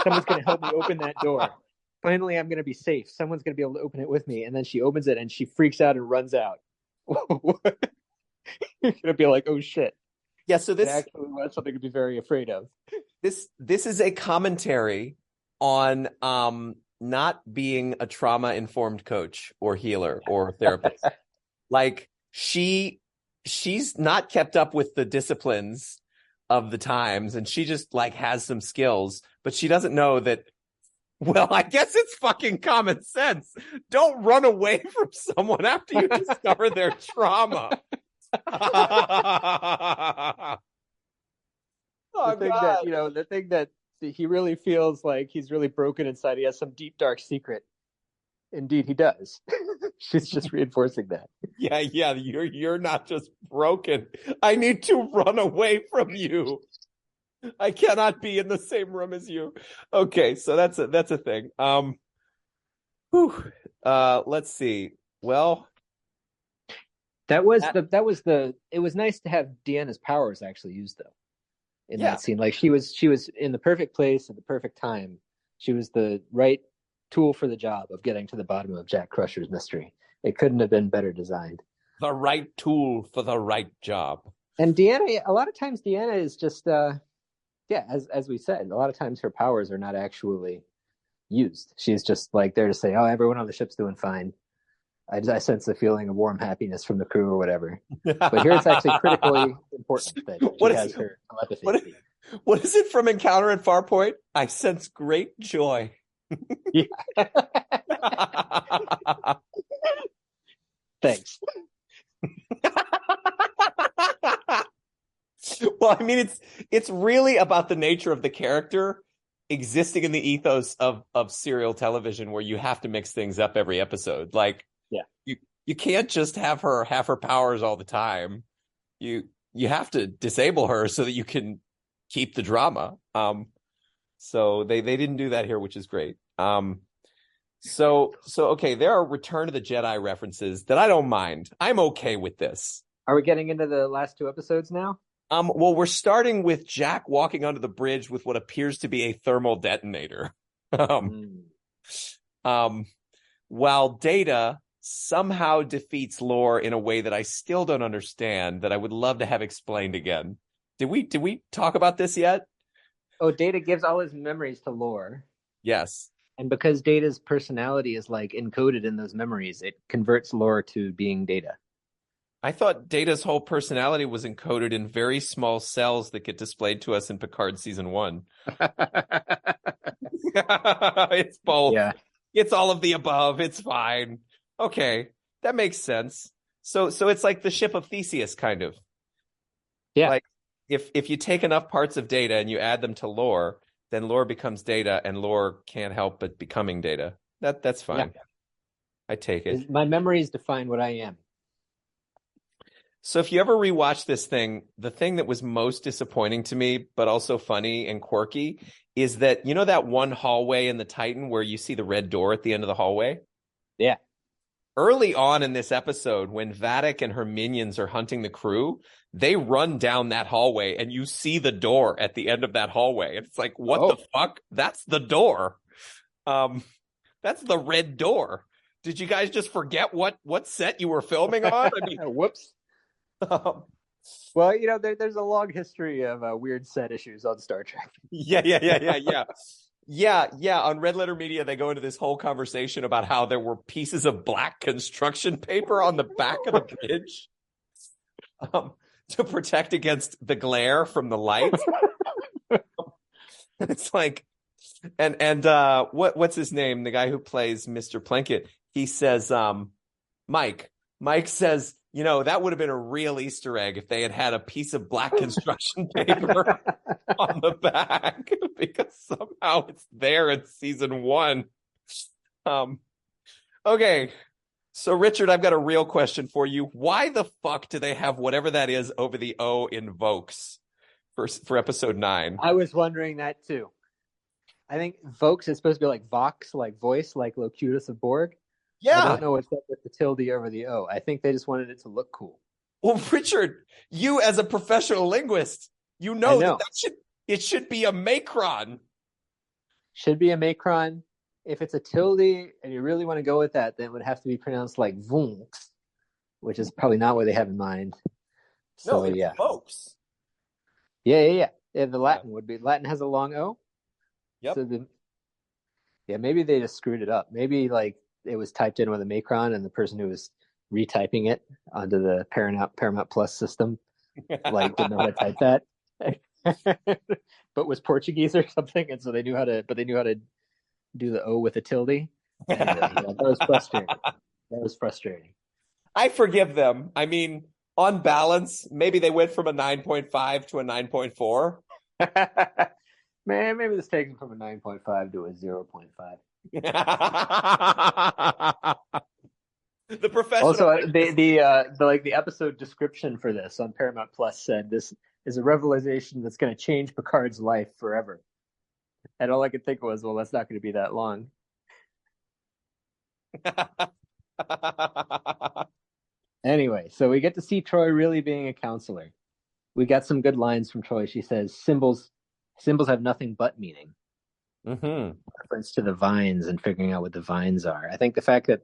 someone's going to help me open that door. Finally, I'm going to be safe. Someone's going to be able to open it with me. And then she opens it, and she freaks out and runs out. You're going to be like, oh shit. Yeah. So this actually was something to be very afraid of. This is a commentary on not being a trauma-informed coach or healer or therapist. Like she's not kept up with the disciplines of the times, and she just like has some skills, but she doesn't know that. Well, I guess it's fucking common sense. Don't run away from someone after you discover their trauma. The thing that he really feels like he's really broken inside. He has some deep, dark secret. Indeed, he does. She's just reinforcing that. Yeah. You're not just broken. I need to run away from you. I cannot be in the same room as you. Okay, so that's a thing. Let's see. Well, it was nice to have Deanna's powers actually used though. In that scene, like she was in the perfect place at the perfect time. She was the right tool for the job of getting to the bottom of Jack Crusher's mystery. It couldn't have been better designed. The right tool for the right job. And Deanna, a lot of times Deanna is just as we said, a lot of times her powers are not actually used. She's just like there to say, oh, everyone on the ship's doing fine. I sense the feeling of warm happiness from the crew or whatever. But here it's actually critically important that she has her telepathy. What is it from Encounter at Farpoint? I sense great joy. Yeah. Thanks. Well, I mean, it's really about the nature of the character existing in the ethos of serial television, where you have to mix things up every episode. Like, you can't just have her powers all the time. You have to disable her so that you can keep the drama. So they didn't do that here, which is great. So okay, there are Return of the Jedi references that I don't mind. I'm okay with this. Are we getting into the last two episodes now? Well, we're starting with Jack walking onto the bridge with what appears to be a thermal detonator. While Data somehow defeats Lore in a way that I still don't understand, that I would love to have explained again. Did we talk about this yet? Oh, Data gives all his memories to Lore. Yes. And because Data's personality is like encoded in those memories, it converts Lore to being Data. I thought Data's whole personality was encoded in very small cells that get displayed to us in Picard season 1. It's both. Yeah. It's all of the above. It's fine. Okay, that makes sense. So it's like the ship of Theseus, kind of. Yeah. Like if you take enough parts of Data and you add them to Lore, then Lore becomes Data, and Lore can't help but becoming Data. That's fine. Yeah. I take it. My memories define what I am. So if you ever rewatch this thing, the thing that was most disappointing to me, but also funny and quirky, is that, that one hallway in the Titan where you see the red door at the end of the hallway? Yeah. Early on in this episode, when Vadic and her minions are hunting the crew, they run down that hallway and you see the door at the end of that hallway. And it's like, what the fuck? That's the door. That's the red door. Did you guys just forget what set you were filming on? I mean, whoops. Well, there's a long history of weird set issues on Star Trek. Yeah. On Red Letter Media, they go into this whole conversation about how there were pieces of black construction paper on the back of the bridge to protect against the glare from the light. It's like, and what's his name? The guy who plays Mr. Plinkett. he says, Mike says, that would have been a real Easter egg if they had a piece of black construction paper on the back because somehow it's there in season 1. Okay. So Richard, I've got a real question for you. Why the fuck do they have whatever that is over the O in Vokes for episode 9? I was wondering that too. I think Vokes is supposed to be like Vox, like voice, like Locutus of Borg. Yeah. I don't know what's up with the tilde over the O. I think they just wanted it to look cool. Well, Richard, you as a professional linguist, it should be a macron. Should be a macron. If it's a tilde and you really want to go with that, then it would have to be pronounced like Vunx, which is probably not what they have in mind. So, it's Vokes. Yeah. The Latin would be. Latin has a long O. Yep. So maybe they just screwed it up. Maybe like it was typed in with a macron, and the person who was retyping it onto the Paramount Plus system like didn't know how to type that, but was Portuguese or something, and so they knew how to do the O with a tilde. And, that was frustrating. I forgive them. I mean, on balance, maybe they went from a 9.5 to a 9.4. Man, maybe this takes them from a 9.5 to a 0.5. The professional. Also, the episode description for this on Paramount Plus said this is a revelation that's going to change Picard's life forever. And all I could think was, well, that's not going to be that long. Anyway, so we get to see Troy really being a counselor. We got some good lines from Troy. She says, symbols have nothing but meaning. Mm-hmm. Reference to the vines and figuring out what the vines are. I think the fact that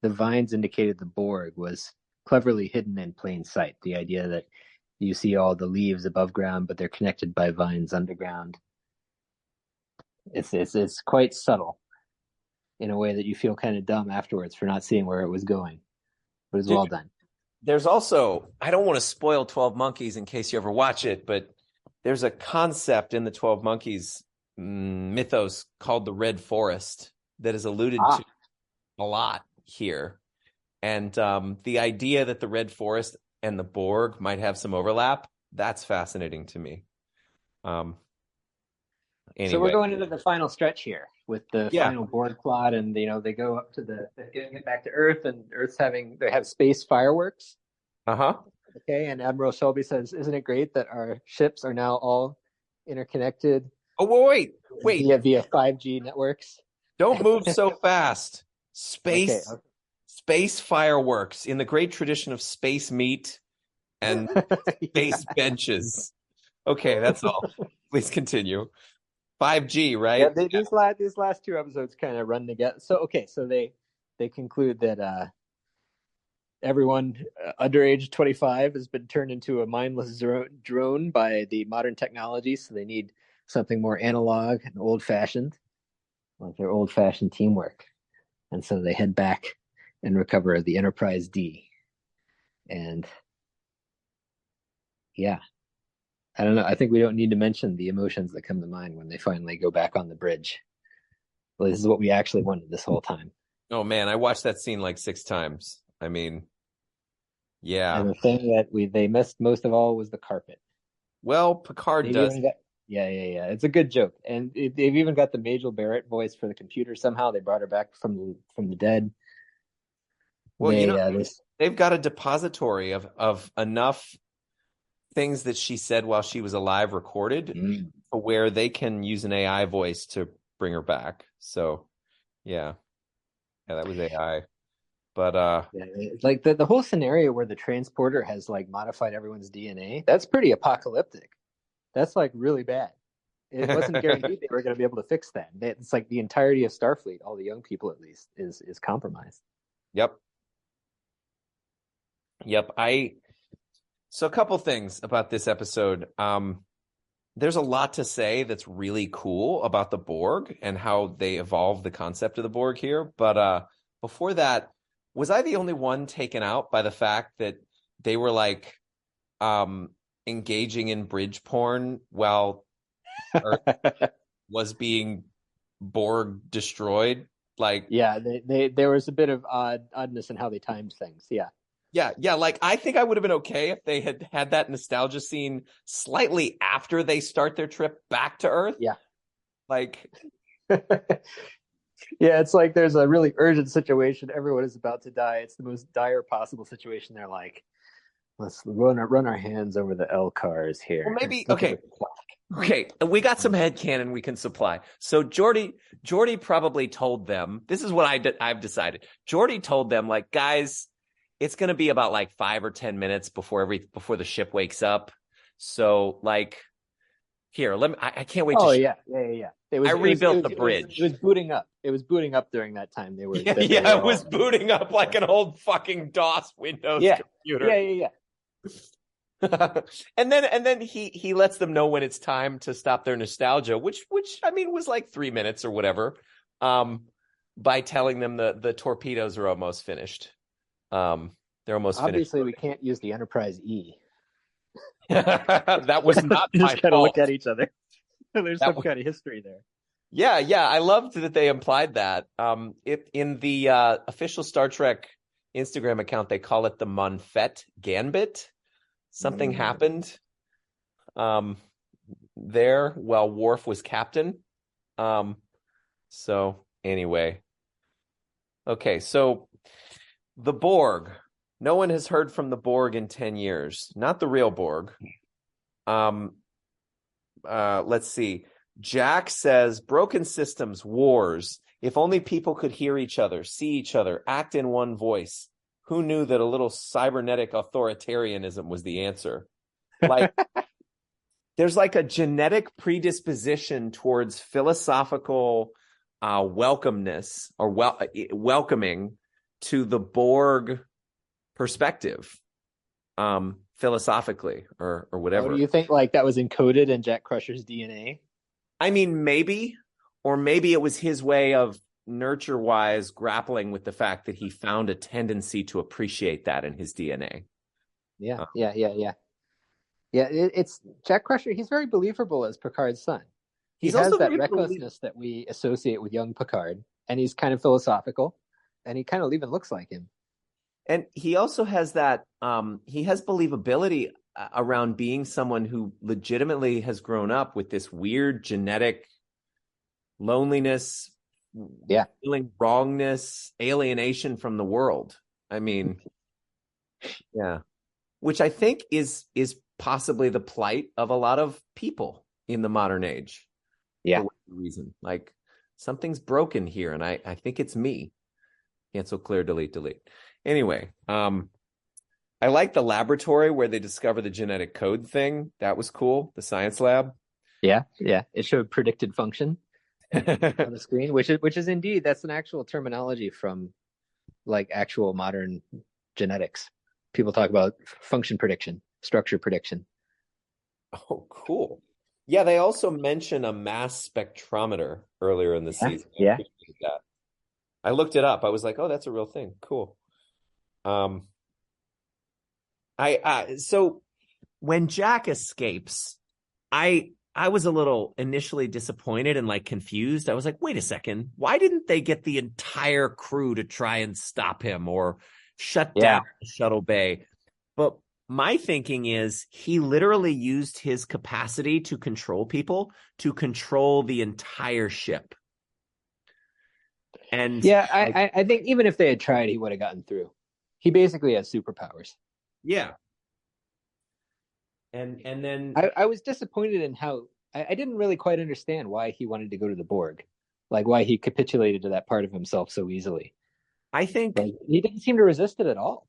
the vines indicated the Borg was cleverly hidden in plain sight. The idea that you see all the leaves above ground, but they're connected by vines underground. It's quite subtle in a way that you feel kind of dumb afterwards for not seeing where it was going. But it's well done. There's also, I don't want to spoil 12 Monkeys in case you ever watch it, but there's a concept in the 12 Monkeys mythos called the Red Forest that is alluded to a lot here. And the idea that the Red Forest and the Borg might have some overlap, that's fascinating to me. Anyway. So we're going into the final stretch here with the final Borg plot, and they go up to get back to Earth, and they have space fireworks. Okay, and Admiral Shelby says, "Isn't it great that our ships are now all interconnected?" Oh, wait. Via 5G networks. Don't move so fast. Space fireworks in the great tradition of space meat and space benches. Okay, that's all. Please continue. 5G, right? Yeah, these last two episodes kind of run together. So they conclude that everyone under age 25 has been turned into a mindless drone by the modern technology, so they need something more analog and old-fashioned, like their old-fashioned teamwork. And so they head back and recover the Enterprise D. And yeah, I don't know. I think we don't need to mention the emotions that come to mind when they finally go back on the bridge. Well, this is what we actually wanted this whole time. Oh man, I watched that scene like 6 times. I mean, yeah. And the thing that they missed most of all was the carpet. Well, Picard does. Yeah. It's a good joke, and they've even got the Majel Barrett voice for the computer. Somehow they brought her back from the dead. Well, they've got a depository of enough things that she said while she was alive recorded where they can use an AI voice to bring her back. So, yeah, that was AI. But like the whole scenario where the transporter has like modified everyone's DNA, that's pretty apocalyptic. That's like really bad. It wasn't guaranteed they were going to be able to fix that. It's like the entirety of Starfleet, all the young people at least, is compromised. Yep. So a couple things about this episode. There's a lot to say that's really cool about the Borg and how they evolved the concept of the Borg here. But before that, was I the only one taken out by the fact that they were like engaging in bridge porn while Earth was being Borg destroyed? Like, Yeah, there was a bit of oddness in how they timed things. Yeah. yeah. Like, I think I would have been okay if they had had that nostalgia scene slightly after they start their trip back to Earth. Yeah. Like, Yeah, it's like there's a really urgent situation. Everyone is about to die. It's the most dire possible situation. They're like, let's run our hands over the L cars well, here. maybe Look at okay. the clock. Okay, we got some headcanon we can supply. So Geordi probably told them, this is what I've decided. Geordi told them, like, guys, it's going to be about like 5 or 10 minutes before the ship wakes up. So, like, here, I can't wait Oh to yeah. I rebuilt the bridge. It was booting up. It was booting up during that time. They were it was booting up like an old fucking DOS Windows computer. Yeah. and then he lets them know when it's time to stop their nostalgia, which I mean was like 3 minutes or whatever, by telling them the torpedoes are almost finished. They're almost Obviously, finished. we can't use the Enterprise E. That was not my just kind of fault. look at each other. There's some kind of history there. Yeah, I loved that they implied that. In the official Star Trek Instagram account, they call it the Monfette Gambit. Something happened there while Worf was captain. So anyway. Okay, so the Borg. No one has heard from the Borg in 10 years. Not the real Borg. Let's see. Jack says, broken systems, wars. If only people could hear each other, see each other, act in one voice. Who knew that a little cybernetic authoritarianism was the answer? Like, there's like a genetic predisposition towards philosophical welcomeness or welcoming to the Borg perspective, philosophically or whatever. Do you think like that was encoded in Jack Crusher's DNA? I mean, maybe, or maybe it was his way of nurture-wise grappling with the fact that he found a tendency to appreciate that in his DNA. Yeah. It's Jack Crusher. He's very believable as Picard's son. He has that recklessness that we associate with young Picard, and he's kind of philosophical, and he kind of even looks like him. And he also has that, he has believability around being someone who legitimately has grown up with this weird genetic loneliness, feeling wrongness, alienation from the world. I mean, yeah, which I think is possibly the plight of a lot of people in the modern age. Yeah, for whatever reason, like something's broken here, and I think it's me. Cancel, clear, delete. Anyway, I like the laboratory where they discover the genetic code thing. That was cool. The science lab. Yeah. It showed predicted function on the screen, which is indeed, that's an actual terminology from like actual modern genetics. People talk about function prediction, structure prediction. Oh, cool. Yeah, they also mention a mass spectrometer earlier in the season. Yeah. I looked it up. I was like, oh, that's a real thing. Cool. So when Jack escapes, I was a little initially disappointed and like confused. I was like, wait a second, why didn't they get the entire crew to try and stop him or shut down the shuttle bay? But my thinking is he literally used his capacity to control people to control the entire ship. And yeah, I think even if they had tried, he would have gotten through. He basically has superpowers. Yeah. And then I was disappointed in how I didn't really quite understand why he wanted to go to the Borg, like why he capitulated to that part of himself so easily. I think like, he didn't seem to resist it at all.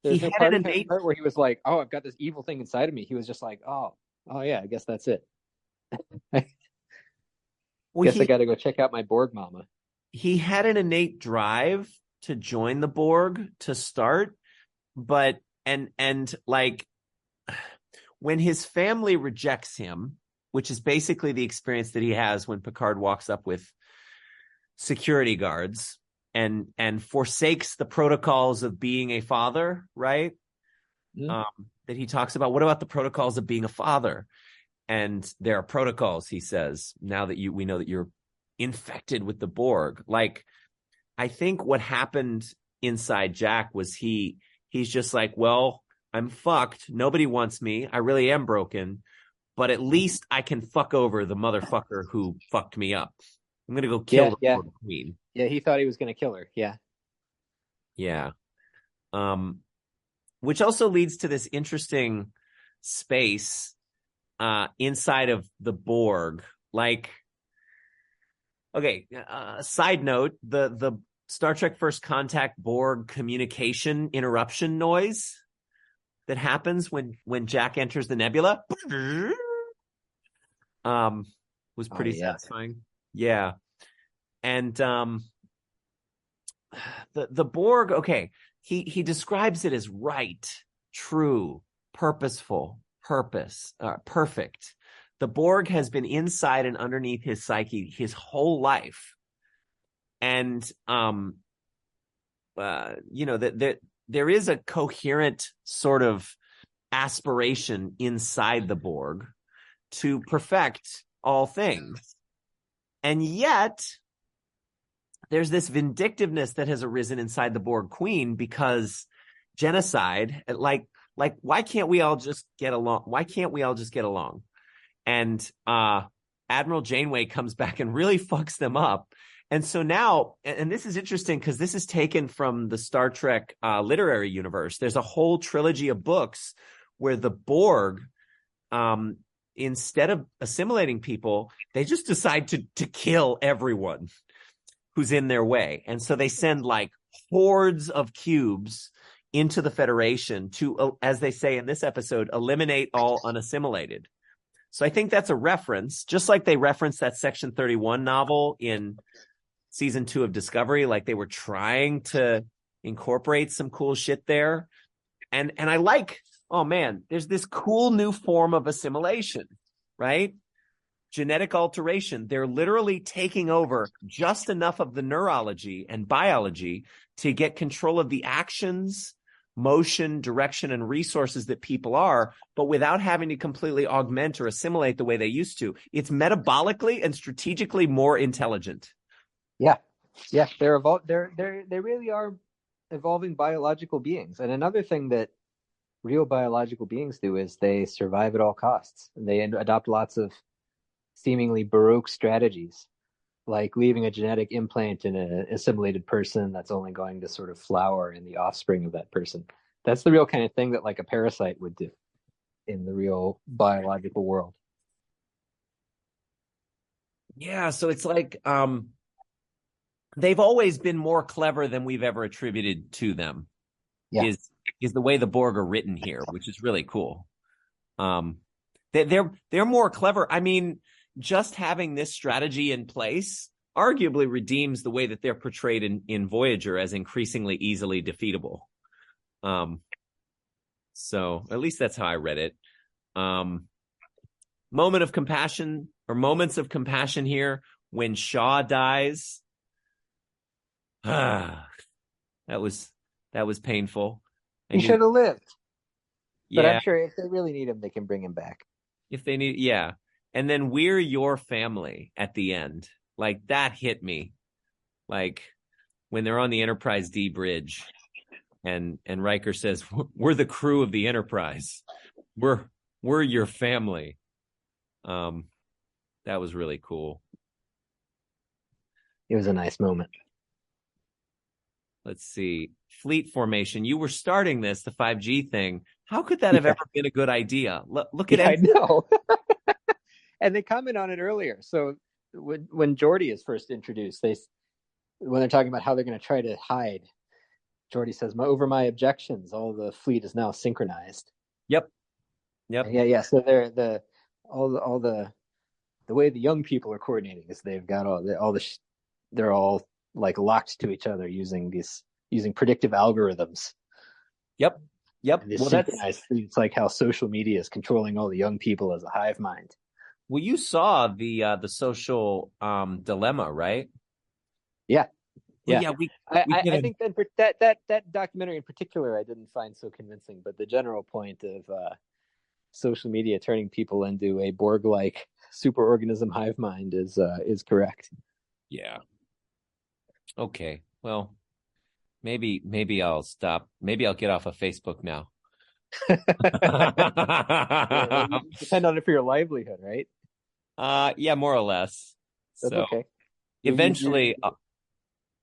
There's no part where he was like, "Oh, I've got this evil thing inside of me." He was just like, "Oh yeah, I guess that's it." I got to go check out my Borg mama. He had an innate drive to join the Borg to start, but and like when his family rejects him, which is basically the experience that he has when Picard walks up with security guards and forsakes the protocols of being a father, right? That he talks about. What about the protocols of being a father? And there are protocols, he says, now that we know that you're infected with the Borg. Like I think what happened inside Jack was he's just like, well, I'm fucked. Nobody wants me. I really am broken, but at least I can fuck over the motherfucker who fucked me up. I'm gonna go kill the queen. Yeah, he thought he was gonna kill her. Yeah. Yeah. Which also leads to this interesting space inside of the Borg. Like, okay, side note, the Star Trek First Contact Borg communication interruption noise that happens when Jack enters the nebula was pretty satisfying. Yeah. And the Borg, okay, he describes it as right, true, purposeful, perfect. The Borg has been inside and underneath his psyche his whole life. And that there is a coherent sort of aspiration inside the Borg to perfect all things. And yet there's this vindictiveness that has arisen inside the Borg Queen because genocide, like why can't we all just get along? Why can't we all just get along? And Admiral Janeway comes back and really fucks them up. And so now, and this is interesting because this is taken from the Star Trek literary universe. There's a whole trilogy of books where the Borg, instead of assimilating people, they just decide to kill everyone who's in their way. And so they send like hordes of cubes into the Federation to, as they say in this episode, eliminate all unassimilated. So I think that's a reference, just like they referenced that Section 31 novel in season 2 of Discovery, like they were trying to incorporate some cool shit there. And I like, oh man, there's this cool new form of assimilation, right? Genetic alteration. They're literally taking over just enough of the neurology and biology to get control of the actions, motion, direction, and resources that people are, but without having to completely augment or assimilate the way they used to. It's metabolically and strategically more intelligent. Yeah. They really are evolving biological beings. And another thing that real biological beings do is they survive at all costs. They adopt lots of seemingly Baroque strategies, like leaving a genetic implant in an assimilated person that's only going to sort of flower in the offspring of that person. That's the real kind of thing that like a parasite would do in the real biological world. Yeah, so it's like they've always been more clever than we've ever attributed to them. Yeah. Is the way the Borg are written here, which is really cool. They're more clever. I mean, just having this strategy in place arguably redeems the way that they're portrayed in Voyager as increasingly easily defeatable. So at least that's how I read it. Moment of compassion or moments of compassion here when Shaw dies. That was painful. He should have lived. But yeah. I'm sure if they really need him, they can bring him back. If they need, yeah. And then we're your family at the end. Like that hit me. Like when they're on the Enterprise D bridge and Riker says, we're the crew of the Enterprise. We're your family. That was really cool. It was a nice moment. Let's see. Fleet formation. You were starting this, the 5G thing. How could that have ever been a good idea? Look at I know. And they comment on it earlier. So when Geordi is first introduced, when they're talking about how they're going to try to hide, Geordi says, over my objections, all the fleet is now synchronized. Yep. Yeah. So they're the way the young people are coordinating is they've got they're all like locked to each other using predictive algorithms. Yep. Well, it's like how social media is controlling all the young people as a hive mind. Well, you saw the social dilemma, right? Yeah. Well, yeah. I think that documentary in particular I didn't find so convincing, but the general point of social media turning people into a Borg-like superorganism hive mind is correct. Yeah. Okay. Well, maybe I'll stop. Maybe I'll get off of Facebook now. Yeah, well, you depend on it for your livelihood, right? Yeah, more or less. That's So okay. eventually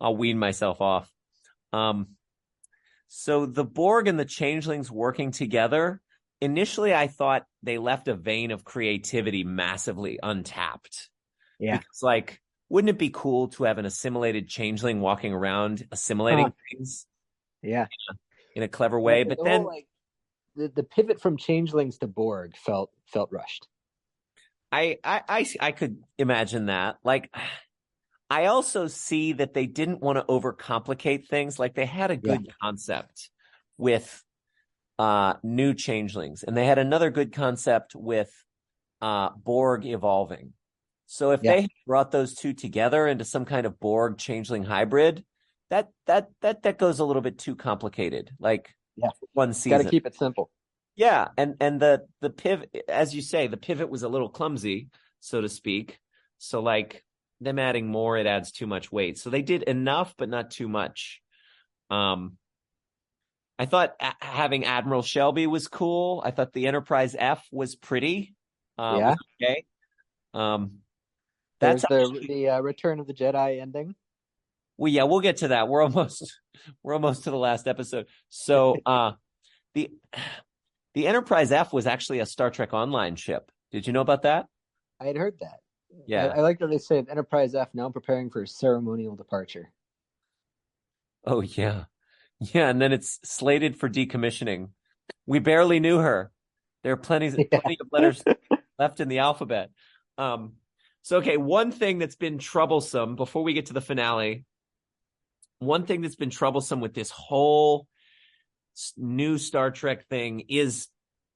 I'll wean myself off. Um, so the Borg and the Changelings working together, initially I thought they left a vein of creativity massively untapped. yeah. Because like, wouldn't it be cool to have an assimilated changeling walking around assimilating things Yeah. in a clever The, way? But the whole then like the pivot from changelings to Borg felt rushed. I could imagine that. Like, I also see that they didn't want to overcomplicate things. Like they had a Yeah. good concept with new changelings, and they had another good concept with Borg evolving. So if Yeah. they brought those two together into some kind of Borg changeling hybrid, that goes a little bit too complicated. Like Yeah. one Got to season. keep it simple. Yeah, and the pivot, as you say, the pivot was a little clumsy, so to speak. So like them adding more, it adds too much weight. So they did enough, but not too much. Um, I thought having Admiral Shelby was cool. I thought the Enterprise F was pretty. Was Yeah. okay. Um, There that's was actually the Return of the Jedi ending. well, yeah, we'll get to that. We're almost to the last episode. So the the Enterprise F was actually a Star Trek Online ship. Did you know about that? I had heard that. Yeah. I like that they said Enterprise F now preparing for ceremonial departure. Oh yeah. Yeah, and then it's slated for decommissioning. We barely knew her. There are plenty of letters left in the alphabet. Um, so okay, one thing that's been troublesome before we get to the finale, one thing that's been troublesome with this whole new Star Trek thing is,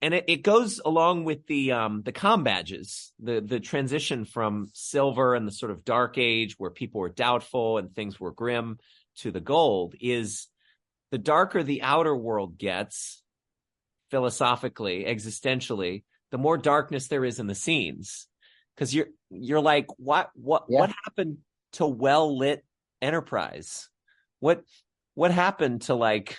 and it goes along with the comm badges, the transition from silver and the sort of dark age where people were doubtful and things were grim to the gold, is the darker the outer world gets philosophically, existentially, the more darkness there is in the scenes. Because you're like, Yeah. what happened to well lit Enterprise? What happened to like,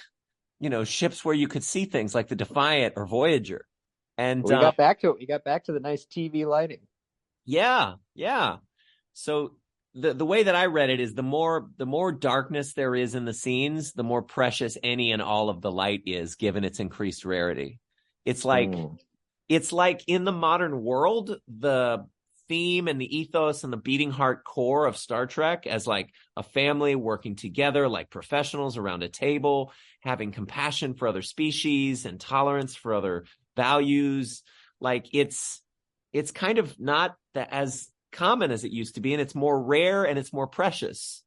ships where you could see things like the Defiant or Voyager? And We got back to it. We got back to the nice TV lighting. yeah, yeah. So the way that I read it is the more darkness there is in the scenes, the more precious any and all of the light is, given its increased rarity. It's like it's like in the modern world, the theme and the ethos and the beating heart core of Star Trek as like a family working together like professionals around a table, having compassion for other species and tolerance for other values. Like it's kind of not as common as it used to be, and it's more rare and it's more precious.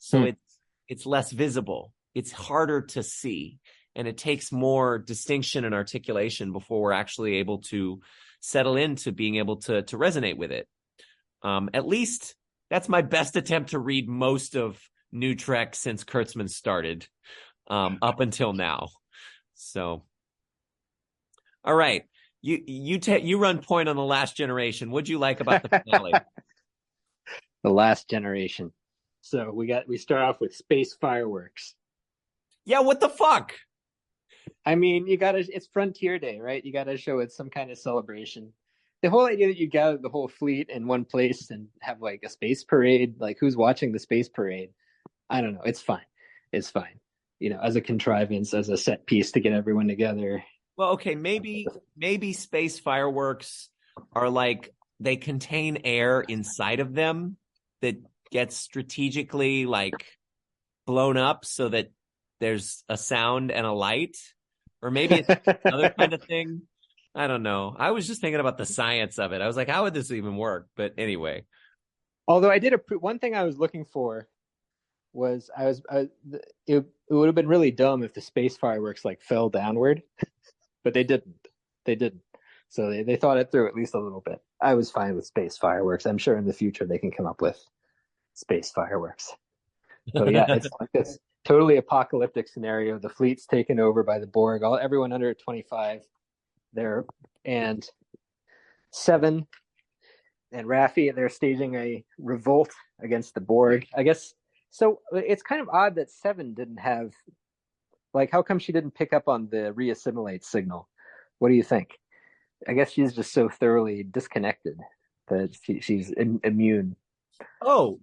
So it's less visible. It's harder to see, and it takes more distinction and articulation before we're actually able to settle into being able to resonate with it. At least that's my best attempt to read most of New Trek since Kurtzman started, up until now. So, all right. You run point on The Last Generation. What'd you like about the finale? The Last Generation. So we start off with space fireworks. Yeah, what the fuck? I mean, it's Frontier Day, right? You gotta show it some kind of celebration. The whole idea that you gather the whole fleet in one place and have like a space parade, like who's watching the space parade? I don't know. It's fine. It's fine. As a contrivance, as a set piece to get everyone together. Well, okay, maybe space fireworks are like they contain air inside of them that gets strategically like blown up so that there's a sound and a light, or maybe it's another kind of thing. I don't know. I was just thinking about the science of it. I was like, how would this even work? But anyway. Although I did one thing I was looking for was it would have been really dumb if the space fireworks like fell downward, but they didn't. They didn't. So they thought it through at least a little bit. I was fine with space fireworks. I'm sure in the future they can come up with space fireworks. So yeah, it's like this totally apocalyptic scenario. The fleet's taken over by the Borg. Everyone under 25 there, and Seven and Raffi, they're staging a revolt against the Borg. I guess So it's kind of odd that Seven didn't have, like, how come she didn't pick up on the reassimilate signal? What do you think? I guess she's just so thoroughly disconnected that she's immune. Oh,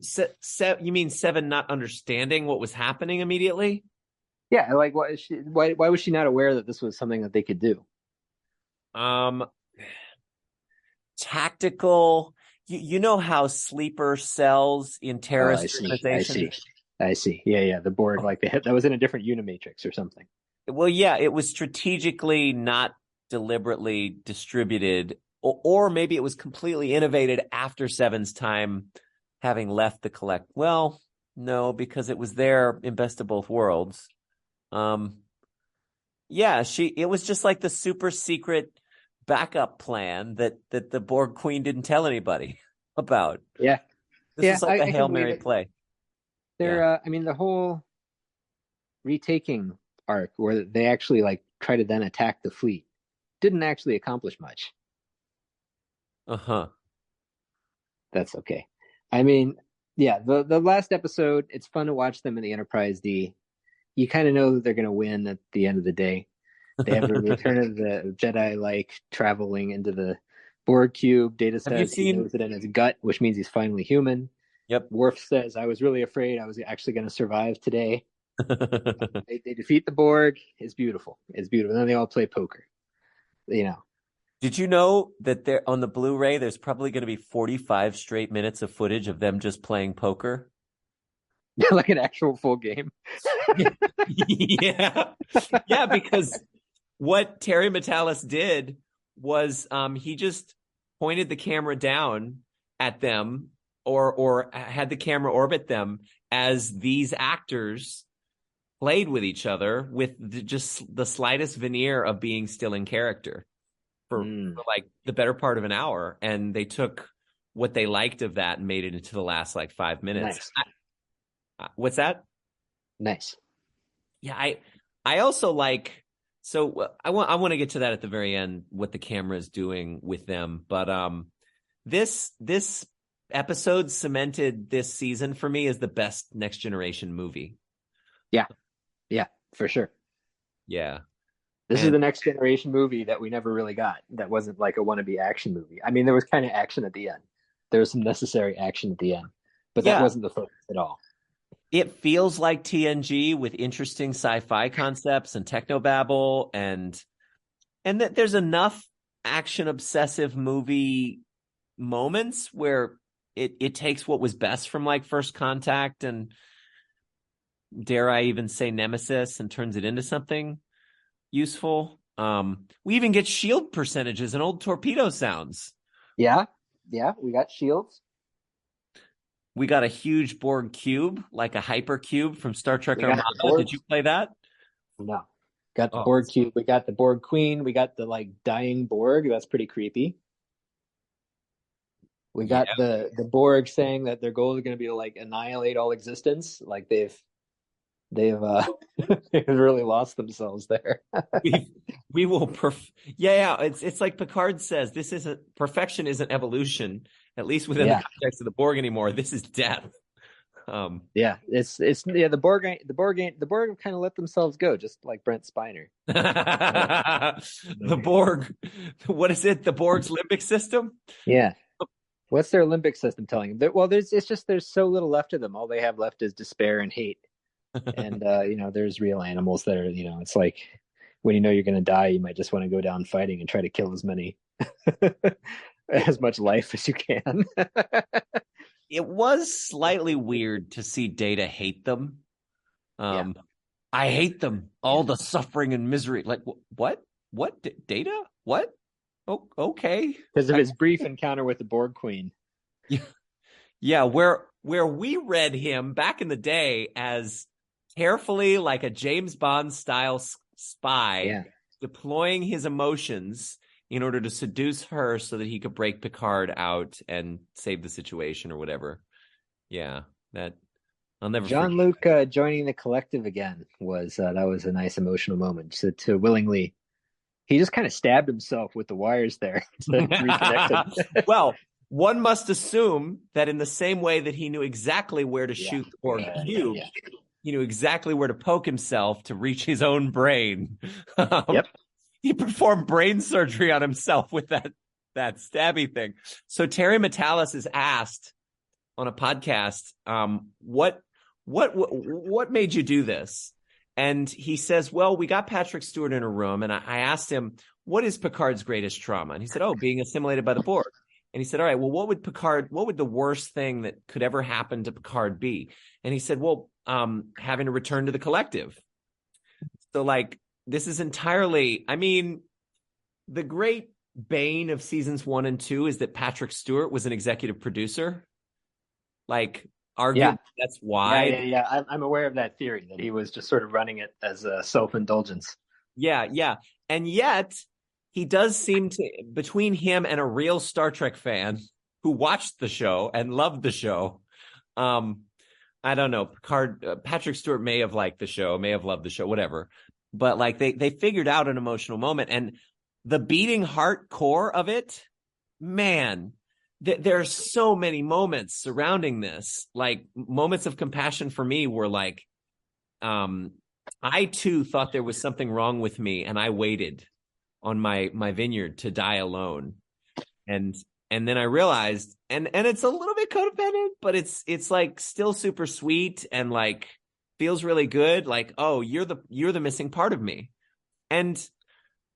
you mean Seven not understanding what was happening immediately? Yeah, like why was she not aware that this was something that they could do? Um, Tactical. You know how sleeper cells in Oh, terrorist I see. I organizations. see. I see. Yeah, yeah. The Borg, like that was in a different Unimatrix or something. Well, yeah, it was strategically not deliberately distributed, or maybe it was completely innovated after Seven's time having left the collect. Well, no, because it was there in Best of Both Worlds. Um, yeah, it was just like the super secret backup plan that the Borg Queen didn't tell anybody about. Yeah, This yeah. was like a I can Hail believe Mary it. play. Yeah. I mean, the whole retaking arc where they actually like try to then attack the fleet didn't actually accomplish much. Uh-huh. That's okay. I mean, yeah, the last episode, it's fun to watch them in the Enterprise D. You kind of know that they're going to win at the end of the day. They have a Return of the Jedi like traveling into the Borg cube. Data Have you says he seen? knows it in his gut, which means he's finally human. Yep. Worf says, I was really afraid I was actually going to survive today. They defeat the Borg. It's beautiful. It's beautiful. And then they all play poker. You know, Did you know that there on the Blu-ray there's probably going to be 45 straight minutes of footage of them just playing poker? like an actual full game. Yeah. Yeah, because what Terry Matalas did was he just pointed the camera down at them or had the camera orbit them as these actors played with each other with just the slightest veneer of being still in character for like the better part of an hour. And they took what they liked of that and made it into the last like 5 minutes. Nice. What's that? Nice. Yeah, I also like so I want to get to that at the very end what the camera is doing with them, but this episode cemented this season for me as the best Next Generation movie. Yeah. Yeah, for sure. Yeah. This is the Next Generation movie that we never really got. That wasn't like a wannabe action movie. I mean, there was kind of action at the end. There was some necessary action at the end, but that Yeah, wasn't the focus at all. it feels like TNG with interesting sci-fi concepts and technobabble and that there's enough action obsessive movie moments where it takes what was best from like First Contact and dare I even say Nemesis and turns it into something useful. We even get shield percentages and old torpedo sounds. Yeah, yeah, we got shields. We got a huge Borg cube, like a hypercube from Star Trek We got the Armada. Did Borgs. you play that? No, got the Oh, Borg cube. We got the Borg Queen. We got the like dying Borg. That's pretty creepy. We yeah. got the Borg saying that their goal is going to be to like annihilate all existence. Like they've they've really lost themselves there. We will yeah, it's like Picard says, this isn't perfection isn't evolution, at least within the context of the Borg anymore. This is death. Yeah, it's yeah, the Borg have kind of let themselves go, just like Brent Spiner. The Borg, what is it? The Borg's limbic system? Yeah. What's their limbic system telling them? Well, there's so little left of them. All they have left is despair and hate. And there's real animals that are, it's like when you know you're going to die, you might just want to go down fighting and try to kill as much life as you can. It was slightly weird to see Data hate them. I hate them, all the suffering and misery. Like what Data? What? Oh, okay. Because of his brief encounter with the Borg Queen. Yeah, where we read him back in the day as carefully like a James Bond style spy, deploying his emotions in order to seduce her so that he could break Picard out and save the situation or whatever. Yeah, that I'll never Jean-Luc joining the collective again was that was a nice emotional moment to willingly. He just kind of stabbed himself with the wires there to reconnect him. Well, one must assume that in the same way that he knew exactly where to shoot or cue, he knew exactly where to poke himself to reach his own brain. Yep. He performed brain surgery on himself with that stabby thing. So Terry Metalis is asked on a podcast, what made you do this? And he says, well, we got Patrick Stewart in a room, and I asked him, what is Picard's greatest trauma? And he said, being assimilated by the Borg. And he said, all right, well, what would the worst thing that could ever happen to Picard be? And he said, well, having to return to the collective. So like, this is entirely, I mean, the great bane of seasons 1 and 2 is that Patrick Stewart was an executive producer. Like, arguably, that's why. Yeah. I'm aware of that theory, that he was just sort of running it as a self-indulgence. Yeah. And yet, he does seem to, between him and a real Star Trek fan who watched the show and loved the show, I don't know, Patrick Stewart may have liked the show, may have loved the show, whatever. But like they figured out an emotional moment, and the beating heart core of it, man, there are so many moments surrounding this. Like, moments of compassion for me were like, I too thought there was something wrong with me, and I waited on my vineyard to die alone. And then I realized, and it's a little bit codependent, but it's like still super sweet and like feels really good. Like, oh, you're the missing part of me. And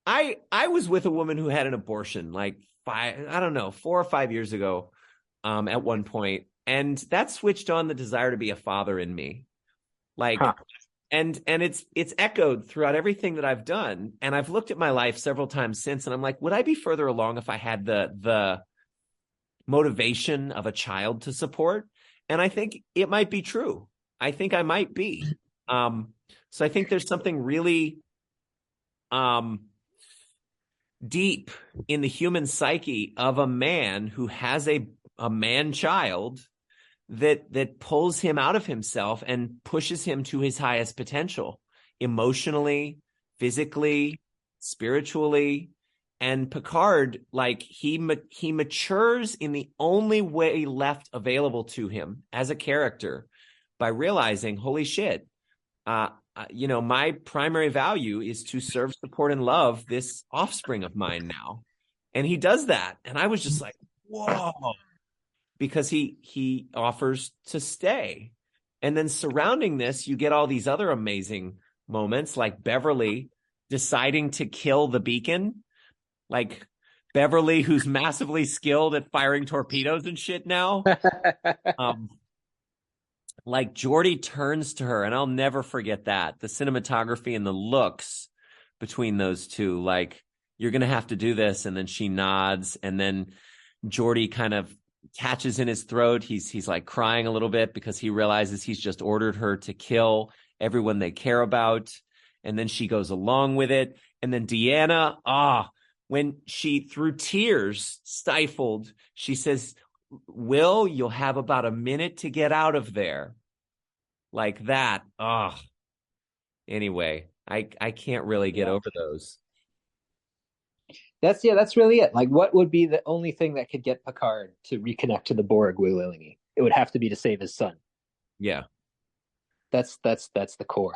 I was with a woman who had an abortion like 4 or 5 years ago, at one point, and that switched on the desire to be a father in me. Like, and it's echoed throughout everything that I've done. And I've looked at my life several times since, and I'm like, would I be further along if I had the motivation of a child to support? And I think it might be true. I think I might be. So I think there's something really deep in the human psyche of a man who has a man child that pulls him out of himself and pushes him to his highest potential, emotionally, physically, spiritually. And Picard, like, he matures in the only way left available to him as a character by realizing, holy shit, my primary value is to serve, support, and love this offspring of mine now. And he does that. And I was just like, whoa, because he offers to stay. And then surrounding this, you get all these other amazing moments, like Beverly deciding to kill the beacon. Like Beverly, who's massively skilled at firing torpedoes and shit now. Like Geordi turns to her, and I'll never forget that. The cinematography and the looks between those two, like, you're going to have to do this. And then she nods, and then Geordi kind of catches in his throat. He's like crying a little bit because he realizes he's just ordered her to kill everyone they care about. And then she goes along with it. And then Deanna, when she, through tears stifled, she says, Will, you'll have about a minute to get out of there. Like that. Anyway, I can't really get over those. That's really it. Like, what would be the only thing that could get Picard to reconnect to the Borg willingly? It would have to be to save his son. Yeah. That's the core.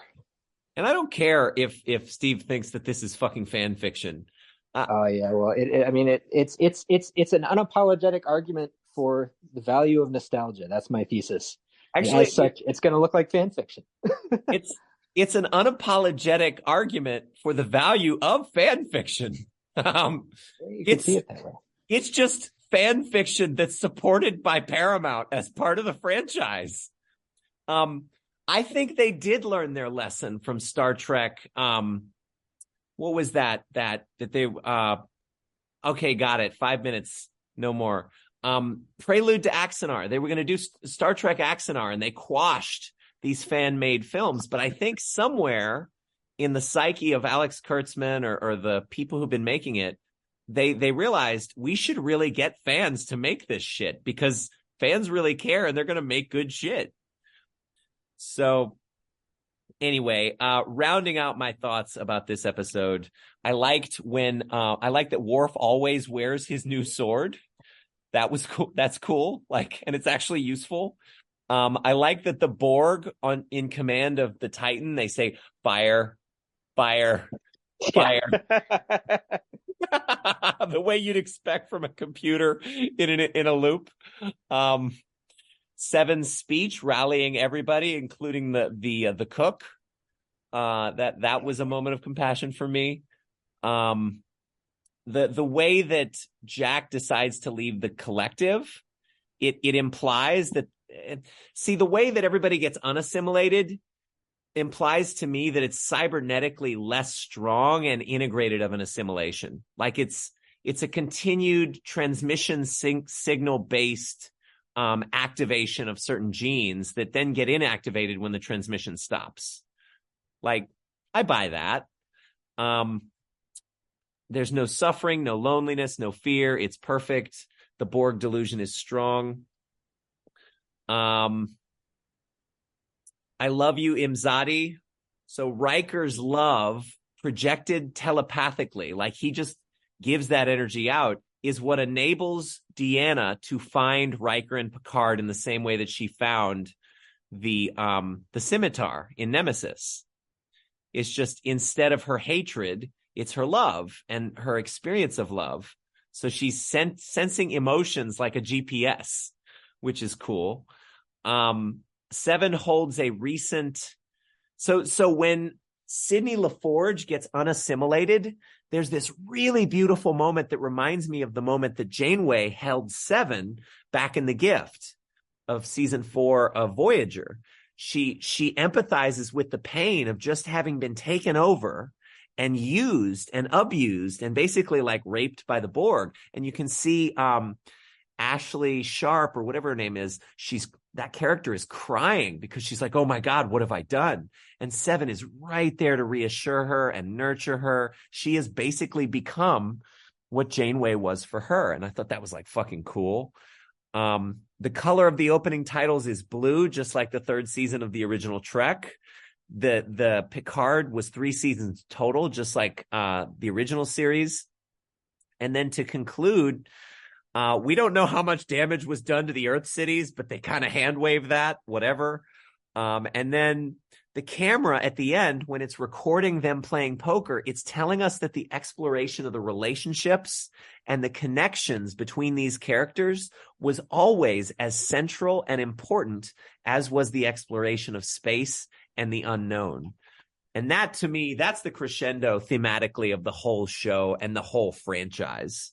And I don't care if Steve thinks that this is fucking fan fiction. Yeah, well, it's an unapologetic argument for the value of nostalgia. That's my thesis. Actually, as such, it's going to look like fan fiction. It's an unapologetic argument for the value of fan fiction. It's just fan fiction that's supported by Paramount as part of the franchise. I think they did learn their lesson from Star Trek. What was that they okay, got it. 5 minutes, no more. Prelude to Axanar. They were going to do Star Trek Axanar, and they quashed these fan-made films. But I think somewhere in the psyche of Alex Kurtzman or the people who've been making it, they realized we should really get fans to make this shit, because fans really care and they're going to make good shit. So anyway, rounding out my thoughts about this episode, I liked that Worf always wears his new sword. That was cool. That's cool. Like, and it's actually useful. I like that the Borg in command of the Titan, they say fire, fire, fire. The way you'd expect from a computer in a loop. Seven's speech rallying everybody, including the cook. That was a moment of compassion for me. The way that Jack decides to leave the collective, it implies that, see, the way that everybody gets unassimilated implies to me that it's cybernetically less strong and integrated of an assimilation. Like it's a continued transmission signal based activation of certain genes that then get inactivated when the transmission stops. Like, I buy that. There's no suffering, no loneliness, no fear. It's perfect. The Borg delusion is strong. I love you, Imzadi. So Riker's love projected telepathically, like he just gives that energy out, is what enables Deanna to find Riker and Picard in the same way that she found the scimitar in Nemesis. It's just, instead of her hatred, it's her love and her experience of love. So she's sensing emotions like a GPS, which is cool. Seven holds a recent... So when Sidney LaForge gets unassimilated, there's this really beautiful moment that reminds me of the moment that Janeway held Seven back in The Gift of season 4 of Voyager. She empathizes with the pain of just having been taken over and used and abused and basically like raped by the Borg. And you can see Ashley Sharp, or whatever her name is, that character is crying because she's like, oh my God, what have I done? And Seven is right there to reassure her and nurture her. She has basically become what Janeway was for her. And I thought that was like fucking cool. The color of the opening titles is blue, just like the 3rd season of the original Trek. The Picard was 3 seasons total, just like the original series. And then to conclude, we don't know how much damage was done to the Earth cities, but they kind of hand wave that, whatever. And then the camera at the end, when it's recording them playing poker, it's telling us that the exploration of the relationships and the connections between these characters was always as central and important as was the exploration of space and the unknown. And that, to me, that's the crescendo thematically of the whole show and the whole franchise.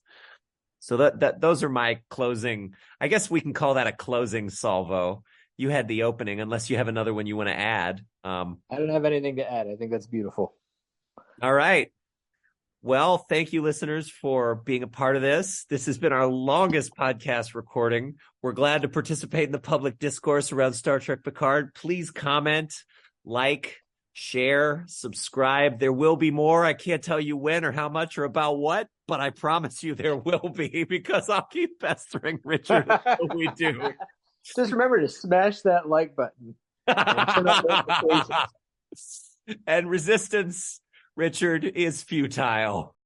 So that those are my closing. I guess we can call that a closing salvo. You had the opening, unless you have another one you want to add. I don't have anything to add. I think that's beautiful. All right. Well, thank you, listeners, for being a part of this. This has been our longest podcast recording. We're glad to participate in the public discourse around Star Trek Picard. Please comment, like, share, subscribe. There will be more. I can't tell you when or how much or about what, but I promise you there will be, because I'll keep pestering Richard until we do. Just remember to smash that like button. And turn on notifications. And resistance, Richard, is futile.